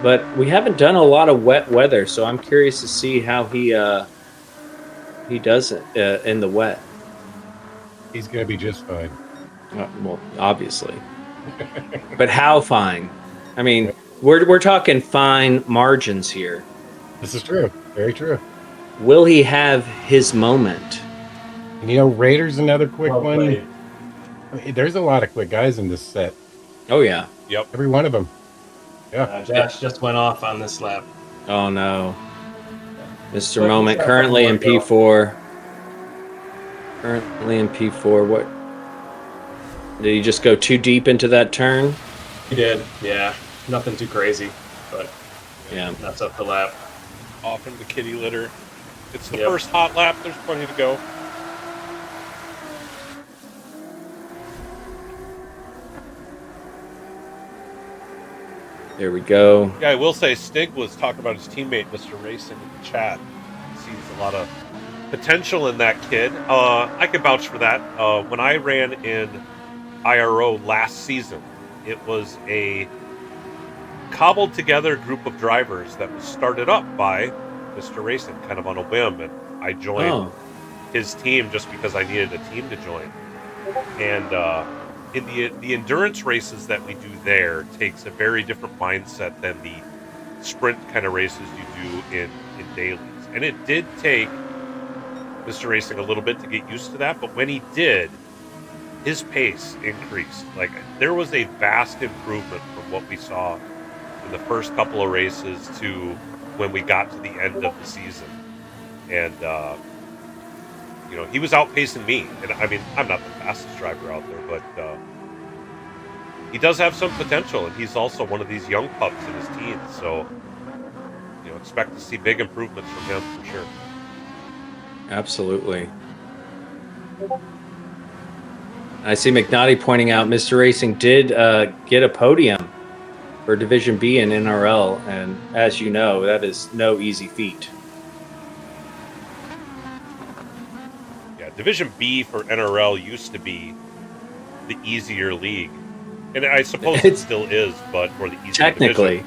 but we haven't done a lot of wet weather, so I'm curious to see how he does it in the wet. He's going to be just fine. Well, obviously. But how fine? I mean, we're talking fine margins here. This is true. Very true. Will he have his moment? And you know, Raider's another quick Well one. played. I mean, there's a lot of quick guys in this set. Oh, yeah. Yep. Every one of them. Yeah. Josh just went off on this lap. Oh, no. Mr. Well, Moment he's got currently in one more to go. P4. Currently in P4. What? Did he just go too deep into that turn? He did, yeah. Nothing too crazy, but Yeah. that's up the lap. Off in the kitty litter. It's the Yep. first hot lap. There's plenty to go. There we go. Yeah, I will say Stig was talking about his teammate, Mr. Racing, in the chat. He sees a lot of potential in that kid. I can vouch for that. When I ran in IRO last season, it was a cobbled together group of drivers that was started up by Mr. Racing, kind of on a whim, and I joined his team just because I needed a team to join. And in the endurance races that we do there takes a very different mindset than the sprint kind of races you do in dailies. And it did take Mr. Racing a little bit to get used to that, but when he did, his pace increased. Like, there was a vast improvement from what we saw in the first couple of races to when we got to the end of the season. And you know, he was outpacing me. And I mean, I'm not the fastest driver out there, but he does have some potential, and he's also one of these young pups in his teens. So, you know, expect to see big improvements from him for sure. Absolutely. I see McNaughty pointing out Mr. Racing did get a podium for Division B in NRL, and as you know, that is no easy feat. Yeah, Division B for NRL used to be the easier league. And I suppose it still is, but for the easier Technically.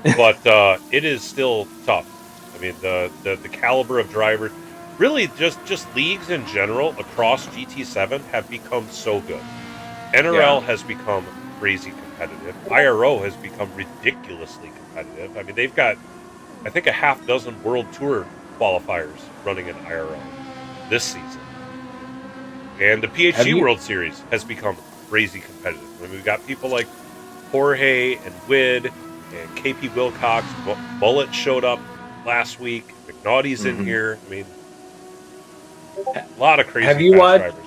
division. But it is still tough. I mean, the caliber of drivers, really just leagues in general across GT7 have become so good. NRL has become crazy competitive. IRO has become ridiculously competitive. I mean, they've got, I think, a half dozen World Tour qualifiers running in IRO this season. And the PHG World Series has become crazy competitive. I mean, we've got people like Jorge and Wid and KP Wilcox. Bullet showed up last week. McNaughty's in here. I mean, A lot of crazy Have you fast watched- drivers.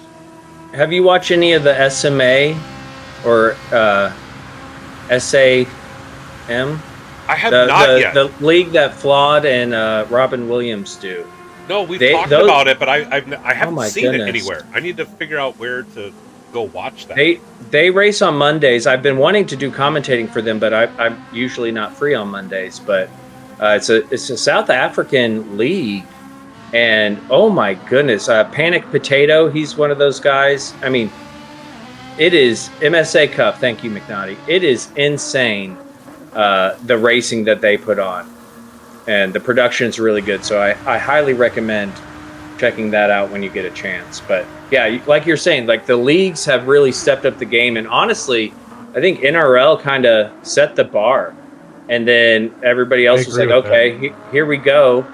Have you watched any of the SMA or SAM? I have The, not the, yet. the league that Flawed and Robin Williams do. No, we've They- talked those- about it, but I haven't my seen it goodness. anywhere. I need to figure out where to go watch that. They race on Mondays. I've been wanting to do commentating for them, but I'm usually not free on Mondays. But it's a South African league, and oh my goodness, Panic Potato. He's one of those guys. I mean, it is MSA Cup. Thank you, McNaughty. It is insane, the racing that they put on, and the production is really good. So I highly recommend checking that out when you get a chance. But yeah, like you're saying, like the leagues have really stepped up the game, and honestly, I think NRL kind of set the bar, and then everybody else was like, agree with okay, here we go,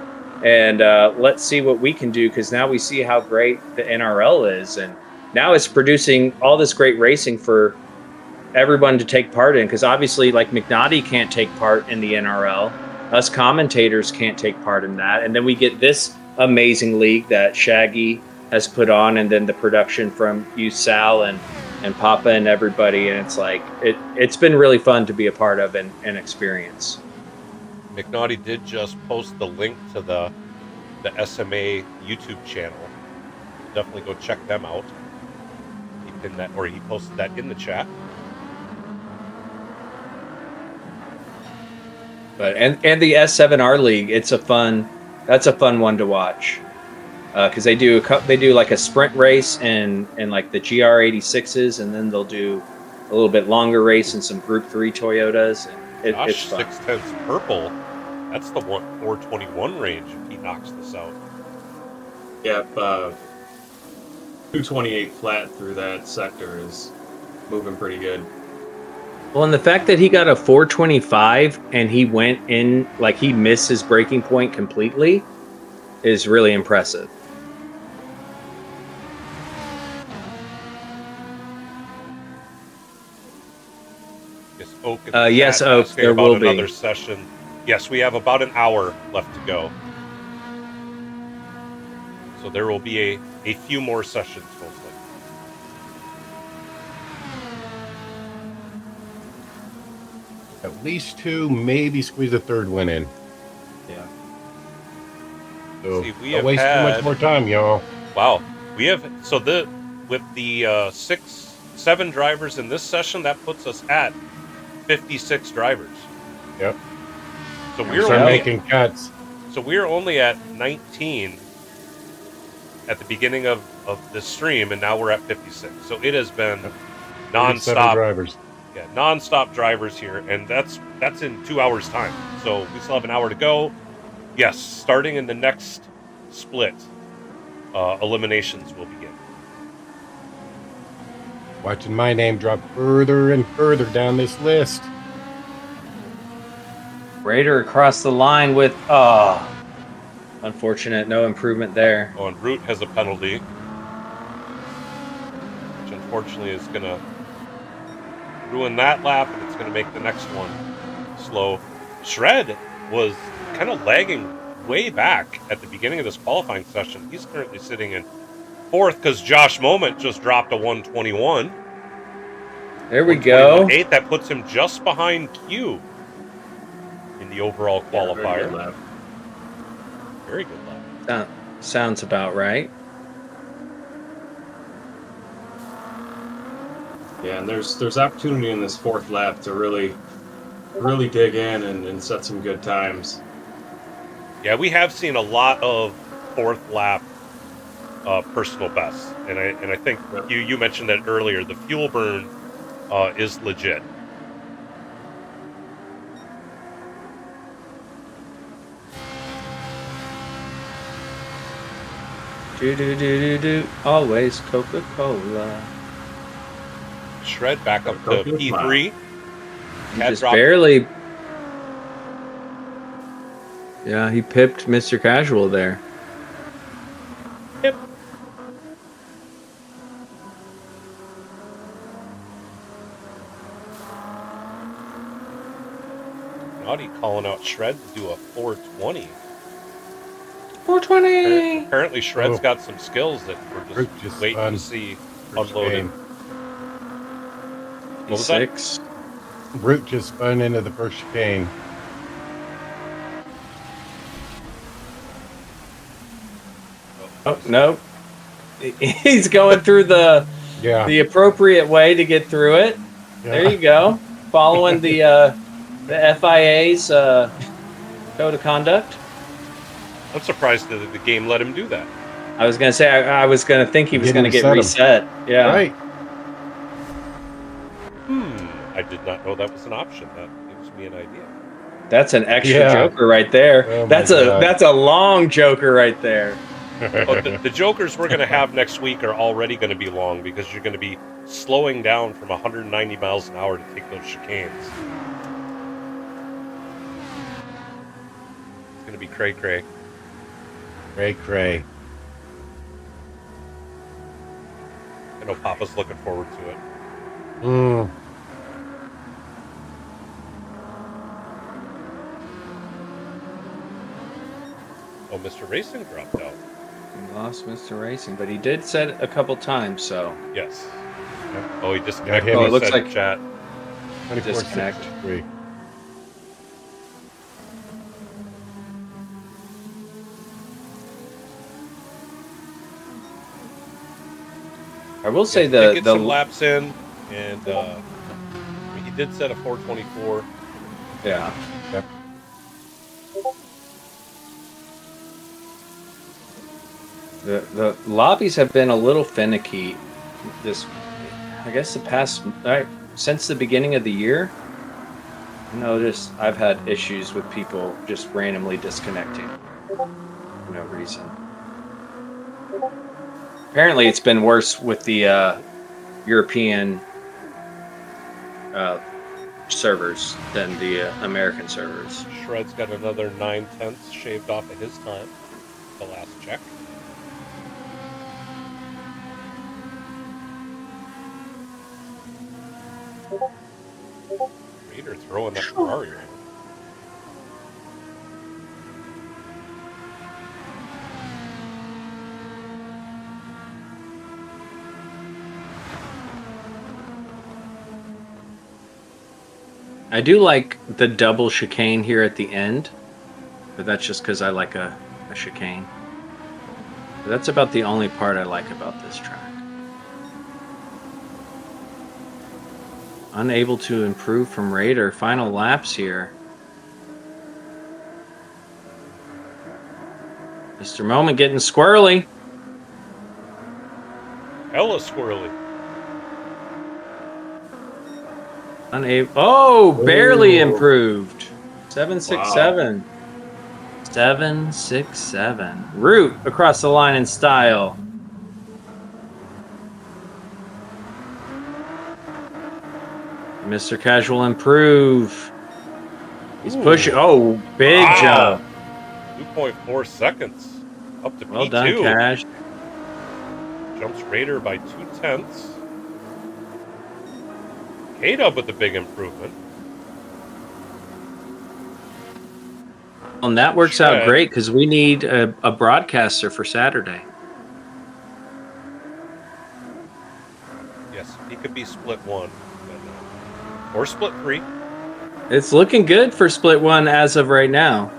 and let's see what we can do, because now we see how great the NRL is, and now it's producing all this great racing for everyone to take part in, because obviously, like McNaughty can't take part in the NRL, us commentators can't take part in that, and then we get this amazing league that Shaggy has put on, and then the production from you, Sal, and Papa and everybody, and it's like it's been really fun to be a part of and experience. McNaughty did just post the link to the SMA YouTube channel. Definitely go check them out. He pinned that, or he posted that in the chat. But and the S7R league, that's a fun one to watch, because they do like a sprint race and like the GR86s, and then they'll do a little bit longer race and some Group 3 Toyotas. And it's fun. 610's purple. That's the 421 range. If he knocks this out. Yep, 228 flat through that sector is moving pretty good. Well, and the fact that he got a 425 and he went in, like he missed his breaking point completely, is really impressive. Yes, Oak. in Uh, the yes, chat Oak, asking there about will be. another session. Yes, we have about an hour left to go. So there will be a few more sessions, mostly. At least two, maybe squeeze a third one in. Yeah. So See, we don't have waste too had- much more time, y'all. Wow, we have with the 6-7 drivers in this session, that puts us at 56 drivers. Yep. So we're Start only making cuts. So we're only at 19 at the beginning of the stream, and now we're at 56. So it has been 37 nonstop, drivers. yeah, nonstop drivers here, and that's in 2 hours' time. So we still have an hour to go. Yes, starting in the next split, eliminations will begin. Watching my name drop further and further down this list. Raider across the line with unfortunate, no improvement there. Oh, and Root has a penalty, which unfortunately is going to ruin that lap, and it's going to make the next one slow. Shred was kind of lagging way back at the beginning of this qualifying session. He's currently sitting in fourth because Josh Moment just dropped a 121. There we go. 121.8, that puts him just behind Q in the overall qualifier. Very good lap. Sounds about right. Yeah, and there's opportunity in this fourth lap to really dig in and set some good times. Yeah, we have seen a lot of fourth lap personal bests, and I think you mentioned that earlier. The fuel burn is legit. Do. Always Coca-Cola. Shred back up to P3. He Cat just dropped- barely. Yeah, he pipped Mr. Casual there. Yep. Naughty calling out Shred to do a 420. 420. Apparently, Shred's Oh. got some skills that we're Brute just just waiting spun. to see First unloaded. game. What was that? 6. Brute just spun into the first chicane. Oh, no. He's going through the Yeah. appropriate way to get through it. Yeah. There you go. Following the FIA's code of conduct. I'm surprised that the game let him do that. I was going to say, I was going to think he was Didn't going to get reset him. reset. Yeah. Right. I did not know that was an option. That gives me an idea. That's an extra Yeah. joker right there. Oh my that's God. a long joker right there. Oh, the jokers we're going to have next week are already going to be long because you're going to be slowing down from 190 miles an hour to take those chicanes. It's going to be cray-cray. Cray. I know Papa's looking forward to it. Mm. Oh, Mr. Racing dropped out. We lost Mr. Racing, but he did set a couple times, so Yes. Oh, he disconnected. him. Oh, it He looks said like- in chat. 24-63. I will say Did get the some laps in, and he did set a 424. yeah. Yep. The lobbies have been a little finicky this, I guess, the past since the beginning of the year. I noticed I've had issues with people just randomly disconnecting for no reason. Apparently, it's been worse with the European servers than the American servers. Shred's got another 9/10 shaved off of his time. The last check. Raider throwing that Ferrari around. I do like the double chicane here at the end, but that's just because I like a chicane. But that's about the only part I like about this track. Unable to improve from Raider. Final laps here. Mr. Moment getting squirrely. Hella squirrely. Unable. Oh, barely improved. 767. 767. Root across the line in style. Mr. Casual improve. He's pushing. Oh, big jump. 2.4 seconds. Up to Well P2. done, Cash. Jumps Raider by 0.2. K-Dub with the big improvement. And that works out Shred. great because we need a broadcaster for Saturday. Yes, he could be split one. Or split three. It's looking good for split one as of right now.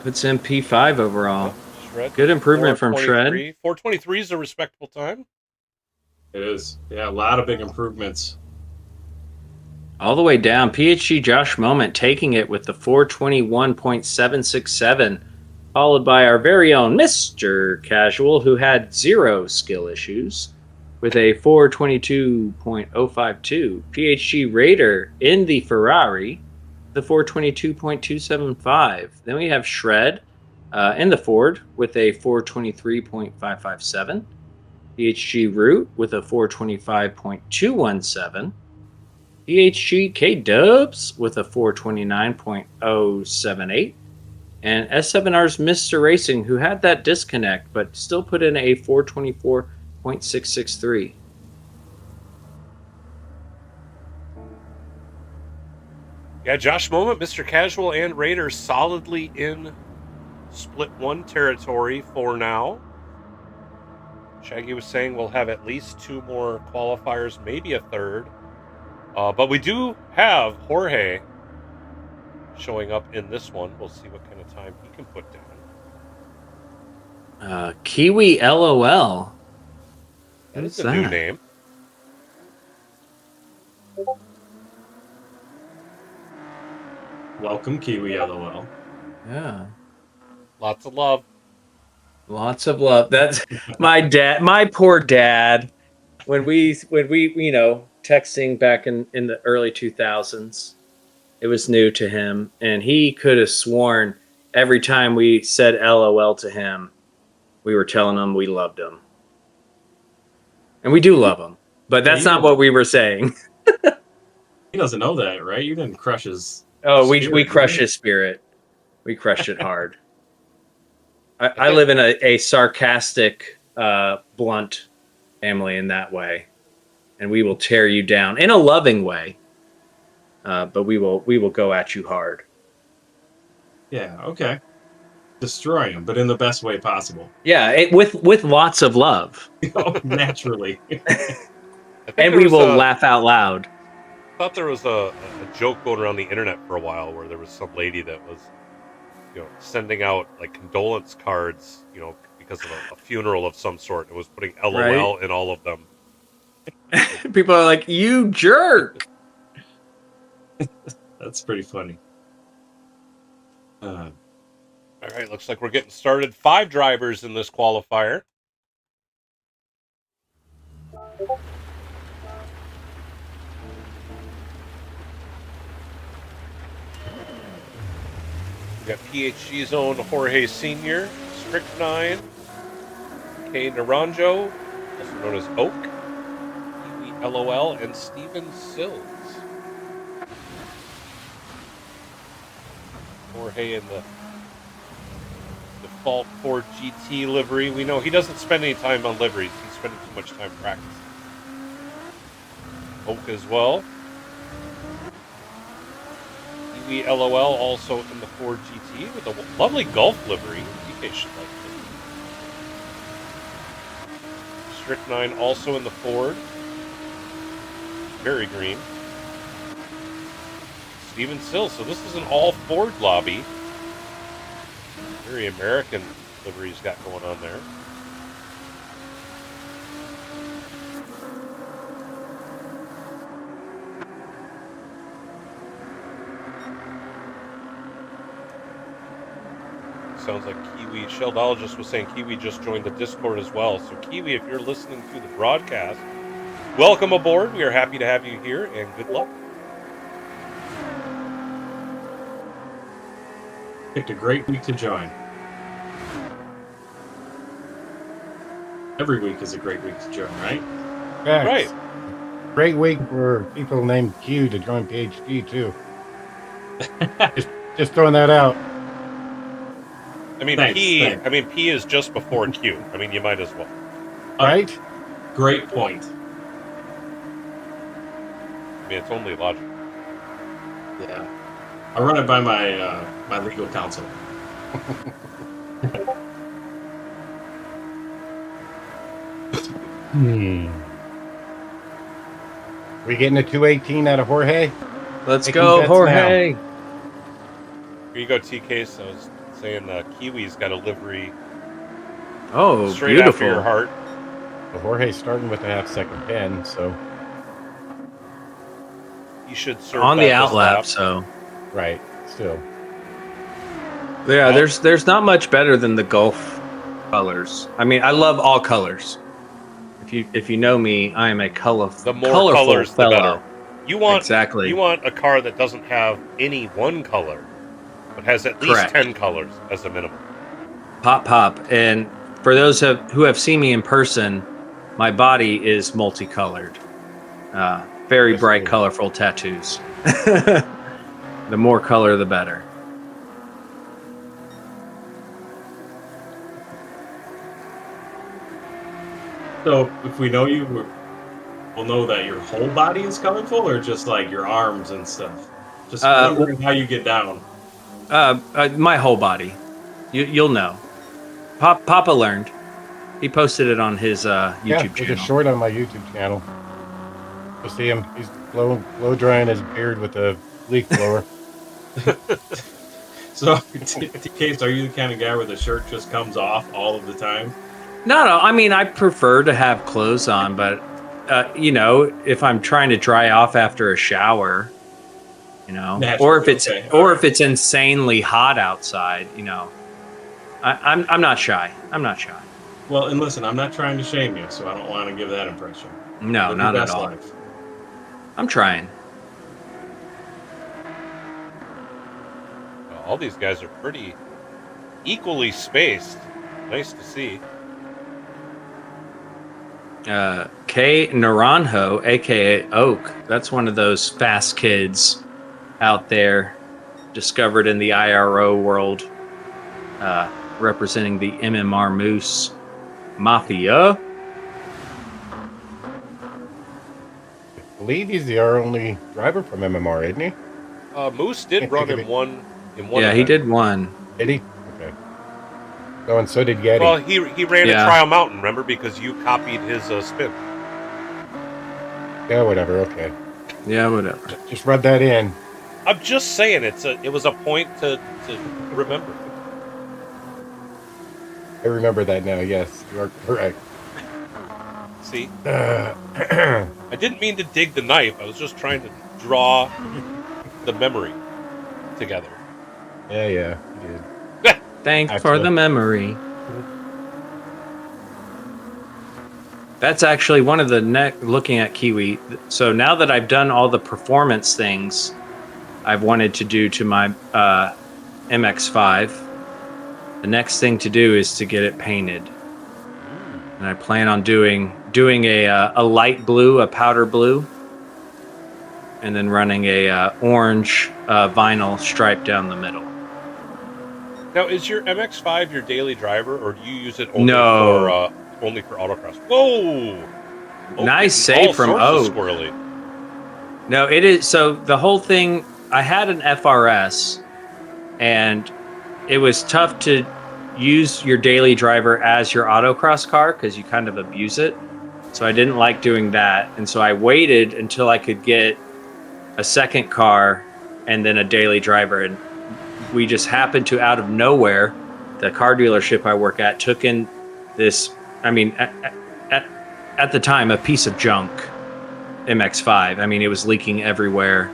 Puts in P5 overall. Shred. Good improvement from Shred. 423 is a respectable time. It is. Yeah, a lot of big improvements. All the way down. PHG Josh Moment taking it with the 421.767. Followed by our very own Mr. Casual, who had 0 skill issues, with a 422.052. PHG Raider in the Ferrari, the 422.275. Then we have Shred in the Ford with a 423.557. PHG Root with a 425.217. PHG K-Dubs with a 429.078. And S7R's Mr. Racing, who had that disconnect, but still put in a 424.663. Yeah, Josh Moment, Mr. Casual, and Raider solidly in Split 1 territory for now. Shaggy was saying we'll have at least 2 more qualifiers, maybe a third. But we do have Jorge showing up in this one. We'll see what kind of time he can put down. Kiwi LOL. That is Who's a new that? name. Welcome, Kiwi LOL. Yeah. Lots of love. Lots of love. That's my dad, my poor dad. When we texting back in the early 2000s, it was new to him, and he could have sworn every time we said LOL to him, we were telling him we loved him. And we do love him, but that's not what we were saying. He doesn't know that, right? You didn't crush his. Oh, we spirit, crushed right? his spirit. We crushed it hard. I live in a sarcastic, blunt family in that way, and we will tear you down in a loving way. But we will go at you hard. Yeah. Okay. Destroy him, but in the best way possible. Yeah, with lots of love, Oh, naturally. I think and there we was will laugh out loud. I thought there was a joke going around the internet for a while where there was some lady that was, sending out like condolence cards, because of a funeral of some sort. It was putting LOL in all of them. People are like, "You jerk!" That's pretty funny. All right, looks like we're getting started. 5 drivers in this qualifier. We got PHG's own Jorge Sr., Strychnine, K. Naranjo, also known as Oak, Kiwi LOL, and Steven Sills. Jorge in the default Ford GT livery. We know he doesn't spend any time on liveries. He's spending too much time practicing. Oak as well. Kiwi LOL also in the Ford GT with a lovely Golf livery. DK should like it. Strychnine also in the Ford. Very green. Steven Sills. So this is an all Ford lobby. Very American livery he's got going on there. Sounds like Kiwi, Sheldologist was saying Kiwi just joined the Discord as well. So Kiwi, if you're listening to the broadcast, welcome aboard. We are happy to have you here, and good luck. Picked a great week to join. Every week is a great week to join, right? Facts. Right. Great week for people named Q to join PHG too. just throwing that out. I mean, Thanks, P. thanks. I mean, P is just before Q. I mean, you might as well. Right? Great point. I mean, it's only logical. Yeah. I run it by my my legal counsel. We getting a 218 out of Jorge? Let's Taking go, bets Jorge. Here you go, TK. So I was saying Kiwi's got a livery Oh, straight after beautiful. your heart. Well, Jorge's starting with a half-second pen, so He should serve On that the this outlap, lap. so right, still. yeah. Well- There's not much better than the Gulf colors. I mean, I love all colors. If you know me, I am a colorful, The more colorful colors, the fellow. better. You want Exactly. You want a car that doesn't have any one color, but has at least Correct. 10 colors as a minimum. Pop. And for those who have seen me in person, my body is multicolored. Very Yes, bright, it is. colorful tattoos. The more color, the better. So if we know you, we'll know that your whole body is colorful, or just like your arms and stuff. Just wondering how you get down. My whole body. You'll know. Papa learned. He posted it on his YouTube There's channel. a short on my YouTube channel. You'll see him. He's blow drying his beard with a leaf blower. So, TK, are you the kind of guy where the shirt just comes off all of the time? No. I mean, I prefer to have clothes on, but you know, if I'm trying to dry off after a shower, you know, or if it's insanely hot outside, you know, I'm not shy. I'm not shy. Well, and listen, I'm not trying to shame you, so I don't want to give that impression. No, Live not your at best all. life. I'm trying. Well, all these guys are pretty equally spaced. Nice to see. K Naranjo, aka Oak, that's one of those fast kids out there, discovered in the IRO world, representing the MMR Moose Mafia. I believe he's our only driver from MMR, isn't he? Moose did Can't run think of in it. one. Yeah, he event. did one. Did he? Okay. Oh, and so did Yeti. Well, he ran Yeah. at Trial Mountain, remember, because you copied his spin. Yeah, whatever. Okay. Yeah, whatever. Just rub that in. I'm just saying, it was a point to remember. I remember that now. Yes, you are correct. See, I didn't mean to dig the knife. I was just trying to draw the memory together. Yeah, you did. Thanks for Actually. the memory. That's actually one of the looking at Kiwi. So now that I've done all the performance things I've wanted to do to my MX-5, the next thing to do is to get it painted. And I plan on doing a light blue, a powder blue, and then running a orange vinyl stripe down the middle. Now, is your MX-5 your daily driver, or do you use it only for autocross? Whoa! Nice Getting save from all sorts Oak. of squirrely. No, it is. So the whole thing, I had an FRS, and it was tough to use your daily driver as your autocross car because you kind of abuse it. So I didn't like doing that. And so I waited until I could get a second car and then a daily driver. And we just happened to, out of nowhere, the car dealership I work at took in this, I mean, at the time, a piece of junk MX-5. I mean, it was leaking everywhere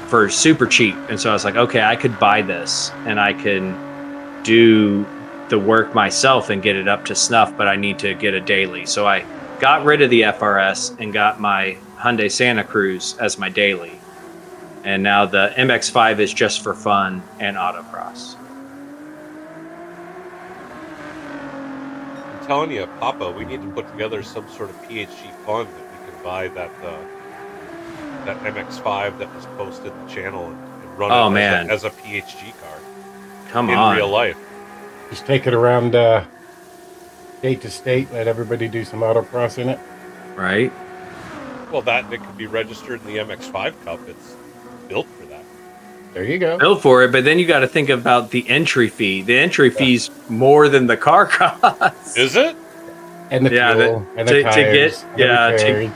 for super cheap. And so I was like, okay, I could buy this and I can do the work myself and get it up to snuff, but I need to get a daily. So I got rid of the FRS and got my Hyundai Santa Cruz as my daily. And now the MX-5 is just for fun and autocross. I'm telling you, Papa, we need to put together some sort of PHG fund that we can buy that MX-5 that was posted in the channel and run it as a PHG car. Come in on. real life. Just take it around state to state. Let everybody do some autocross in it. Right? Well, it could be registered in the MX-5 Cup. It's built for that. There you go. Built for it, but then you got to think about the entry fee. The entry fee's more than the car costs. Is it? And the fuel, and the tires, and the repairs.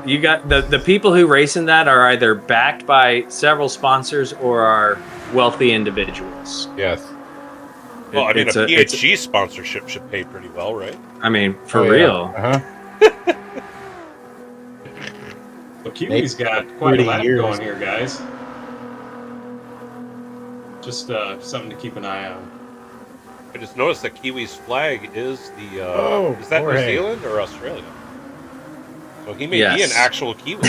You got the people who race in that are either backed by several sponsors or are wealthy individuals. Yes. Well, I mean, a PHG sponsorship should pay pretty well, right? I mean, for real. Uh-huh. Well, Kiwi's got quite a lot going here, guys. Just something to keep an eye on. I just noticed that Kiwi's flag is the is that Jorge. New Zealand or Australia? So he may be an actual Kiwi.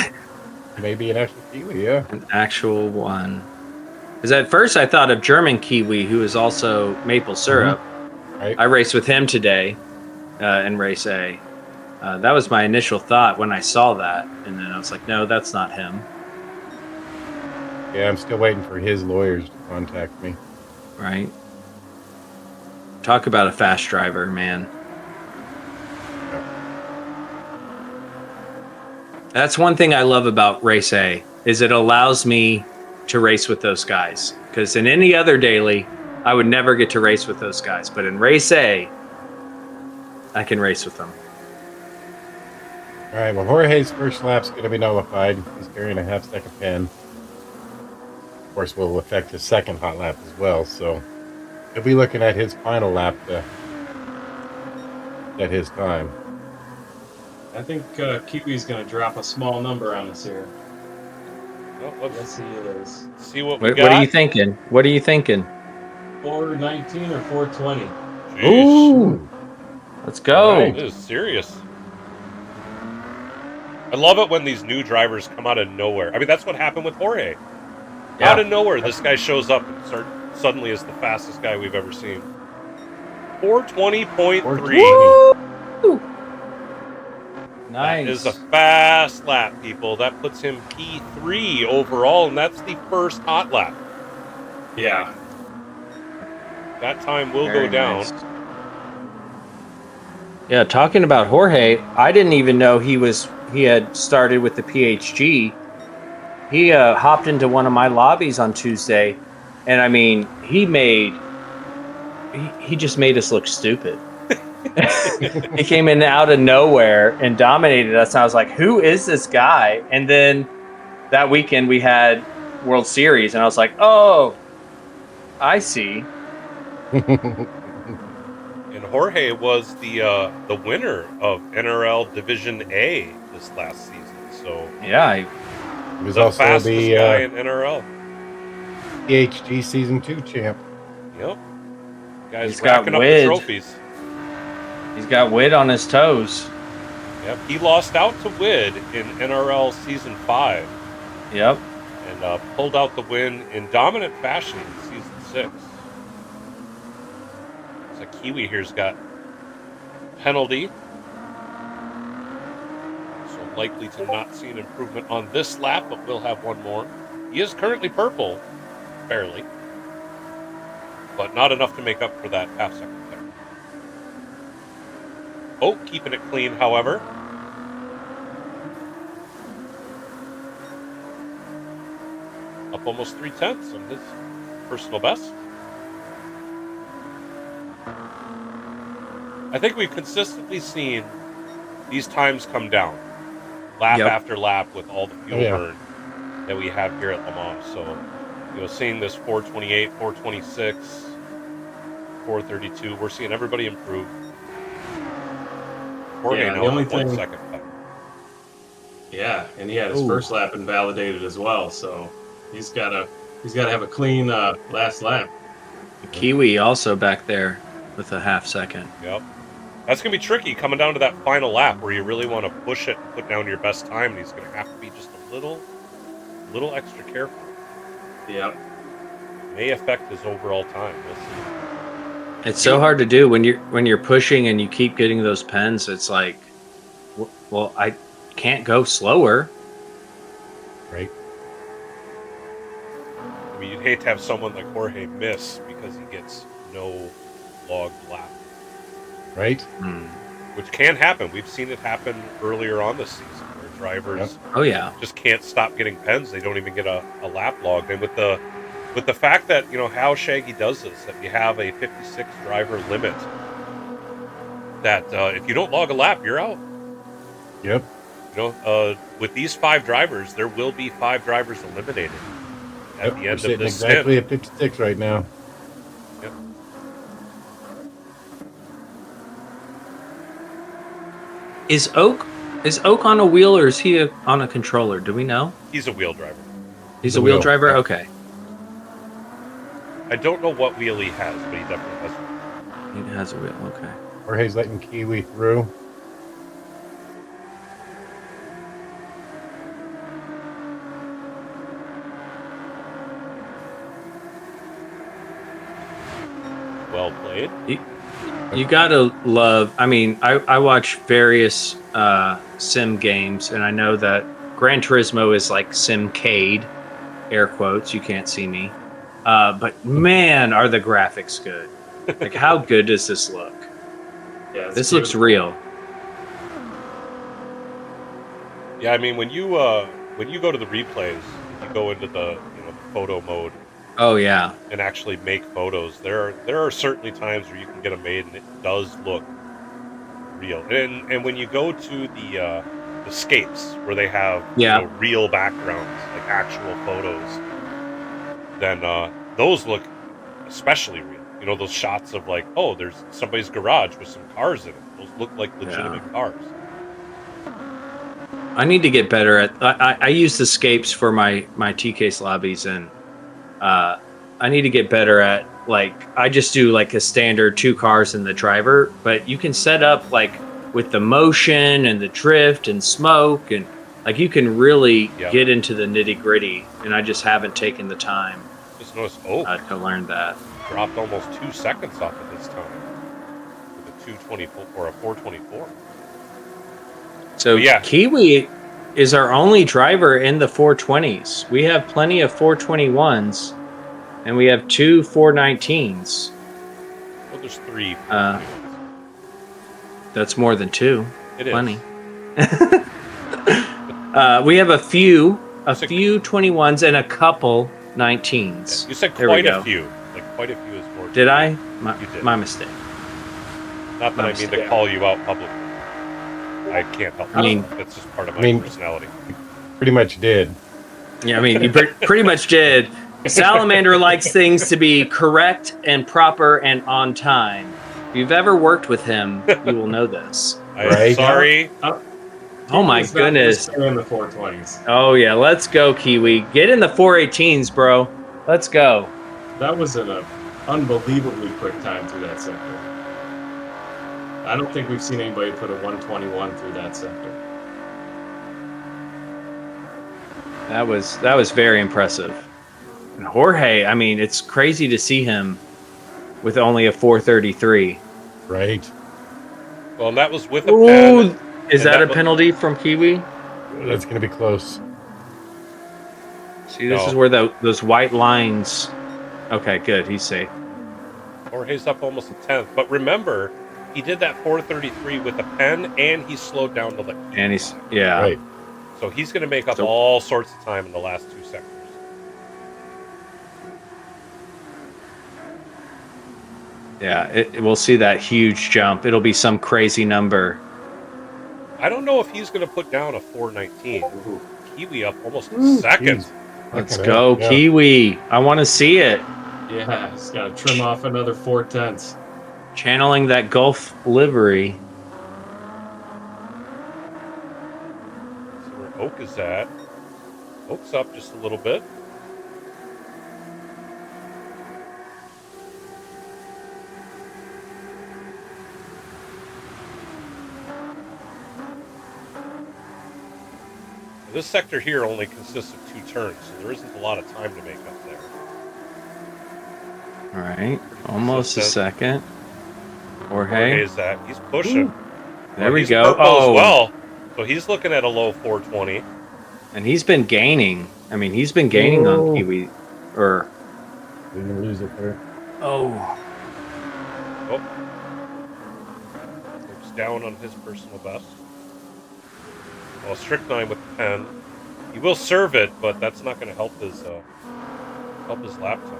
Maybe an actual Kiwi, yeah. An actual one. Because at first I thought of German Kiwi, who is also maple syrup. Right. I raced with him today in race A. That was my initial thought when I saw that. And then I was like, no, that's not him. Yeah, I'm still waiting for his lawyers to contact me. Right? Talk about a fast driver, man. That's one thing I love about Race A, is it allows me to race with those guys. Because in any other daily, I would never get to race with those guys, but in race A, I can race with them. All right, well, Jorge's first lap's going to be nullified. He's carrying a half-second pen. Of course, will affect his second hot lap as well, so he'll be looking at his final lap to set his time. I think Kiwi's going to drop a small number on us here. Well, Yes, he is. see what we What got. are you thinking? What are you thinking? 419 or 420? Jeez. Ooh, let's go. Right. This is serious. I love it when these new drivers come out of nowhere. I mean, that's what happened with Jorge. Yeah. Out of nowhere, this guy shows up and suddenly is the fastest guy we've ever seen. 420.3. Woo! Nice. That is a fast lap, people. That puts him P3 overall, and that's the first hot lap. Yeah. That time will Very go down. nice. Yeah, talking about Jorge, I didn't even know he had started with the PHG. He hopped into one of my lobbies on Tuesday, and I mean, he just made us look stupid. He came in out of nowhere and dominated us. And I was like, who is this guy? And then that weekend we had World Series, and I was like, oh, I see. And Jorge was the winner of NRL Division A this last season. So Yeah, He was the also fastest guy the in NRL. PHG Season 2 champ. Yep. Guys He's got racking up the wid. trophies. he's got wit on his toes. Yep. He lost out to Wid in NRL Season 5 Yep. and pulled out the win in dominant fashion in Season 6. So Kiwi here's got penalty. So likely to not see an improvement on this lap, but we'll have one more. He is currently purple, barely. But not enough to make up for that half second there. Oh, keeping it clean, however. Up almost 3/10 on his personal best. I think we've consistently seen these times come down, lap Yep. after lap, with all the fuel Oh, yeah. burn that we have here at LeMans. So, seeing this 428, 426, 432, we're seeing everybody improve. Jorge Yeah, now the only with 1 thing- second back. Yeah, and he had his Ooh. first lap invalidated as well, so he's got to have a clean last lap. Kiwi also back there with a half second. Yep. That's going to be tricky coming down to that final lap where you really want to push it and put down your best time, and he's going to have to be just a little extra careful. Yep. May affect his overall time. We'll see. It's so hard to do when you're pushing and you keep getting those pens. It's like, well, I can't go slower. Right? I mean, you'd hate to have someone like Jorge miss because he gets no logged lap, Right? which can happen. We've seen it happen earlier on this season where drivers Oh yeah, just can't stop getting pens. They don't even get a lap logged. And with the fact that, how Shaggy does this, that you have a 56 driver limit, that if you don't log a lap, you're out. Yep. With these 5 drivers, there will be 5 drivers eliminated at Yep. the We're end of sitting this exactly stint. at 56 right now. Yep. is Oak on a wheel or is he on a controller? Do we know? He's a wheel driver. He's a a wheel wheel, driver. yeah. Okay, I don't know what wheel he has, but he definitely has one. he has a wheel. Okay. Jorge's letting Kiwi through. Well played. You gotta love. I mean, I watch various sim games, and I know that Gran Turismo is like Simcade, air quotes. You can't see me, but man, are the graphics good? Like, how good does this look? Yeah, it's This looks beautiful. real. Yeah, I mean when you go to the replays, you go into the the photo mode. Oh yeah. and actually make photos. There are certainly times where you can get them made and it does look real. And when you go to the scapes where they have Yeah. real backgrounds, like actual photos, then those look especially real. Those shots of like, oh, there's somebody's garage with some cars in it. Those look like legitimate cars. I need to get better at. I use the scapes for my T-case lobbies, and I need to get better at, like, I just do like a standard 2 cars and the driver, but you can set up like with the motion and the drift and smoke, and like you can really get into the nitty gritty. And I just haven't taken the time. Just noticed to learn that. Dropped almost 2 seconds off of this time with a 224 or a 424. So Kiwi is our only driver in the 420s. We have plenty of 421s, and we have 2 419s. Well, there's 3. That's more than 2. It is. Plenty. We have a few 21s and a couple 19s. Yeah, you said quite a few. Like quite a few is more. Did I? You did. My mistake. Not that I mean to call you out publicly. I can't help it. I mean, that's just part of my personality. Pretty much did. Yeah, I mean, you pretty much did. Salamander likes things to be correct and proper and on time. If you've ever worked with him, you will know this. I'm sorry. Oh my goodness. In the 420s. Oh yeah, let's go, Kiwi. Get in the 418s, bro. Let's go. That was an unbelievably quick time through that sector. I don't think we've seen anybody put a 121 through that sector. That was very impressive. And Jorge, I mean, it's crazy to see him with only a 433. Right. Well, and that was with a pen. Is that a penalty from Kiwi? That's going to be close. See, this is where those white lines. Okay, good. He's safe. Jorge's up almost a 10th. But remember, he did that 433 with a pen, and he slowed down the lift. And he's right. So he's going to make up all sorts of time in the last 2 sectors. Yeah, we'll see that huge jump. It'll be some crazy number. I don't know if he's going to put down a 419. Ooh. Kiwi up almost a second. Geez. Let's go, Kiwi. I want to see it. Yeah, he's got to trim off another 4/10. Channeling that Gulf livery. So where Oak is at. Oak's up just a little bit. This sector here only consists of 2 turns, so there isn't a lot of time to make up there. All right, almost a second. Jorge is that. He's pushing. There we he's go. As well. So he's looking at a low 420. And he's been gaining. I mean, he's been gaining on Kiwi. Or. We're going to lose it there. Oh. Looks down on his personal best. Well, Strychnine with the pen. He will serve it, but that's not going to help his lap time.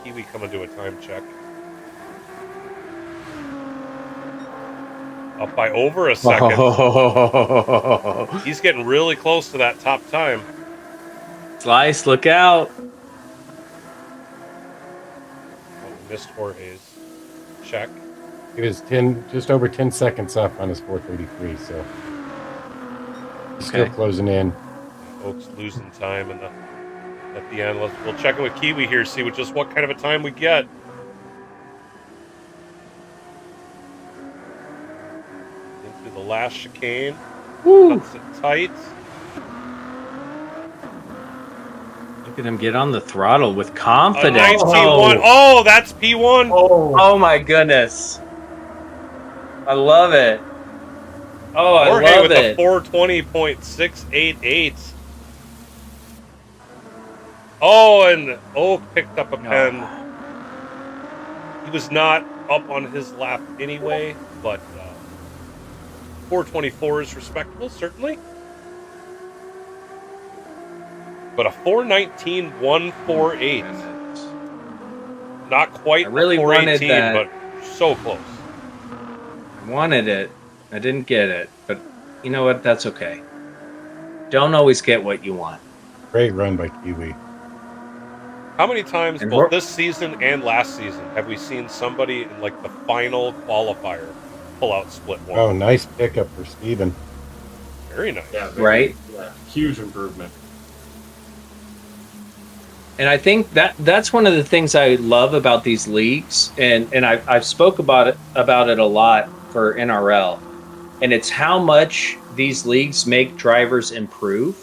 Kiwi coming to a time check. Up by over a second. Oh. He's getting really close to that top time. Slice, look out. Missed Jorge's check. He was just over 10 seconds up on his 433, so still closing in. Oak's losing time at the end. We'll check in with Kiwi here, see what kind of a time we get. Into the last chicane. Cuts it tight. Look at him get on the throttle with confidence. Nice P1. Oh, that's P1. Oh my goodness. I love it. Oh, I Jorge love with it. a 420.688. Oh, and Oak picked up a pen. He was not up on his lap anyway, but 424 is respectable, certainly. But a 419 148. Not quite I really a wanted 418, that. but so close. I wanted it. I didn't get it, but you know what? That's okay. Don't always get what you want. Great run by Kiwi. How many times, And both this season and last season, have we seen somebody in like the final qualifier pull out split one? Oh, nice pickup for Steven. Very nice. Yeah, Right? Yeah, huge improvement. And I think that's one of the things I love about these leagues, and I've spoke about it a lot for NRL, and it's how much these leagues make drivers improve.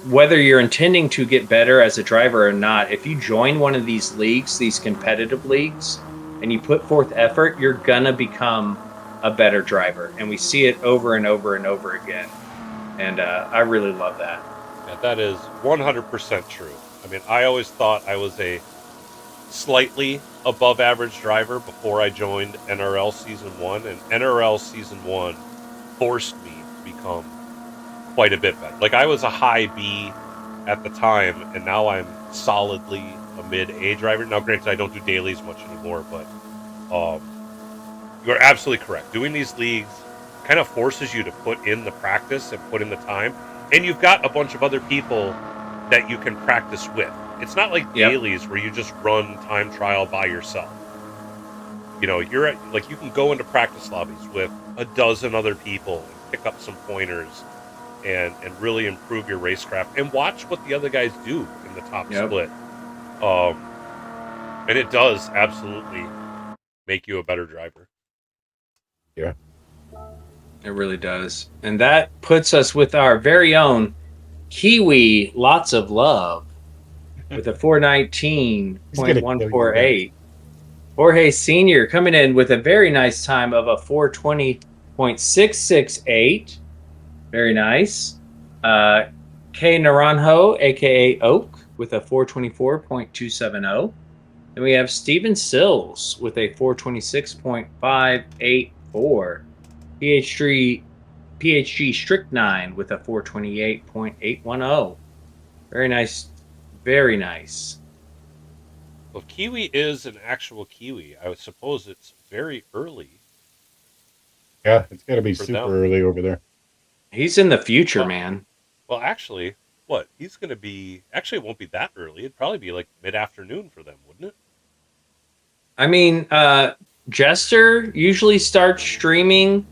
Whether you're intending to get better as a driver or not, if you join one of these leagues, these competitive leagues, and you put forth effort, you're gonna become a better driver, and we see it over and over and over again. And I really love that. Yeah, that is 100% true. I mean, I always thought I was a slightly above average driver before I joined NRL Season 1, and NRL Season 1 forced me to become quite a bit better. Like, I was a high B at the time, and now I'm solidly a mid-A driver. Now, granted, I don't do dailies much anymore, but you're absolutely correct. Doing these leagues kind of forces you to put in the practice and put in the time, and you've got a bunch of other people that you can practice with. It's not like dailies where you just run time trial by yourself. You know, you can go into practice lobbies with a dozen other people and pick up some pointers and really improve your racecraft and watch what the other guys do in the top split. And it does absolutely make you a better driver. Yeah. It really does. And that puts us with our very own Kiwi Lots of Love with a 419.148. Jorge Sr. coming in with a very nice time of a 420.668. Very nice. K Naranjo, a.k.a. Oak, with a 424.270. Then we have Steven Sills with a 426.584. PHG Strychnine with a 428.810. Very nice. Very nice. Well, if Kiwi is an actual Kiwi, I would suppose it's very early. Yeah, it's got to be super early over there. He's in the future, man. Well, actually, what? He's going to be... Actually, it won't be that early. It'd probably be like mid-afternoon for them, wouldn't it? I mean, Jester usually starts streaming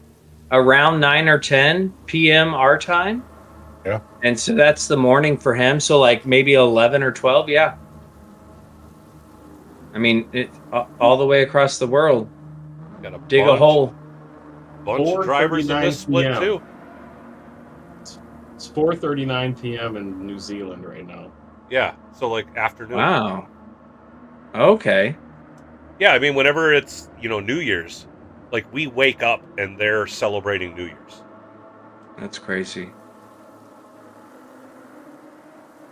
around 9 or 10 p.m. our time. Yeah. And so that's the morning for him. So like maybe 11 or 12. Yeah. I mean, all the way across the world. Got a dig a hole. Bunch of drivers in this split too. It's 4:39 p.m. in New Zealand right now. Yeah. So like afternoon. Wow. Okay. Yeah. I mean, whenever it's, New Year's, like we wake up and they're celebrating New Year's. That's crazy.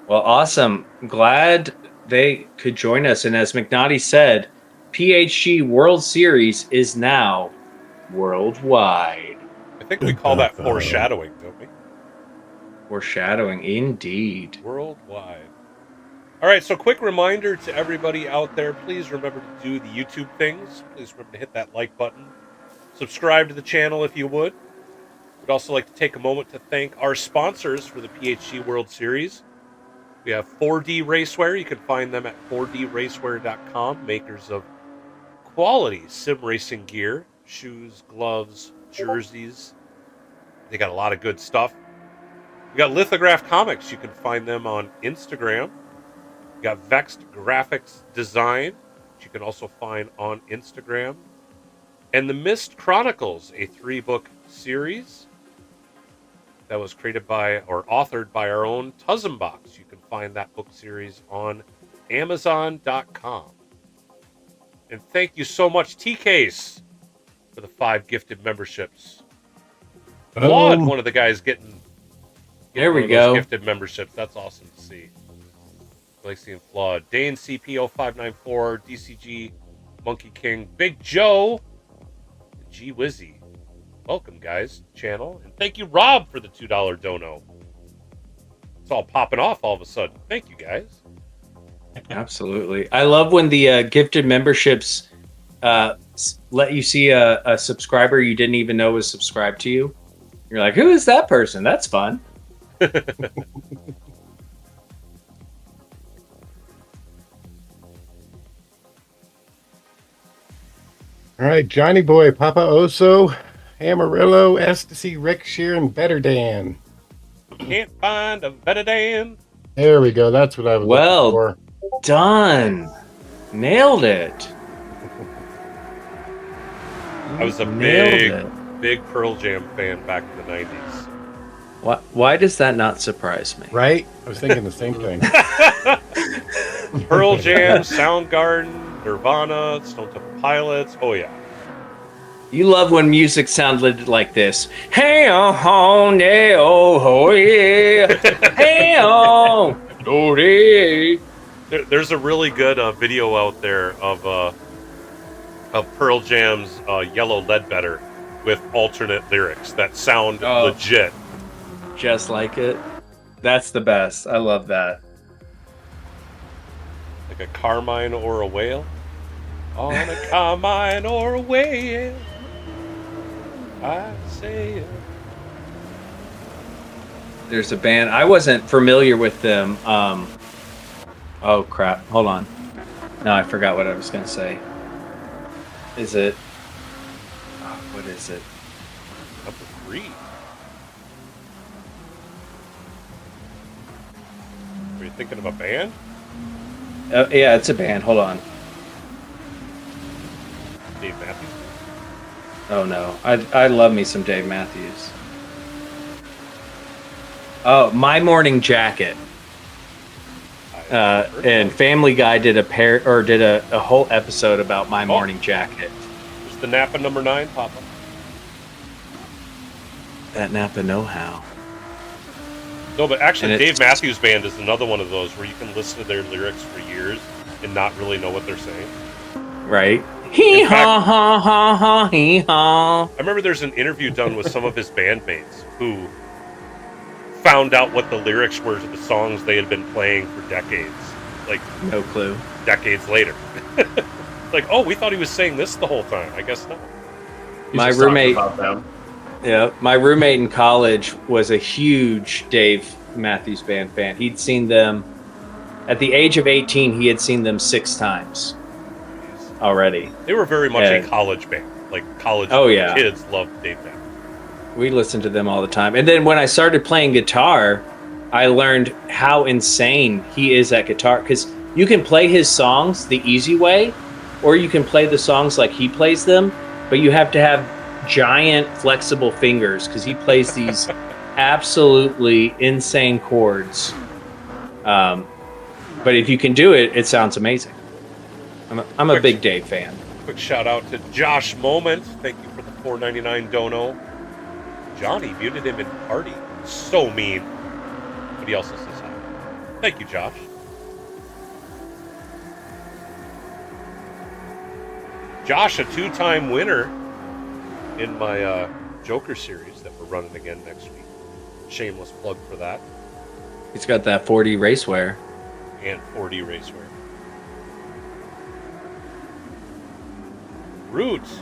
Well, awesome. Glad they could join us. And as McNaughty said, PHG World Series is now worldwide. I think we call that foreshadowing, don't we? Foreshadowing, indeed. Worldwide. All right, so quick reminder to everybody out there, please remember to do the YouTube things. Please remember to hit that like button. Subscribe to the channel if you would. We'd also like to take a moment to thank our sponsors for the PHG World Series. We have 4D Racewear. You can find them at 4dracewear.com, makers of quality sim racing gear, shoes, gloves, jerseys. They got a lot of good stuff. We got Lithograph Comics. You can find them on Instagram. We got Vexed Graphics Design, which you can also find on Instagram. And The Mist Chronicles, a 3-book series that was created by or authored by our own Tuzzenbox. You can find that book series on Amazon.com. And thank you so much, T-Case, for the 5 gifted memberships. Claude, one of the guys getting there we one of go. Those gifted memberships. That's awesome to see. I like seeing Claude. Dane CPO594, DCG, Monkey King, Big Joe, G Wizzy. Welcome, guys, channel. And thank you, Rob, for the $2 dono. It's all popping off all of a sudden. Thank you, guys. Absolutely. I love when the gifted memberships let you see a subscriber you didn't even know was subscribed to you. You're like, who is that person? That's fun. All right, Johnny Boy, Papa Oso, Amarillo, Ecstasy, Rick Shear, and Better Dan. Can't find a better Dan. There we go. That's what I was Well looking for. done. Nailed it. I was a big Pearl Jam fan back in the 90s. Why does that not surprise me? Right? I was thinking the same thing. Pearl Jam, Soundgarden, Nirvana, Stone Temple Pilots. Oh, yeah. You love when music sounded like this. Hey, oh, hey, oh, yeah. Hey, oh, yeah. There's a really good video out there of Pearl Jam's Yellow Ledbetter with alternate lyrics that sound legit. Just like it. That's the best. I love that. Like a carmine or a whale. On a carmine or a whale. I say it. There's a band. I wasn't familiar with them. Oh, crap. Hold on. No, I forgot what I was going to say. Is it... Oh, what is it? Number 3. Are you thinking of a band? Yeah, it's a band. Hold on. Dave Matthews? Oh, no. I love me some Dave Matthews. Oh, My Morning Jacket. And Family Guy did a whole episode about My Morning Jacket. Is the Napa number 9, Papa? That Napa know-how. No, but actually, Dave Matthews Band is another one of those where you can listen to their lyrics for years and not really know what they're saying. Right. Hee haw ha ha ha hee haw. I remember there's an interview done with some of his bandmates who found out what the lyrics were to the songs they had been playing for decades. Like, no clue. Decades later. Like, oh, we thought he was saying this the whole time. I guess not. My roommate, my roommate in college was a huge Dave Matthews Band fan. He'd seen them at the age of 18. He had seen them 6 times already. They were very much a college band. Like college kids loved Dave Matthews. We listened to them all the time. And then when I started playing guitar, I learned how insane he is at guitar. Because you can play his songs the easy way, or you can play the songs like he plays them, but you have to have giant flexible fingers because he plays these absolutely insane chords. But if you can do it, it sounds amazing. I'm a big Dave fan. Quick shout out to Josh Moment. Thank you for the $4.99 dono. Johnny muted him in party. So mean. But he also says hi. Thank you, Josh. Josh, a 2-time winner in my Joker series that we're running again next week. Shameless plug for that. He's got that 40 Racewear. And 40 Racewear. Roots,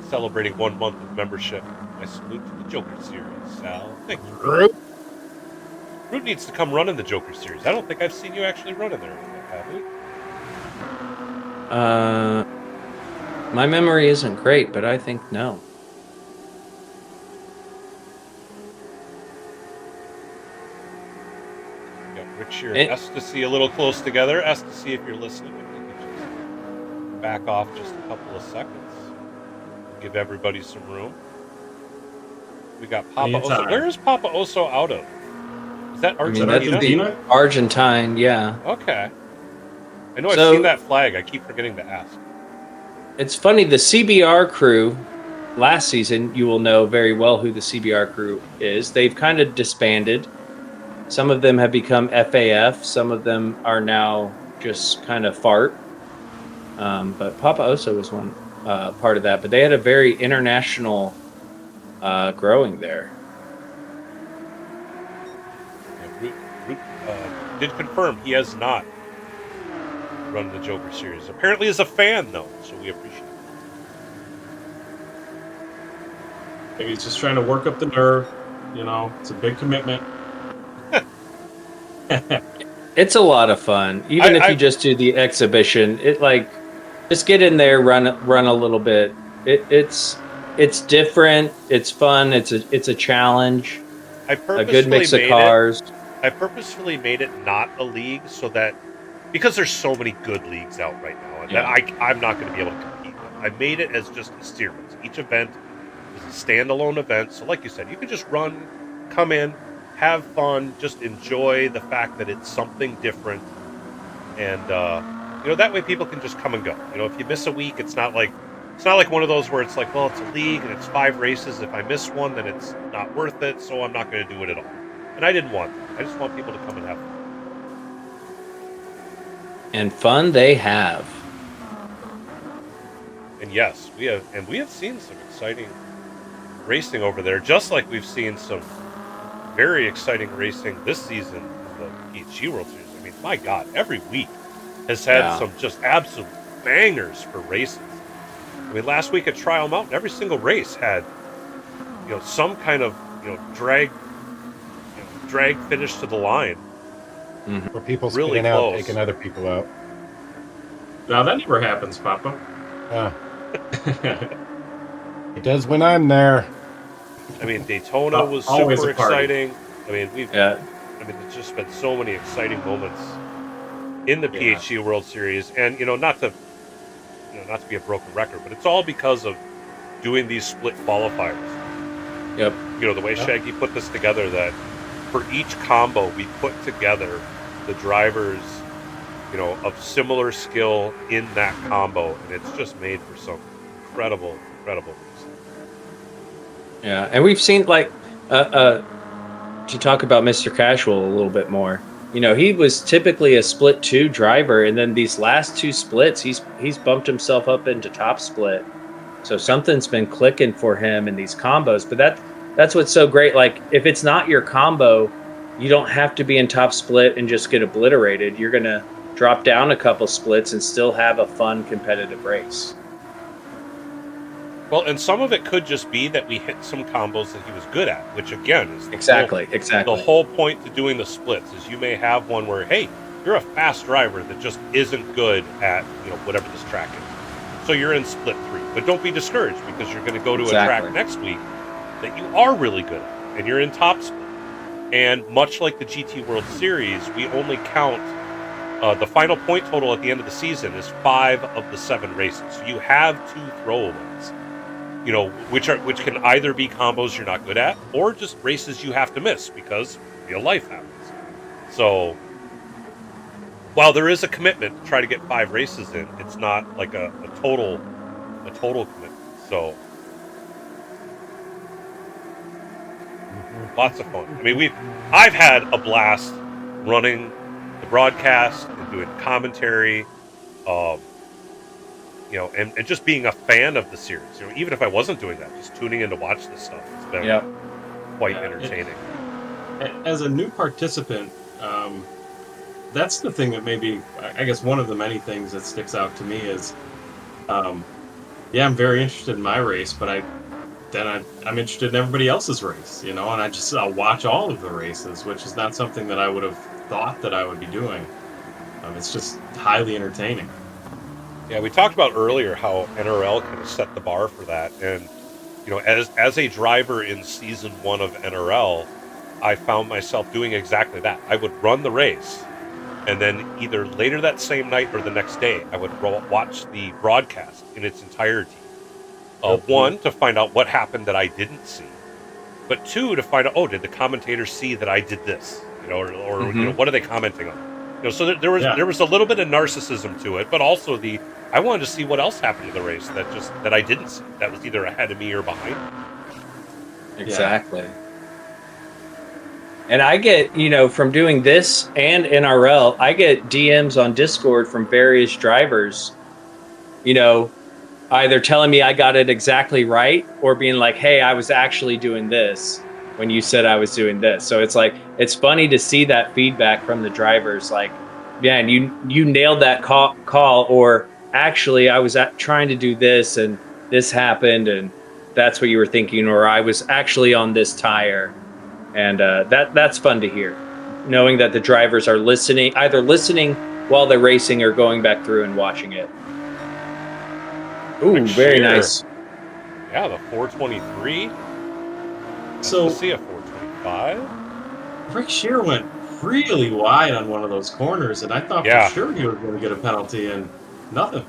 celebrating 1 month of membership. I salute to the Joker series, Sal. Thank you. Root. Root needs to come run in the Joker series. I don't think I've seen you actually run in there, have we? My memory isn't great, but I think no. Got Rick Shear and Ecstasy a little close together. Ecstasy, if you're listening, I think you just back off just a couple of seconds. Give everybody some room. We got Papa Oso. Where is Papa Oso out of? Is that Argentina? Argentine, yeah. Okay. I know I've seen that flag. I keep forgetting to ask. It's funny, the CBR crew, last season, you will know very well who the CBR crew is. They've kind of disbanded. Some of them have become FAF. Some of them are now just kind of fart. But Papa Oso was one part of that. But they had a very international growing there. Yeah, Root did confirm he has not run the Joker series. Apparently is a fan, though, so we appreciate it. Maybe he's just trying to work up the nerve. You know, it's a big commitment. It's a lot of fun. Even if you just do the exhibition, just get in there, run a little bit. It's different. It's fun. It's a challenge. A good mix of cars. I purposefully made it not a league so that, because there's so many good leagues out right now, and that I'm not going to be able to compete with. I made it as just a series. Each event is a standalone event. So like you said, you can just run, come in, have fun, just enjoy the fact that it's something different. And, that way people can just come and go. If you miss a week, it's not like one of those where it's like, well, it's a league and it's 5 races. If I miss one, then it's not worth it. So I'm not going to do it at all. And I didn't want that. I just want people to come and have fun. And fun they have. And yes, we have seen some exciting racing over there, just like we've seen some very exciting racing this season in the PHG World Series. I mean, my God, every week has had some just absolute bangers for races. I mean, last week at Trial Mountain, every single race had, some kind of, drag finish to the line. Where people Really spinning out, close. taking other people out. Now that never happens, Papa. It does when I'm there. I mean, Daytona was Always super a party. exciting. I mean, there's just been so many exciting moments in the PHG World Series, and not to be a broken record, but it's all because of doing these split qualifiers. Yep. The way Shaggy put this together, that for each combo we put together the drivers, of similar skill in that combo, and it's just made for some incredible racing. Yeah, and we've seen to talk about Mr. Casual a little bit more. He was typically a split 2 driver, and then these last 2 splits, he's bumped himself up into top split. So something's been clicking for him in these combos. But that's what's so great. Like, if it's not your combo, you don't have to be in top split and just get obliterated. You're gonna drop down a couple splits and still have a fun competitive race. Well, and some of it could just be that we hit some combos that he was good at, which again is Exactly. The whole point to doing the splits is you may have one where, hey, you're a fast driver that just isn't good at whatever this track is. So you're in split 3, but don't be discouraged, because you're going to go to a track next week that you are really good at, and you're in top split. And much like the GT World Series, we only count the final point total at the end of the season is 5 of the 7 races. So you have 2 throwaways. Which can either be combos you're not good at, or just races you have to miss because real life happens. So, while there is a commitment to try to get 5 races in, it's not like a total commitment. So, lots of fun. I mean, I've had a blast running the broadcast and doing commentary. And just being a fan of the series. Even if I wasn't doing that, just tuning in to watch this stuff, it's been quite entertaining. As a new participant, that's the thing that maybe, I guess one of the many things that sticks out to me is, I'm very interested in my race, but I'm interested in everybody else's race, and I'll watch all of the races, which is not something that I would have thought that I would be doing. It's just highly entertaining. Yeah, we talked about earlier how NRL kind of set the bar for that. And, as a driver in season 1 of NRL, I found myself doing exactly that. I would run the race, and then either later that same night or the next day, I would watch the broadcast in its entirety. 1, to find out what happened that I didn't see. But 2, to find out, did the commentators see that I did this? Or what are they commenting on? So there was a little bit of narcissism to it, but also I wanted to see what else happened to the race that I didn't see. That was either ahead of me or behind me. Exactly. And I get, from doing this and NRL, I get DMs on Discord from various drivers, either telling me I got it exactly right or being like, hey, I was actually doing this. when you said I was doing this. So it's like, it's funny to see that feedback from the drivers. Like, man, you nailed that call, or actually I was trying to do this and this happened and that's what you were thinking, or I was actually on this tire. And that's fun to hear, knowing that the drivers are listening, either listening while they're racing or going back through and watching it. Ooh, very nice. Yeah, the 423. So Let's see a 425. Rick Shear went really wide on one of those corners, and I thought for sure he was going to get a penalty, and nothing.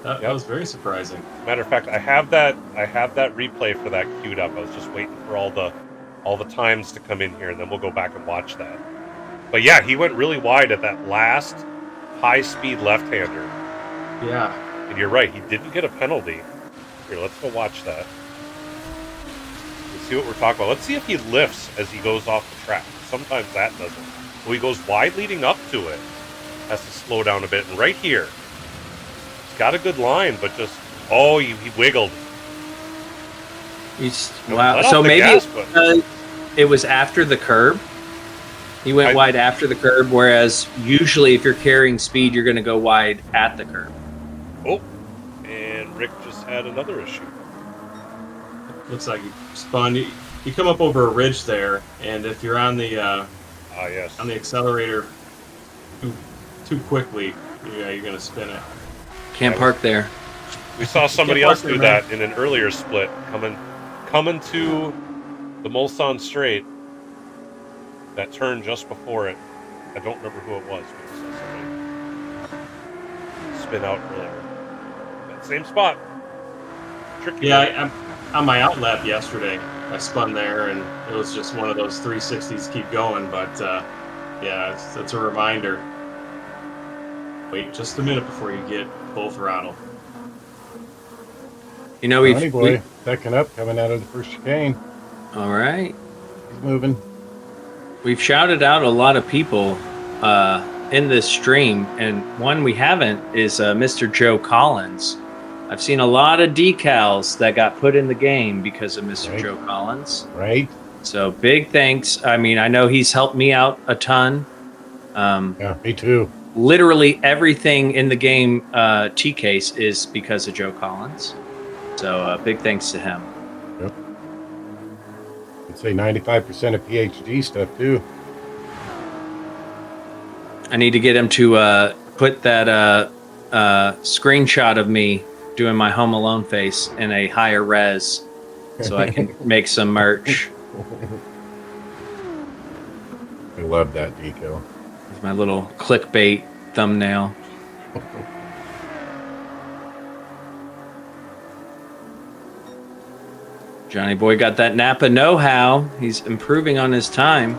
That was very surprising. Matter of fact, I have that replay for that queued up. I was just waiting for all the times to come in here, and then we'll go back and watch that. But yeah, he went really wide at that last high-speed left-hander. Yeah. And you're right, he didn't get a penalty. Here, let's go watch that. Let's see what we're talking about. Let's see if he lifts as he goes off the track. Sometimes that doesn't. Well, he goes wide leading up to it. Has to slow down a bit. And right here, he's got a good line, but just, he wiggled. Wow. So maybe it was after the curb. He went wide after the curb, whereas usually if you're carrying speed, you're going to go wide at the curb. Oh, and Rick just had another issue. Looks like you spun. You come up over a ridge there, and if you're on the on the accelerator too quickly, you're going to spin it. Can't park there. We saw somebody else do that in an earlier split, coming to the Mulsanne straight. That turn just before it. I don't remember who it was, but I saw somebody spin out earlier. That same spot. Tricky. Yeah, on my out lap yesterday, I spun there, and it was just one of those 360s keep going. But yeah, it's a reminder. Wait just a minute before you get full throttle. You know, we've second up, coming out of the first chicane. All right. He's moving. We've shouted out a lot of people in this stream, and one we haven't is Mr. Joe Collins. I've seen a lot of decals that got put in the game because of Mr. Joe Collins. Right. So big thanks. I mean, I know he's helped me out a ton. Yeah, me too. Literally everything in the game T-Case is because of Joe Collins. So big thanks to him. Yep. I'd say 95% of PHG stuff too. I need to get him to put that screenshot of me doing my Home Alone face in a higher res so I can make some merch. I love that decal. It's my little clickbait thumbnail. Johnny Boy got that Napa know-how. He's improving on his time.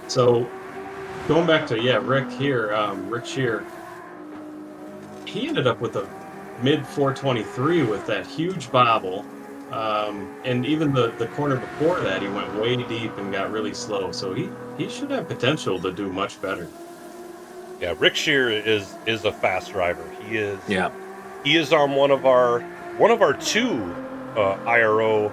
So, going back to Rick here, Rick Shear, he ended up with a mid 423 with that huge bobble, and even the corner before that, he went way deep and got really slow. So he should have potential to do much better. Yeah, Rick Shear is a fast driver. He is. Yeah. He is on one of our two IRO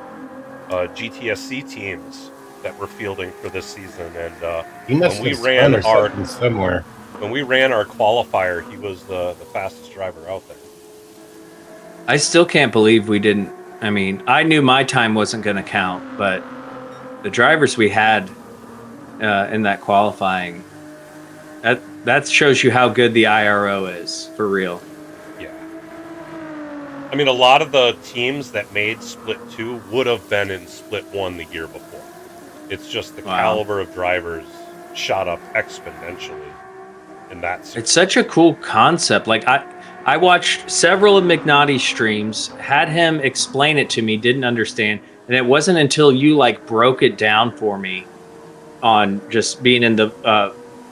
GTSC teams that we're fielding for this season, and he must when have ran somewhere. When we ran our qualifier, he was the fastest driver out there. I still can't believe we didn't. I mean, I knew my time wasn't going to count, but the drivers we had in that qualifying, that shows you how good the IRO is, for real. Yeah. I mean, a lot of the teams that made Split 2 would have been in Split 1 the year before. It's just the caliber of drivers shot up exponentially in that series. It's such a cool concept. Like, I watched several of McNaughty's streams, had him explain it to me, didn't understand, and it wasn't until you, like, broke it down for me on just being in the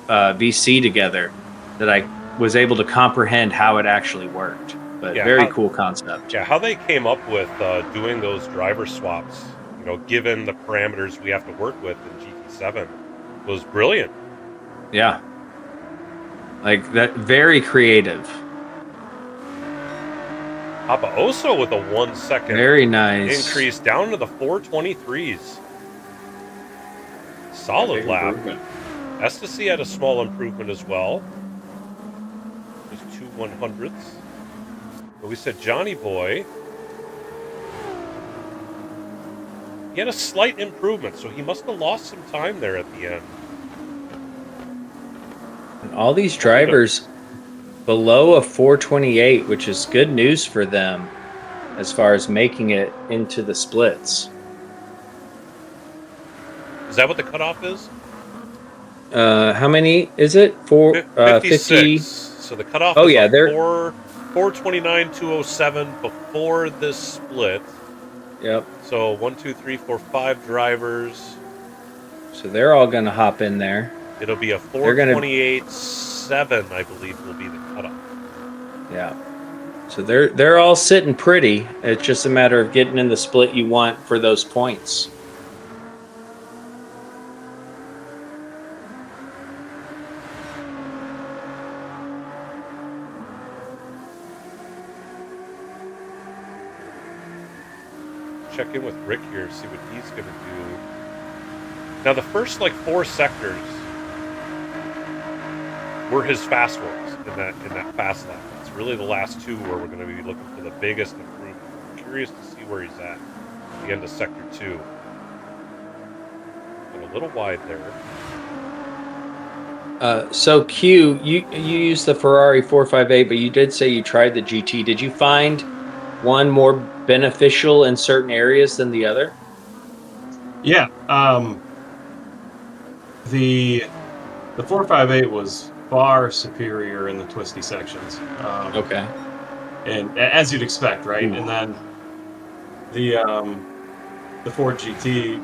VC together that I was able to comprehend how it actually worked. But very cool concept. Yeah, how they came up with doing those driver swaps, you know, given the parameters we have to work with in GT7, was brilliant. Yeah. Like, that, very creative. Papa Oso with a 1 second Very nice. increase down to the 423s. Solid Big lap. improvement. Ecstasy had a small improvement as well. There's 2 100s. But we said Johnny Boy. He had a slight improvement, so he must have lost some time there at the end. And all these drivers below a 428, which is good news for them as far as making it into the splits. Is that what the cutoff is? How many is it? 56. 50. So the cutoff Oh, is yeah, like they're 429, 207 before this split. Yep. So 1, 2, 3, 4, 5 drivers. So they're all going to hop in there. It'll be a 428.7, I believe, will be the cutoff. Yeah. So they're all sitting pretty. It's just a matter of getting in the split you want for those points. Check in with Rick here, see what he's going to do. Now, the first, 4 sectors were his fast ones in that fast lap. It's really the last 2 where we're going to be looking for the biggest improvement. I'm curious to see where he's at the end of sector 2. But a little wide there. So Q, you used the Ferrari 458, but you did say you tried the GT. Did you find one more beneficial in certain areas than the other? Yeah. The 458 was far superior in the twisty sections. Okay. And as you'd expect, right? Ooh. And then the Ford GT,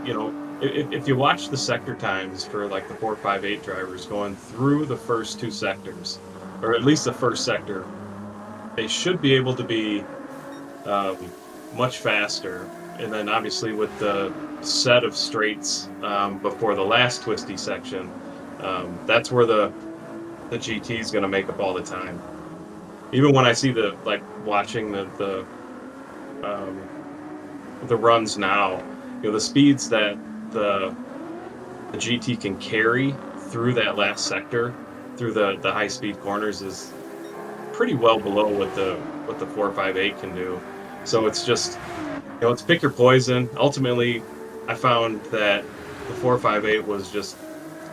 if you watch the sector times for the 458 drivers going through the first 2 sectors, or at least the first sector, they should be able to be much faster. And then obviously with the set of straights before the last twisty section, that's where the GT is going to make up all the time. Even when I see watching the runs now, the speeds that the GT can carry through that last sector, through the high speed corners, is pretty well below what the 458 can do. So it's just, it's pick your poison. Ultimately, I found that the 458 was just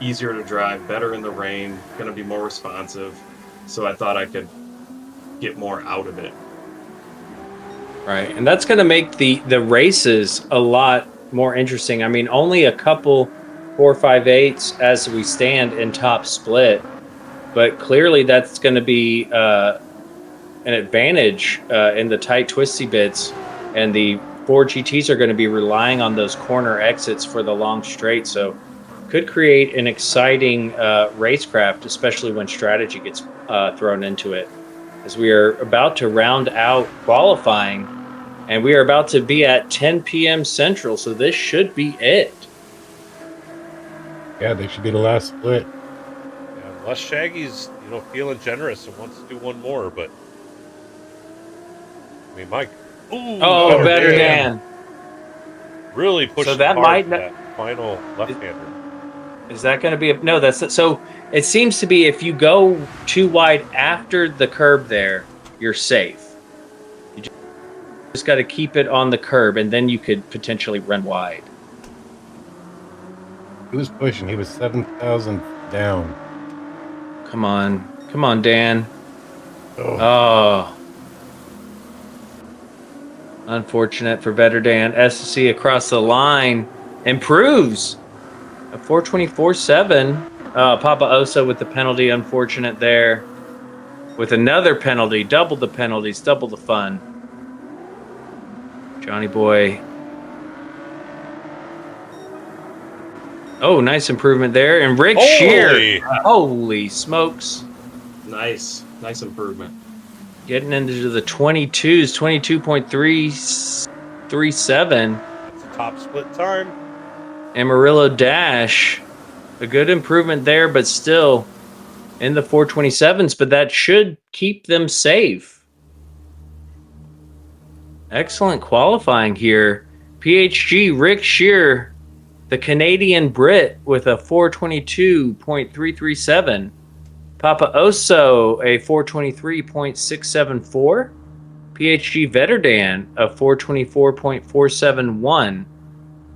easier to drive, better in the rain, going to be more responsive. So I thought I could get more out of it. Right, and that's going to make the races a lot more interesting. I mean, only a couple 458s as we stand in top split, but clearly that's going to be an advantage in the tight twisty bits, and the Ford GTs are going to be relying on those corner exits for the long straight, so could create an exciting racecraft, especially when strategy gets thrown into it. As we are about to round out qualifying, and we are about to be at 10 p.m. Central, so this should be it. Yeah, they should be the last split. Yeah, unless Shaggy's, feeling generous and wants to do one more, but I mean, Mike. Oh, better Dan. Really pushing So that hard might for not, that final left-hander. is that going to be no? That's so. It seems to be if you go too wide after the curb, there you're safe. You just got to keep it on the curb, and then you could potentially run wide. He was pushing. He was 7,000 down. Come on, Dan. Oh. Oh. Unfortunate for Vetter Dan. SC across the line improves. A 424.7. Papa Oso with the penalty. Unfortunate there. With another penalty. Double the penalties. Double the fun. Johnny Boy. Oh, nice improvement there. And Rick Shear. Holy smokes. Nice improvement. Getting into the 22s, 22.337. That's a top split time. Amarillo Dash, a good improvement there, but still in the 427s, but that should keep them safe. Excellent qualifying here. PHG Rick Shear, the Canadian Brit, with a 422.337. Papa Oso, a 423.674. PHG Vetterdan, a 424.471.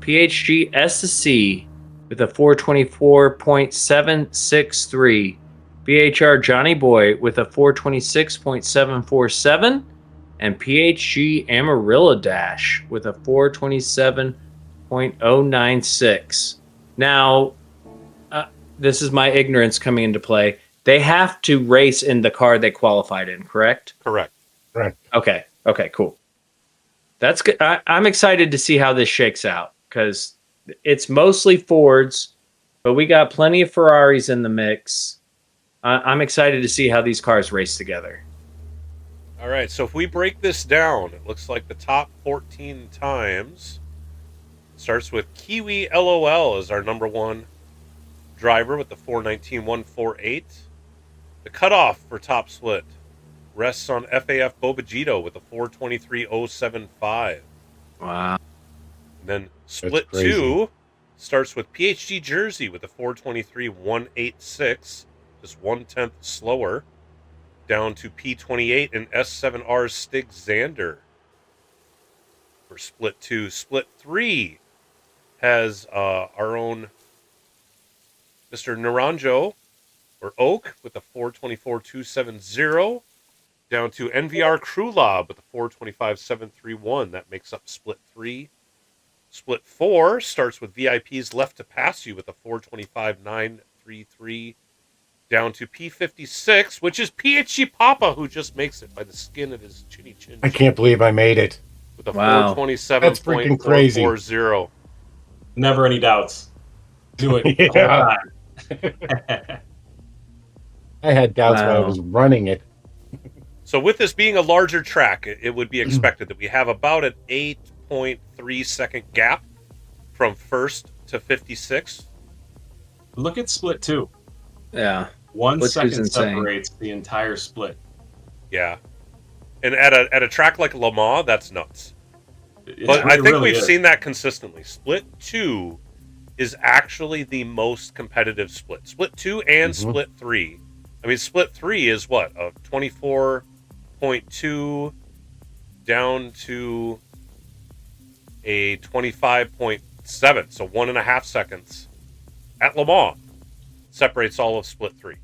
PHG SC with a 424.763. BHR Johnny Boy with a 426.747. And PHG Amarillo Dash with a 427.096. Now, this is my ignorance coming into play. They have to race in the car they qualified in, correct? Correct. Correct. Okay, cool. That's good. I'm excited to see how this shakes out because it's mostly Fords, but we got plenty of Ferraris in the mix. I'm excited to see how these cars race together. All right, so if we break this down, it looks like the top 14 times starts with Kiwi LOL as our number one driver with the 419.148. The cutoff for top split rests on FAF Bobagito with a 423.075. Wow. And then split crazy. 2 starts with PHG Jersey with a 423.186, just 1/10 slower, down to P28 and S7R Stig Xander for split 2. Split 3 has our own Mr. Naranjo or Oak with a 424.270, down to NVR Krulov with a 425.731. That makes up split 3. Split 4 starts with VIP's Left to Pass You with a 425.933, down to P56, which is PHG Papa, who just makes it by the skin of his chinny chin. I can't believe I made it. With a Wow. 427.440. Never any doubts. Do it the Yeah. whole time. I had doubts when I Wow. was running it. So with this being a larger track, it would be expected that we have about an 8.3 second gap from first to 56. Look at split 2. Yeah. 1 Which is second insane. separates the entire split. Yeah. And at a track like Le Mans, that's nuts. But It I think really we've is. seen that consistently. Split 2 is actually the most competitive split. Split 2 and Mhm. split 3. I mean, split 3 is what? A 24.2 down to a 25.7. So 1.5 seconds at Le Mans separates all of split 3.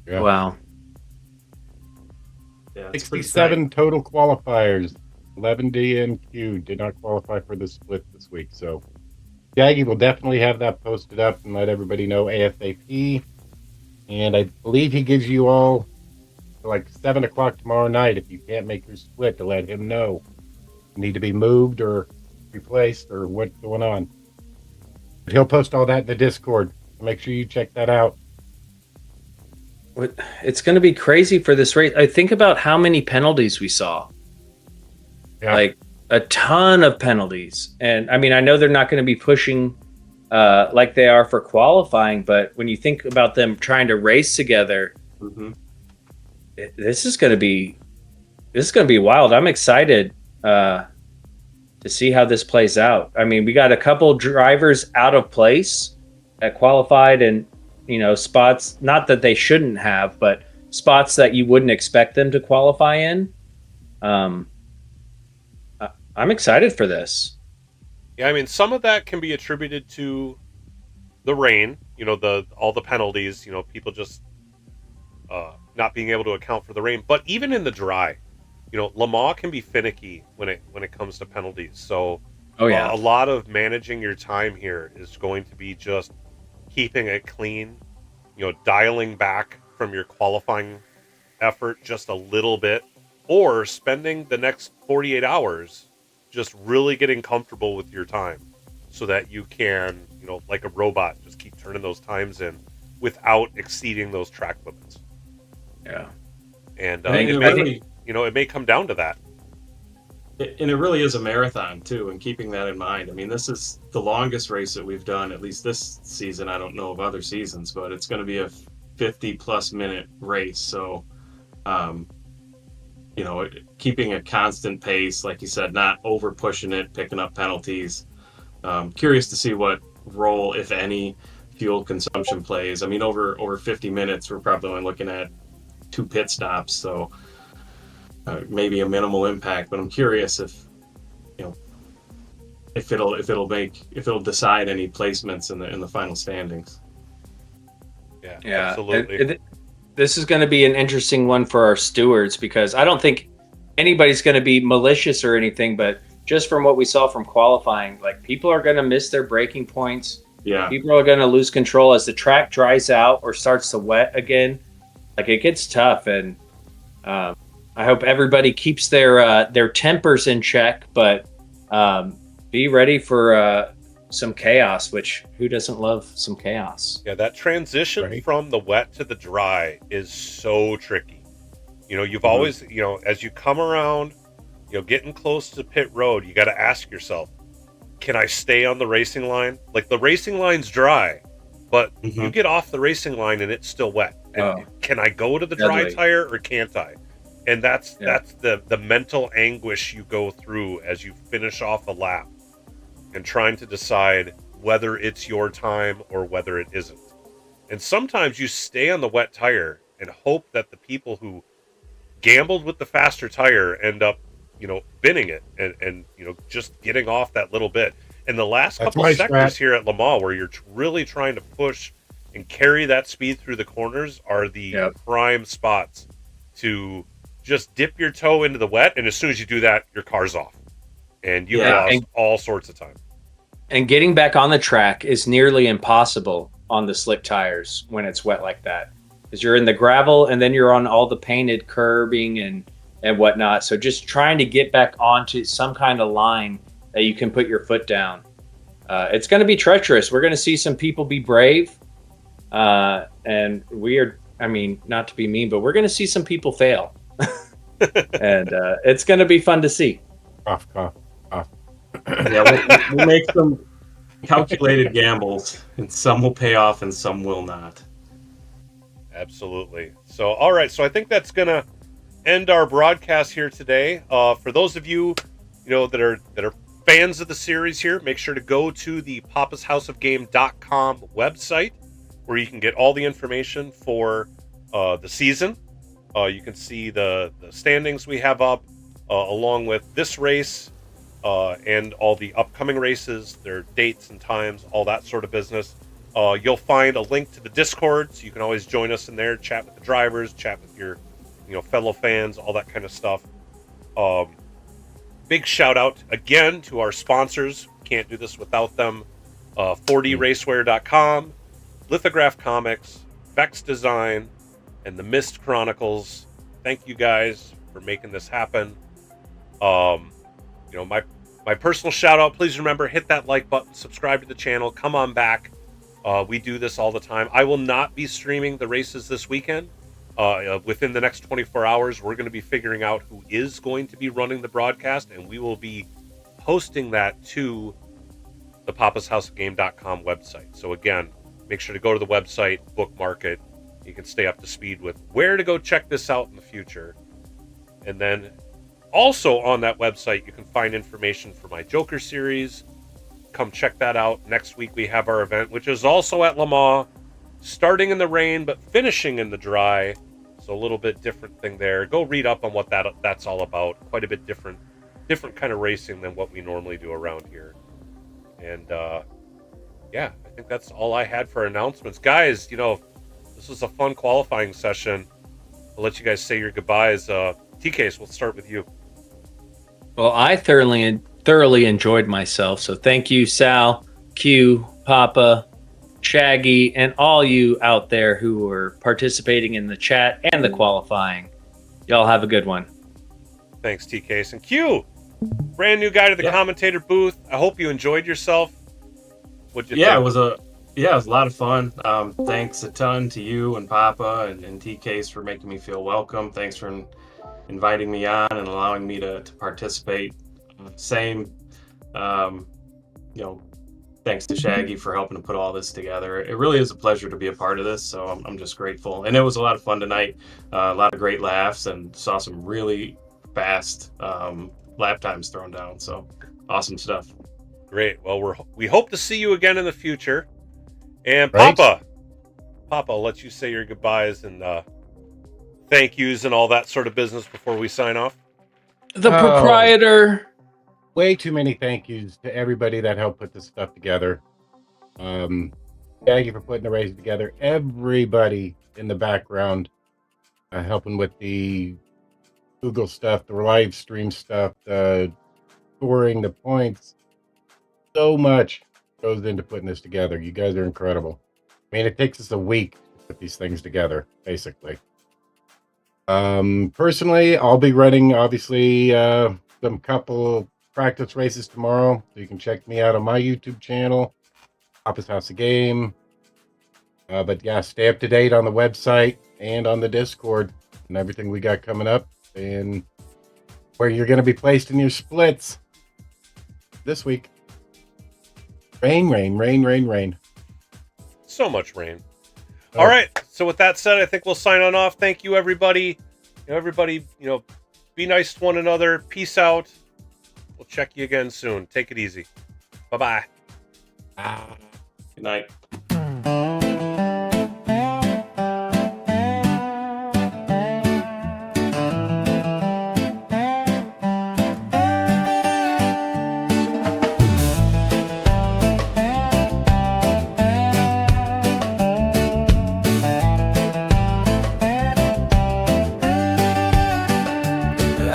Yeah. Wow. Yeah, it's pretty 67 total qualifiers. 11 DNQ did not qualify for the split this week. So Jaggy will definitely have that posted up and let everybody know ASAP. And I believe he gives you all till like 7 o'clock tomorrow night if you can't make your split to let him know you need to be moved or replaced or what's going on. But he'll post all that in the Discord. Make sure you check that out. It's going to be crazy for this race. I think about how many penalties we saw. Yeah. Like a ton of penalties. And I mean, I know they're not going to be pushing like they are for qualifying, but when you think about them trying to race together, Mhm. this is going to be wild. I'm excited to see how this plays out. I mean, we got a couple drivers out of place that qualified and, you know, spots, not that they shouldn't have, but spots that you wouldn't expect them to qualify in. I'm excited for this. Yeah, I mean, some of that can be attributed to the rain, you know, all the penalties, you know, people just not being able to account for the rain. But even in the dry, you know, Le Mans can be finicky when it comes to penalties. So Oh yeah. a lot of managing your time here is going to be just keeping it clean, you know, dialing back from your qualifying effort just a little bit, or spending the next 48 hours just really getting comfortable with your time so that you can, you know, like a robot, just keep turning those times in without exceeding those track limits. Yeah. And I think it it may, really, you know, it may come down to that. and it really is a marathon too, and keeping that in mind. I mean, this is the longest race that we've done, at least this season. I don't know of other seasons, but it's going to be a 50-plus minute race. So keeping a constant pace, like you said, not over pushing it, picking up penalties. Curious to see what role, if any, fuel consumption plays. I mean, over 50 minutes, we're probably only looking at 2 pit stops, so maybe a minimal impact. But I'm curious if it'll decide any placements in the final standings. Yeah, absolutely. This is going to be an interesting one for our stewards, because I don't think anybody's going to be malicious or anything, but just from what we saw from qualifying, like, people are going to miss their braking points. Yeah. People are going to lose control as the track dries out or starts to wet again. Like, it gets tough, and I hope everybody keeps their tempers in check, but be ready for some chaos, which who doesn't love some chaos? Yeah, that transition from the wet to the dry is so tricky. You've always, as you come around, getting close to pit road, you got to ask yourself, can I stay on the racing line? Like, the racing line's dry, but you get off the racing line and it's still wet. And can I go to the dry tire or can't I? And that's the mental anguish you go through as you finish off a lap and trying to decide whether it's your time or whether it isn't. And sometimes you stay on the wet tire and hope that the people who gambled with the faster tire end up, binning it and just getting off that little bit. And the last couple of sectors here at Le Mans, where you're really trying to push and carry that speed through the corners, are the prime spots to just dip your toe into the wet. And as soon as you do that, your car's off. And you lost all sorts of time. And getting back on the track is nearly impossible on the slick tires when it's wet like that, because you're in the gravel and then you're on all the painted curbing and whatnot. So just trying to get back onto some kind of line that you can put your foot down. It's going to be treacherous. We're going to see some people be brave. And not to be mean, but we're going to see some people fail. And it's going to be fun to see. Cough. Yeah, we'll make some calculated gambles, and some will pay off and some will not. Absolutely. So, all right. So I think that's going to end our broadcast here today. For those of you, that are fans of the series here, make sure to go to the papashouseofgame.com website, where you can get all the information for the season. You can see the standings we have up, along with this race, and all the upcoming races, their dates and times, all that sort of business. You'll find a link to the Discord, so you can always join us in there, chat with the drivers, chat with your fellow fans, all that kind of stuff. Big shout out again to our sponsors. Can't do this without them. 4dracewear.com, Lithograph Comics, Vex Design, and the Mist Chronicles. Thank you guys for making this happen. My personal shout out, please remember, hit that like button, subscribe to the channel, come on back. We do this all the time. I will not be streaming the races this weekend. Within the next 24 hours, we're going to be figuring out who is going to be running the broadcast, and we will be posting that to the papashouseofgame.com website. So again, make sure to go to the website, bookmark it. You can stay up to speed with where to go check this out in the future. And then also on that website, you can find information for my Joker series. Come check that out. Next week we have our event, which is also at Le Mans, starting in the rain but finishing in the dry. So a little bit different thing there. Go read up on what that's all about. Quite a bit different kind of racing than what we normally do around here. And I think that's all I had for announcements. Guys, this was a fun qualifying session. I'll let you guys say your goodbyes. TK, we'll start with you. Well, I thoroughly enjoyed myself. So thank you, Sal, Q, Papa, Shaggy, and all you out there who were participating in the chat and the qualifying. Y'all have a good one. Thanks, TK. And Q, brand new guy to the commentator booth. I hope you enjoyed yourself. What'd you think? It was a lot of fun. Thanks a ton to you and Papa and TK's for making me feel welcome. Thanks for inviting me on and allowing me to participate. Same, thanks to Shaggy for helping to put all this together. It really is a pleasure to be a part of this, so I'm just grateful. And it was a lot of fun tonight. A lot of great laughs, and saw some really fast lap times thrown down. So awesome stuff. Great. Well, we hope to see you again in the future. And Right. Papa, I'll let you say your goodbyes and thank yous and all that sort of business before we sign off. The Oh. proprietor. Way too many thank yous to everybody that helped put this stuff together. Thank you for putting the race together. Everybody in the background helping with the Google stuff, the live stream stuff, the scoring, the points. So much goes into putting this together. You guys are incredible. I mean, it takes us a week to put these things together, basically. Personally, I'll be running, obviously, some couple practice races tomorrow. So you can check me out on my YouTube channel, Papa's House of Game. But yeah, stay up to date on the website and on the Discord and everything we got coming up and where you're going to be placed in your splits this week. Rain, rain, rain, rain, rain. So much rain. Oh. All right. So with that said, I think we'll sign on off. Thank you, everybody. Everybody, be nice to one another. Peace out. We'll check you again soon. Take it easy. Bye-bye. Good night.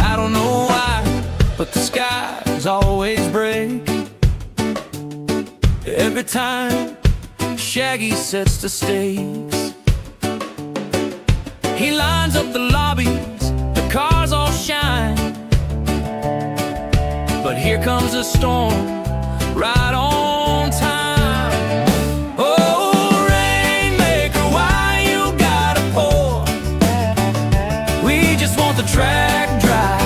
I don't know why, but the skies always break every time Shaggy sets the stakes. He lines up the lobbies, the cars all shine, but here comes a storm right on time. Oh, Rainmaker, why you gotta pour? We just want the track dry,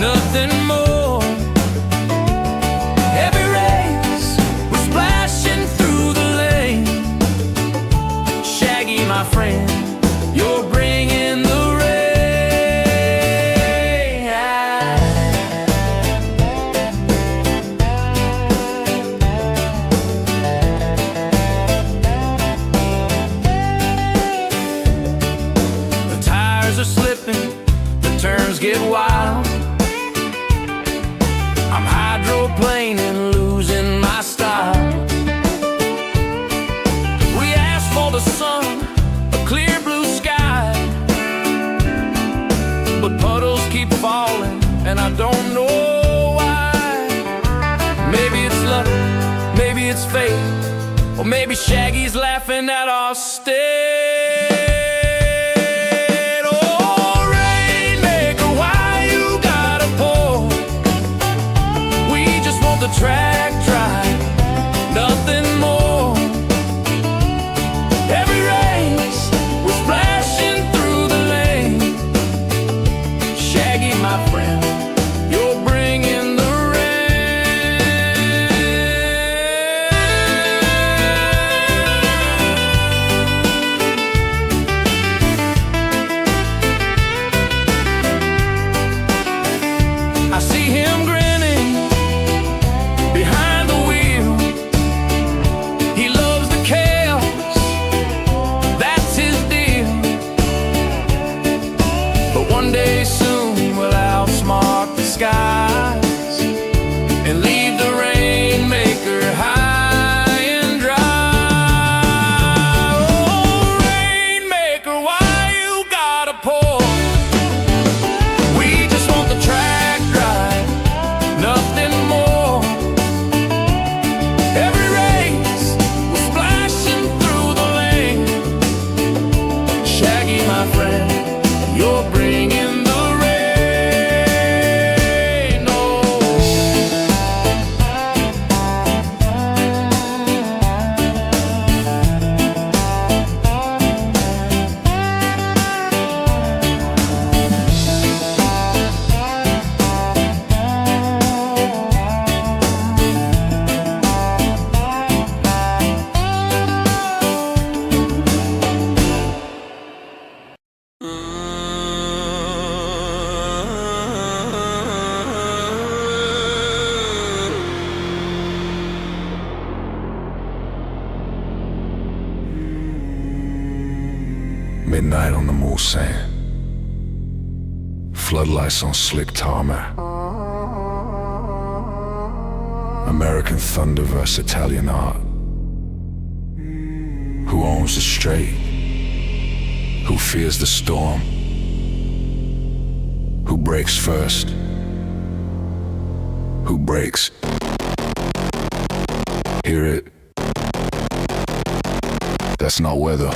nothing more. Every race, we're splashing through the lane. Shaggy, my friend, you're bringing the rain. The tires are slipping, the turns get wild. I'm hydroplaning, losing my style. We asked for the sun, a clear blue sky, but puddles keep falling, and I don't know why. Maybe it's luck, maybe it's fate, or maybe Shaggy's laughing at our state. Oh, Rainmaker, why you gotta pour? We just want the track dry, nothing more. Every race, we're splashing through the lane. Shaggy, my friend, you're bringing the rain. I see him grinning behind the wheel. He loves the chaos, that's his deal. But one day soon we'll outsmart the skies and leave the Rainmaker high and dry. Oh, Rainmaker, why you gotta pour? We just want the track dry, nothing more. Every race, we're splashing through the lane. Shaggy, my friend, you're bringing the rain. Midnight on the Mulsanne. Floodlights on slick tarmac. American thunder versus Italian art. Who owns the strait? Who fears the storm? Who breaks first? Who breaks? Hear it? That's not weather.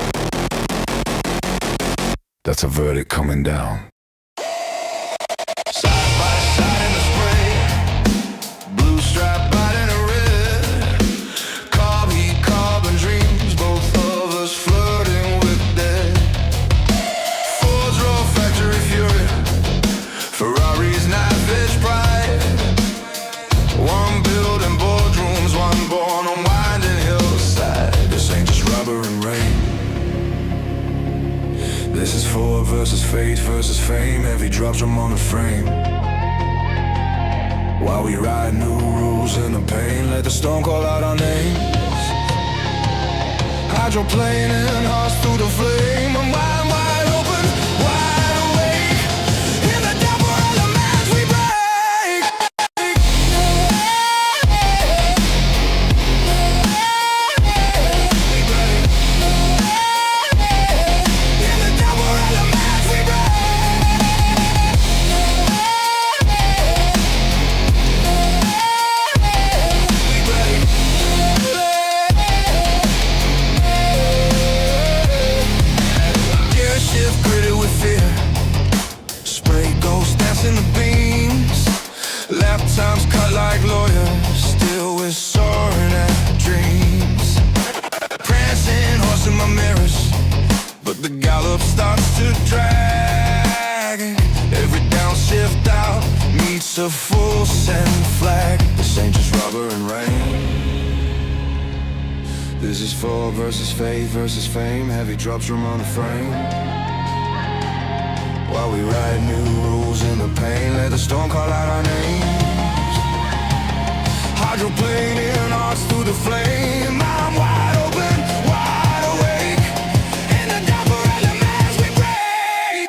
That's a verdict coming down. Side by side in the spray, blue stripe biting a red. Carb heat, carbon dreams, both of us flirting with death. Ford's raw factory fury, Ferrari's knife edge pride. One building boardrooms, one born on winding hillside. This ain't just rubber and rain. This is Ford versus fate versus fame. Heavy drops from on the frame. While we ride new rules in the pain, let the storm call out our names. Hydroplaning hearts through the flame. I'm wide open, wide awake. In the double elements we break. In the double elements we break. Gear shift gritted with fear. Spray ghost dancing the beams. Lap times cut like lawyers. Still we're soaring at dreams. Prancing horse in my mirrors, but the gallop starts to drag. Every downshift out meets a full send flag. This ain't just rubber and rain. This is Ford versus faith versus fame. Heavy drops from on the frame. While we write new rules in the pain, let the storm call out our names. Hydroplaning hearts through the flame. I'm wide open, wide awake. In the double elements we break.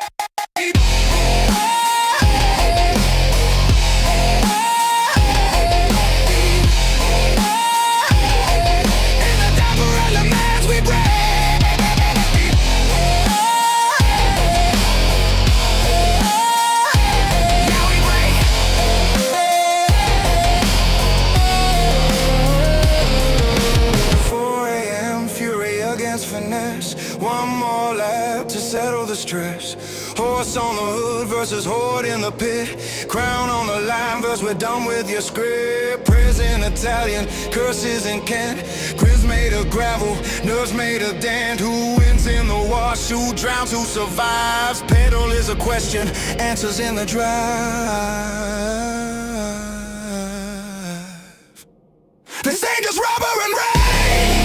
In the double elements we break. Yeah, we break. 4 a.m. fury against finesse. One more lap to settle the stress. Horse on the hood versus horde in the pit. Crown on the line versus we're done with your script. Prison Italian, curses in Kent. Grizz made of gravel, nerves made of dent. Who wins in the wash, who drowns, who survives? Pedal is a question, answers in the drive. This ain't just rubber and rain.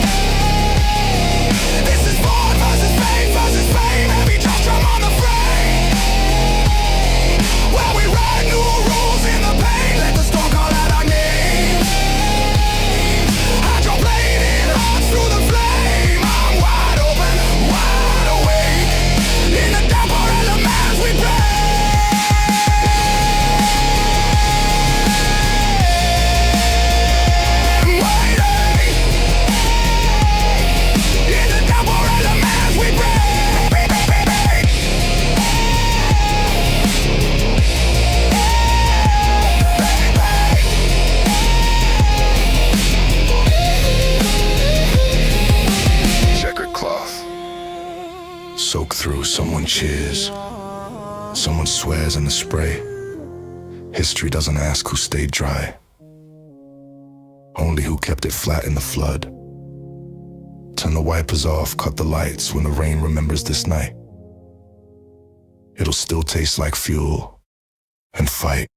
This is Ford versus fame versus fame. Heavy drops drum on the frame. While we write new rules in the pain, let the storm call out our names. Hydroplaning hearts through the flame. I'm wide open, wide awake. In the double elements we break. In the double elements we break. Checkered cloth. Soak through, someone cheers. Someone swears in the spray. History doesn't ask who stayed dry. Only who kept it flat in the flood. Turn the wipers off, cut the lights when the rain remembers this night. It'll still taste like fuel and fight.